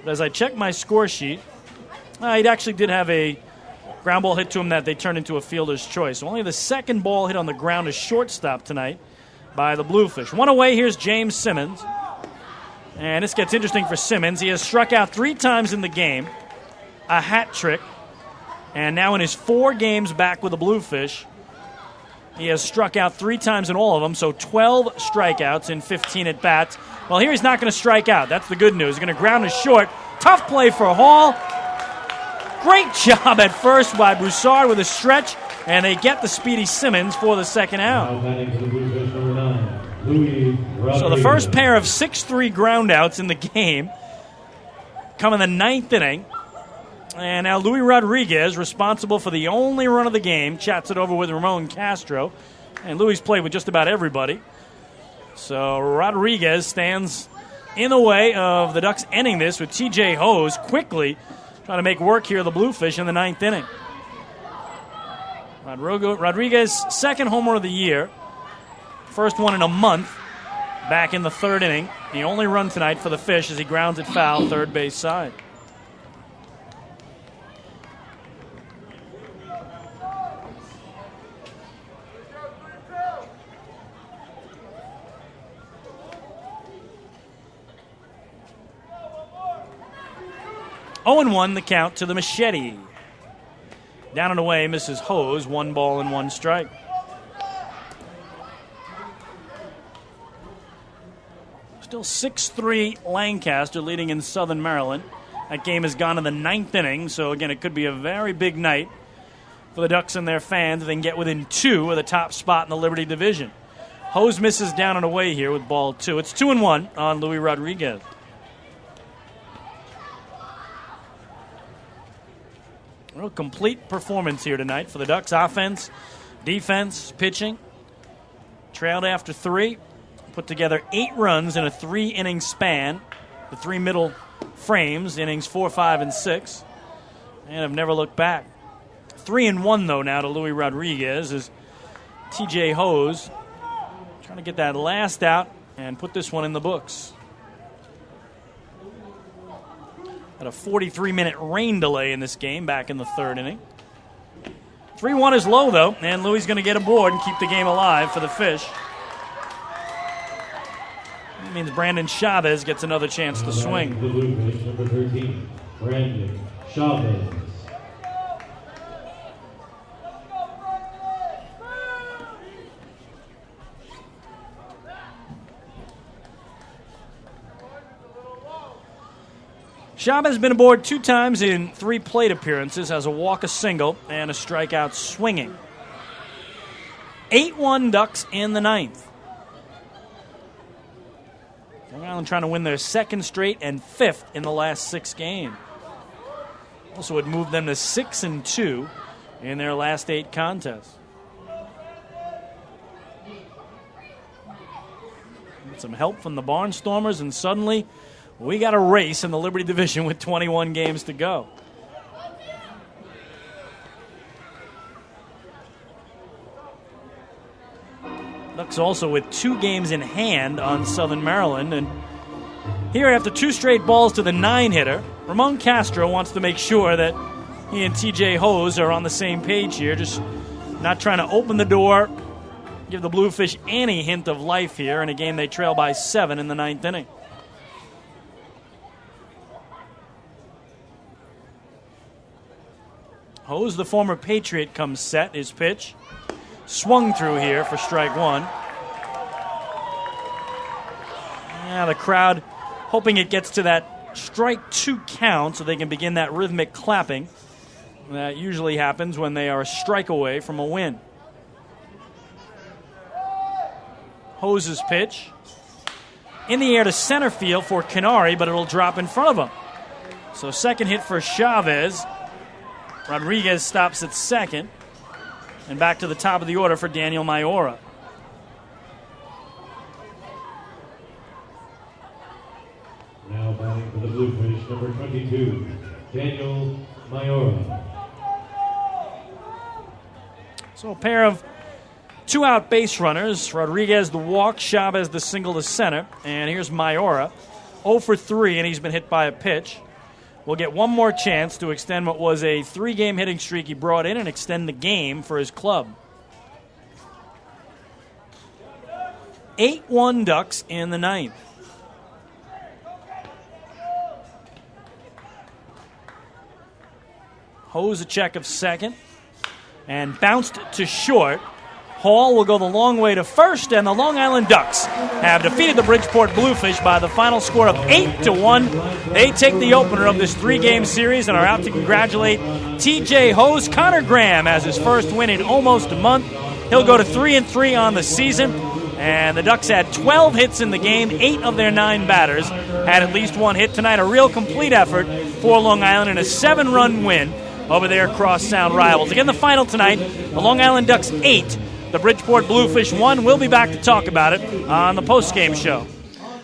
But as I checked my score sheet, he actually did have a ground ball hit to him that they turned into a fielder's choice. Only the second ball hit on the ground to shortstop tonight by the Bluefish. One away, here's James Simmons. And this gets interesting for Simmons. He has struck out 3 times in the game, a hat trick. And now in his 4 games back with the Bluefish, he has struck out 3 times in all of them, so 12 strikeouts in 15 at-bats. Well, here he's not going to strike out. That's the good news. He's going to ground to short. Tough play for Hall. Great job at first by Broussard with a stretch, and they get the speedy Simmons for the second out. So the first pair of 6-3 groundouts in the game come in the 9th inning. And now Luis Rodriguez, responsible for the only run of the game, chats it over with Ramon Castro. And Luis played with just about everybody. So Rodriguez stands in the way of the Ducks ending this with TJ Hose quickly trying to make work here of the Bluefish in the 9th inning. Rodriguez, second homer of the year. First one in a month back in the 3rd inning. The only run tonight for the Fish as he grounds it foul, third base side. Oh, 0-1 the count to the Machete. Down and away, misses Hose. 1 ball and 1 strike. Still 6-3 Lancaster leading in Southern Maryland. That game has gone in the 9th inning, so again, it could be a very big night for the Ducks and their fans if they can get within 2 of the top spot in the Liberty Division. Hose misses down and away here with ball 2. It's 2-1 on Luis Rodriguez. Real complete performance here tonight for the Ducks. Offense, defense, pitching. Trailed after 3. Put together 8 runs in a 3-inning span. The 3 middle frames, innings 4, 5, and 6. And have never looked back. 3-1, though, now to Luis Rodriguez as TJ Hose trying to get that last out and put this one in the books. Had a 43-minute rain delay in this game back in the 3rd inning. 3-1 is low, though, and Louis going to get aboard and keep the game alive for the Fish. That means Brandon Chavez gets another chance to swing. Number 13, Brandon Chavez. Chavez has been aboard 2 times in 3 plate appearances, has a walk, a single, and a strikeout swinging. 8-1 Ducks in the 9th. Long Island trying to win their 2nd straight and 5th in the last 6 games. Also would move them to 6-2 in their last 8 contests. With some help from the Barnstormers, and suddenly we got a race in the Liberty Division with 21 games to go. Ducks also with 2 games in hand on Southern Maryland. And here, after 2 straight balls to the 9-hitter, Ramon Castro wants to make sure that he and TJ Hose are on the same page here, just not trying to open the door, give the Bluefish any hint of life here in a game they trail by 7 in the 9th inning. Hose, the former Patriot, comes set. His pitch swung through here for strike 1. Yeah, the crowd hoping it gets to that strike 2 count so they can begin that rhythmic clapping. That usually happens when they are a strike away from a win. Hose's pitch in the air to center field for Canary, but it'll drop in front of him. So second hit for Chavez. Rodriguez stops at second. And back to the top of the order for Daniel Mayora. Now batting for the Bluefish, number 22, Daniel Mayora. So a pair of 2-out base runners. Rodriguez the walk, Chavez the single to center. And here's Mayora, 0 for 3, and he's been hit by a pitch. Will get one more chance to extend what was a 3-game hitting streak he brought in and extend the game for his club. 8-1 Ducks in the 9th. Hose a check of second and bounced to short. Hall will go the long way to first, and the Long Island Ducks have defeated the Bridgeport Bluefish by the final score of 8-1. They take the opener of this 3-game series and are out to congratulate TJ Hose. Connor Graham has his first win in almost a month. He'll go to 3-3 on the season, and the Ducks had 12 hits in the game. 8 of their 9 batters had at least 1 hit tonight. A real complete effort for Long Island in a 7-run win over their cross-sound rivals. Again, the final tonight, the Long Island Ducks 8, the Bridgeport Bluefish 1. We'll be back to talk about it on the post-game show.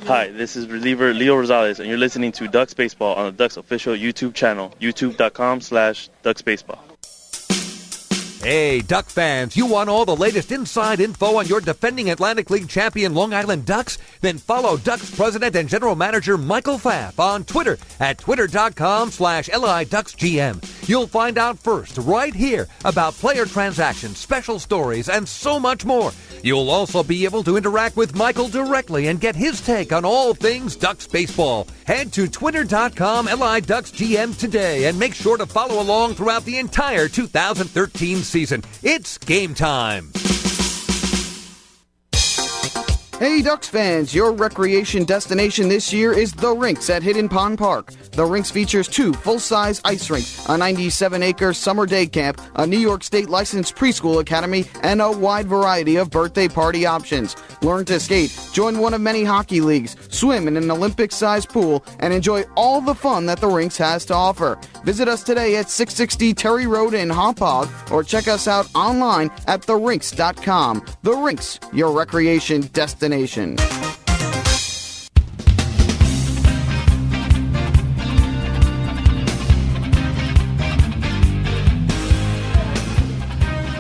Hi, this is reliever Leo Rosales, and you're listening to Ducks Baseball on the Ducks official YouTube channel, youtube.com/DucksBaseball. Hey, Duck fans, you want all the latest inside info on your defending Atlantic League champion Long Island Ducks? Then follow Ducks President and General Manager Michael Pfaff on Twitter at twitter.com/LIDucksGM. You'll find out first right here about player transactions, special stories, and so much more. You'll also be able to interact with Michael directly and get his take on all things Ducks baseball. Head to twitter.com/LIDucksGM today and make sure to follow along throughout the entire 2013 season. It's game time. Hey Ducks fans, your recreation destination this year is The Rinks at Hidden Pond Park. The Rinks features 2 full-size ice rinks, a 97-acre summer day camp, a New York State licensed preschool academy, and a wide variety of birthday party options. Learn to skate, join one of many hockey leagues, swim in an Olympic-sized pool, and enjoy all the fun that The Rinks has to offer. Visit us today at 660 Terry Road in Hauppauge, or check us out online at therinks.com. The Rinks, your recreation destination.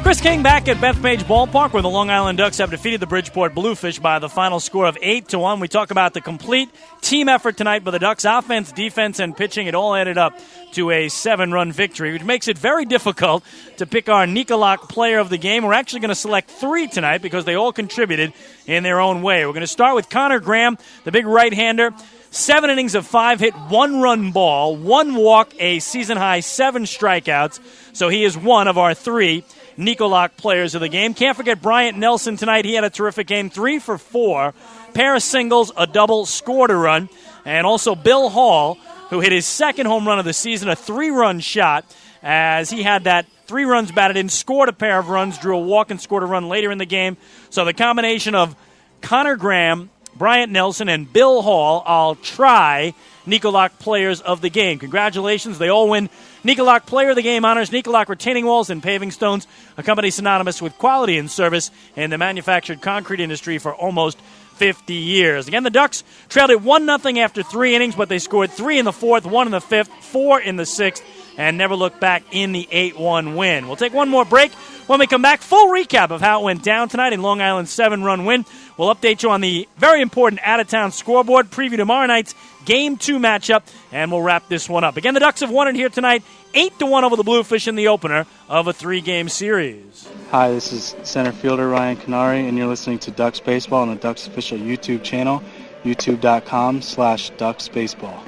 Chris King back at Bethpage Ballpark, where the Long Island Ducks have defeated the Bridgeport Bluefish by the final score of 8-1. We talk about the complete team effort tonight by the Ducks, offense, defense, and pitching. It all added up to a 7-run victory, which makes it very difficult to pick our Nicolak player of the game. We're actually going to select 3 tonight because they all contributed in their own way. We're going to start with Connor Graham, the big right-hander. 7 innings of 5 hit, 1 ball, 1 walk, a season-high 7 strikeouts. So he is one of our 3 Nicolak players of the game. Can't forget Bryant Nelson tonight. He had a terrific game, 3 for 4. Pair of singles, a double, scored a run. And also Bill Hall, who hit his second home run of the season, a 3-run shot, as he had that 3 runs batted in, scored a pair of runs, drew a walk, and scored a run later in the game. So the combination of Connor Graham, Bryant Nelson, and Bill Hall, I'll try Nicolak players of the game. Congratulations. They all win Nicolak player of the game honors. Nicolak retaining walls and paving stones, a company synonymous with quality and service in the manufactured concrete industry for almost 50 years. Again, the Ducks trailed it 1-0 after 3 innings, but they scored 3 in the 4th, 1 in the 5th, 4 in the 6th, and never looked back in the 8-1 win. We'll take one more break. When we come back, full recap of how it went down tonight in Long Island's 7-run win. We'll update you on the very important out-of-town scoreboard, preview tomorrow night's Game 2 matchup, and we'll wrap this one up. Again, the Ducks have won it here tonight, 8-1 over the Bluefish in the opener of a 3-game series. Hi, this is center fielder Ryan Canary, and you're listening to Ducks Baseball on the Ducks official YouTube channel, youtube.com/DucksBaseball.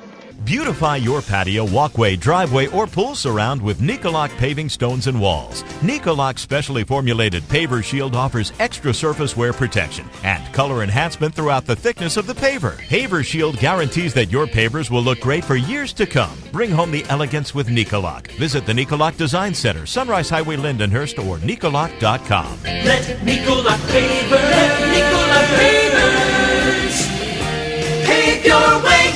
Beautify your patio, walkway, driveway, or pool surround with Nicoloc paving stones and walls. Nicoloc's specially formulated paver shield offers extra surface wear protection and color enhancement throughout the thickness of the paver. Paver shield guarantees that your pavers will look great for years to come. Bring home the elegance with Nicoloc. Visit the Nicoloc Design Center, Sunrise Highway, Lindenhurst, or Nicoloc.com. Let Nicoloc paver, let Nicoloc pavers pave your way.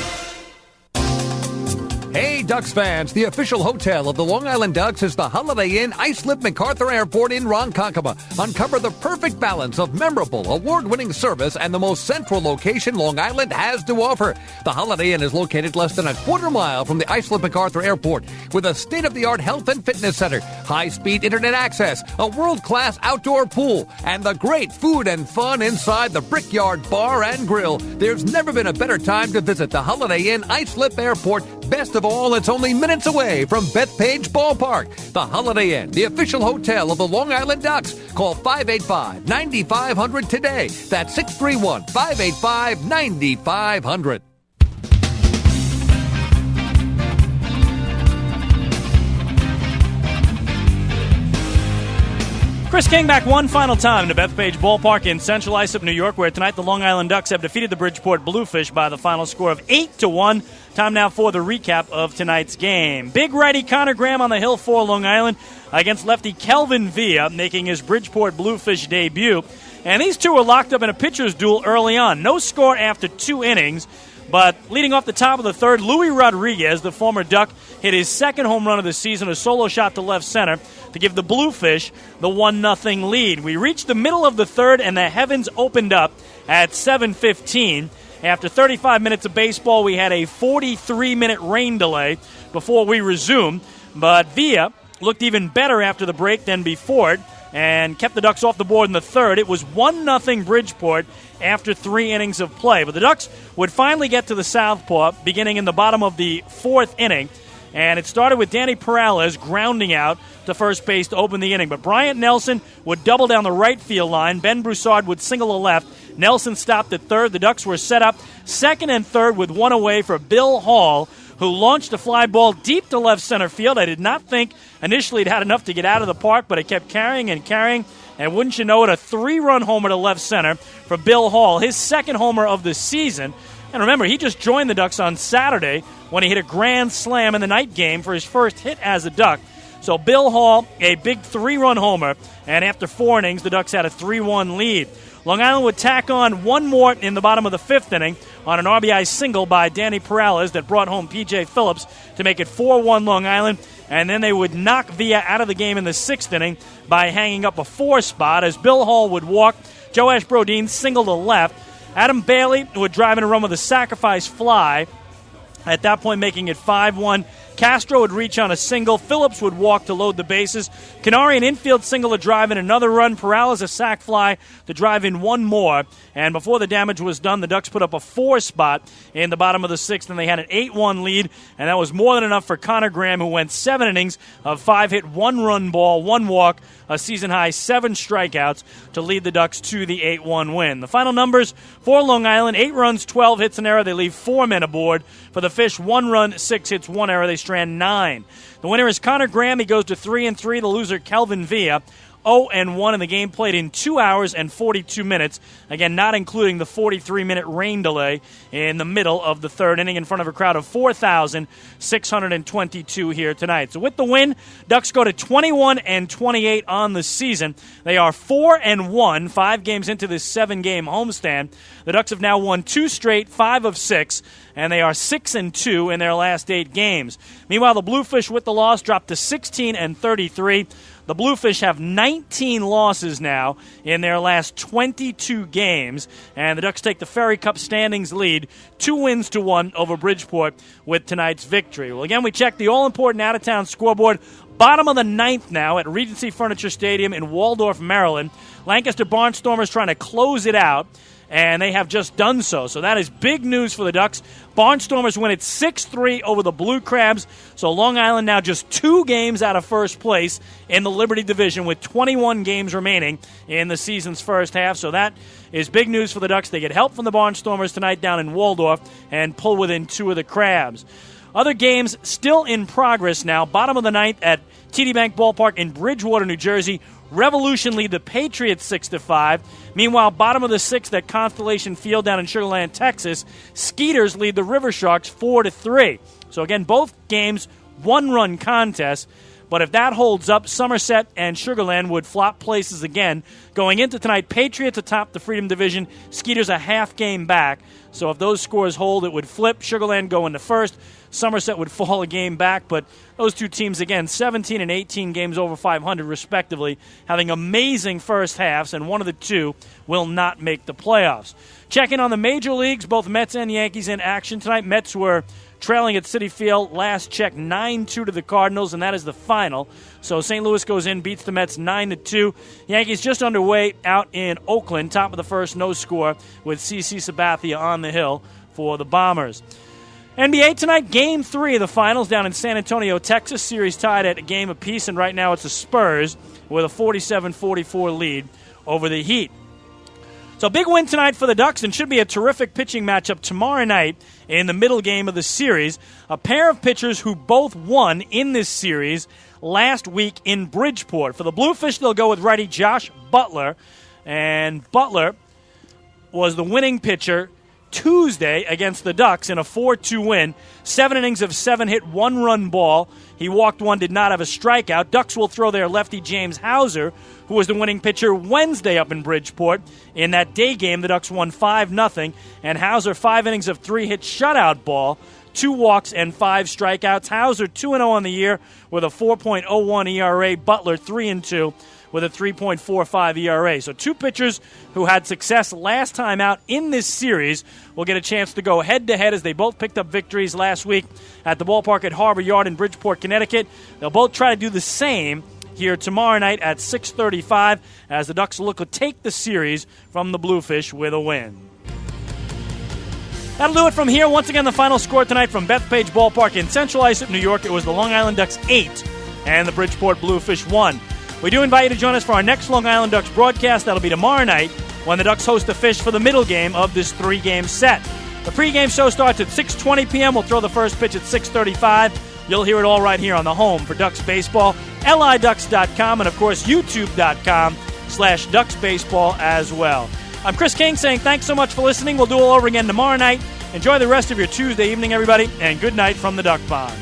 Hey, Ducks fans, the official hotel of the Long Island Ducks is the Holiday Inn Islip MacArthur Airport in Ronkonkoma. Uncover the perfect balance of memorable, award-winning service and the most central location Long Island has to offer. The Holiday Inn is located less than a quarter mile from the Islip MacArthur Airport with a state-of-the-art health and fitness center, high-speed internet access, a world-class outdoor pool, and the great food and fun inside the Brickyard Bar and Grill. There's never been a better time to visit the Holiday Inn Islip Airport. Best of all, it's only minutes away from Bethpage Ballpark. The Holiday Inn, the official hotel of the Long Island Ducks. Call 585-9500 today. That's 631-585-9500. Chris King back one final time to Bethpage Ballpark in Central Islip, New York, where tonight the Long Island Ducks have defeated the Bridgeport Bluefish by the final score of 8-1. Time now for the recap of tonight's game. Big righty Connor Graham on the hill for Long Island against lefty Kelvin Villa, making his Bridgeport Bluefish debut. And these two were locked up in a pitcher's duel early on. No score after 2 innings. But leading off the top of the third, Louis Rodriguez, the former Duck, hit his second home run of the season, a solo shot to left center to give the Bluefish the 1-0 lead. We reached the middle of the third, and the heavens opened up at 7:15. After 35 minutes of baseball, we had a 43-minute rain delay before we resumed. But Villa looked even better after the break than before it and kept the Ducks off the board in the third. It was 1-0 Bridgeport after 3 innings of play. But the Ducks would finally get to the southpaw beginning in the bottom of the 4th inning. And it started with Danny Perales grounding out to first base to open the inning. But Bryant Nelson would double down the right field line. Ben Broussard would single to left. Nelson stopped at third. The Ducks were set up second and third with one away for Bill Hall, who launched a fly ball deep to left center field. I did not think initially it had enough to get out of the park, but it kept carrying and carrying. And wouldn't you know it, a 3-run homer to left center for Bill Hall, his second homer of the season. And remember, he just joined the Ducks on Saturday when he hit a grand slam in the night game for his first hit as a Duck. So Bill Hall, a big 3-run homer, and after 4 innings, the Ducks had a 3-1 lead. Long Island would tack on one more in the bottom of the 5th inning on an RBI single by Danny Perales that brought home P.J. Phillips to make it 4-1 Long Island. And then they would knock Villa out of the game in the 6th inning by hanging up a 4 spot as Bill Hall would walk. Joash Brodeen single to left. Adam Bailey would drive in a run with a sacrifice fly, at that point making it 5-1. Castro would reach on a single. Phillips would walk to load the bases. Canary an infield single to drive in another run. Perales a sac fly to drive in one more. And before the damage was done, the Ducks put up a 4 spot in the bottom of the 6th, and they had an 8-1 lead. And that was more than enough for Connor Graham, who went 7 innings of 5-hit, 1-run ball, 1 walk, a season-high 7 strikeouts to lead the Ducks to the 8-1 win. The final numbers for Long Island: 8 runs, 12 hits, an error. They leave 4 men aboard. For the Fish, 1 run, 6 hits, 1 error. They strand 9. The winner is Connor Graham. He goes to 3-3. The loser, Kelvin Villa, 0-1 in the game played in 2 hours and 42 minutes. Again, not including the 43-minute rain delay in the middle of the 3rd inning in front of a crowd of 4,622 here tonight. So with the win, Ducks go to 21-28 on the season. They are 4-1, 5 games into this 7-game homestand. The Ducks have now won 2 straight, 5 of 6, and they are 6-2 in their last 8 games. Meanwhile, the Bluefish with the loss dropped to 16-33. The Bluefish have 19 losses now in their last 22 games, and the Ducks take the Ferry Cup standings lead 2-1 over Bridgeport with tonight's victory. Well, again, we check the all-important out-of-town scoreboard. Bottom of the ninth now at Regency Furniture Stadium in Waldorf, Maryland. Lancaster Barnstormers trying to close it out, and they have just done so. So that is big news for the Ducks. Barnstormers win it 6-3 over the Blue Crabs. So Long Island now just 2 games out of first place in the Liberty Division with 21 games remaining in the season's first half. So that is big news for the Ducks. They get help from the Barnstormers tonight down in Waldorf and pull within 2 of the Crabs. Other games still in progress now. Bottom of the ninth at TD Bank Ballpark in Bridgewater, New Jersey. Revolution lead the Patriots 6-5. Meanwhile, bottom of the sixth at Constellation Field down in Sugar Land, Texas. Skeeters lead the River Sharks 4-3. So again, both games one-run contests. But if that holds up, Somerset and Sugar Land would flop places again. Going into tonight, Patriots atop the Freedom Division. Skeeters a half game back. So if those scores hold, it would flip. Sugar Land go into first. Somerset would fall a game back, but those two teams, again, 17 and 18 games over 500, respectively, having amazing first halves, and one of the two will not make the playoffs. Checking on the major leagues, both Mets and Yankees in action tonight. Mets were trailing at Citi Field. Last check, 9-2 to the Cardinals, and that is the final. So St. Louis goes in, beats the Mets 9-2. Yankees just underway out in Oakland, top of the first, no score, with CC Sabathia on the hill for the Bombers. NBA tonight, Game 3 of the finals down in San Antonio, Texas. Series tied at a game apiece, and right now it's the Spurs with a 47-44 lead over the Heat. So big win tonight for the Ducks, and should be a terrific pitching matchup tomorrow night in the middle game of the series. A pair of pitchers who both won in this series last week in Bridgeport. For the Bluefish, they'll go with righty Josh Butler, and Butler was the winning pitcher Tuesday against the Ducks in a 4-2 win. 7 innings of 7 hit, 1-run ball. He walked one, did not have a strikeout. Ducks will throw their lefty James Hauser, who was the winning pitcher Wednesday up in Bridgeport. In that day game, the Ducks won 5-0, and Hauser 5 innings of 3 hit, shutout ball, 2 walks and 5 strikeouts. Hauser 2-0 on the year with a 4.01 ERA. Butler 3-2. with a 3.45 ERA. So 2 pitchers who had success last time out in this series will get a chance to go head-to-head as they both picked up victories last week at the ballpark at Harbor Yard in Bridgeport, Connecticut. They'll both try to do the same here tomorrow night at 6:35 as the Ducks look to take the series from the Bluefish with a win. That'll do it from here. Once again, the final score tonight from Bethpage Ballpark in Central Islip, New York. It was the Long Island Ducks 8 and the Bridgeport Bluefish 1. We do invite you to join us for our next Long Island Ducks broadcast. That'll be tomorrow night when the Ducks host the Fish for the middle game of this 3-game set. The pregame show starts at 6:20 p.m. We'll throw the first pitch at 6:35. You'll hear it all right here on the home for Ducks Baseball, liducks.com, and, of course, youtube.com/DucksBaseball as well. I'm Chris King saying thanks so much for listening. We'll do it all over again tomorrow night. Enjoy the rest of your Tuesday evening, everybody, and good night from the Duck Pond.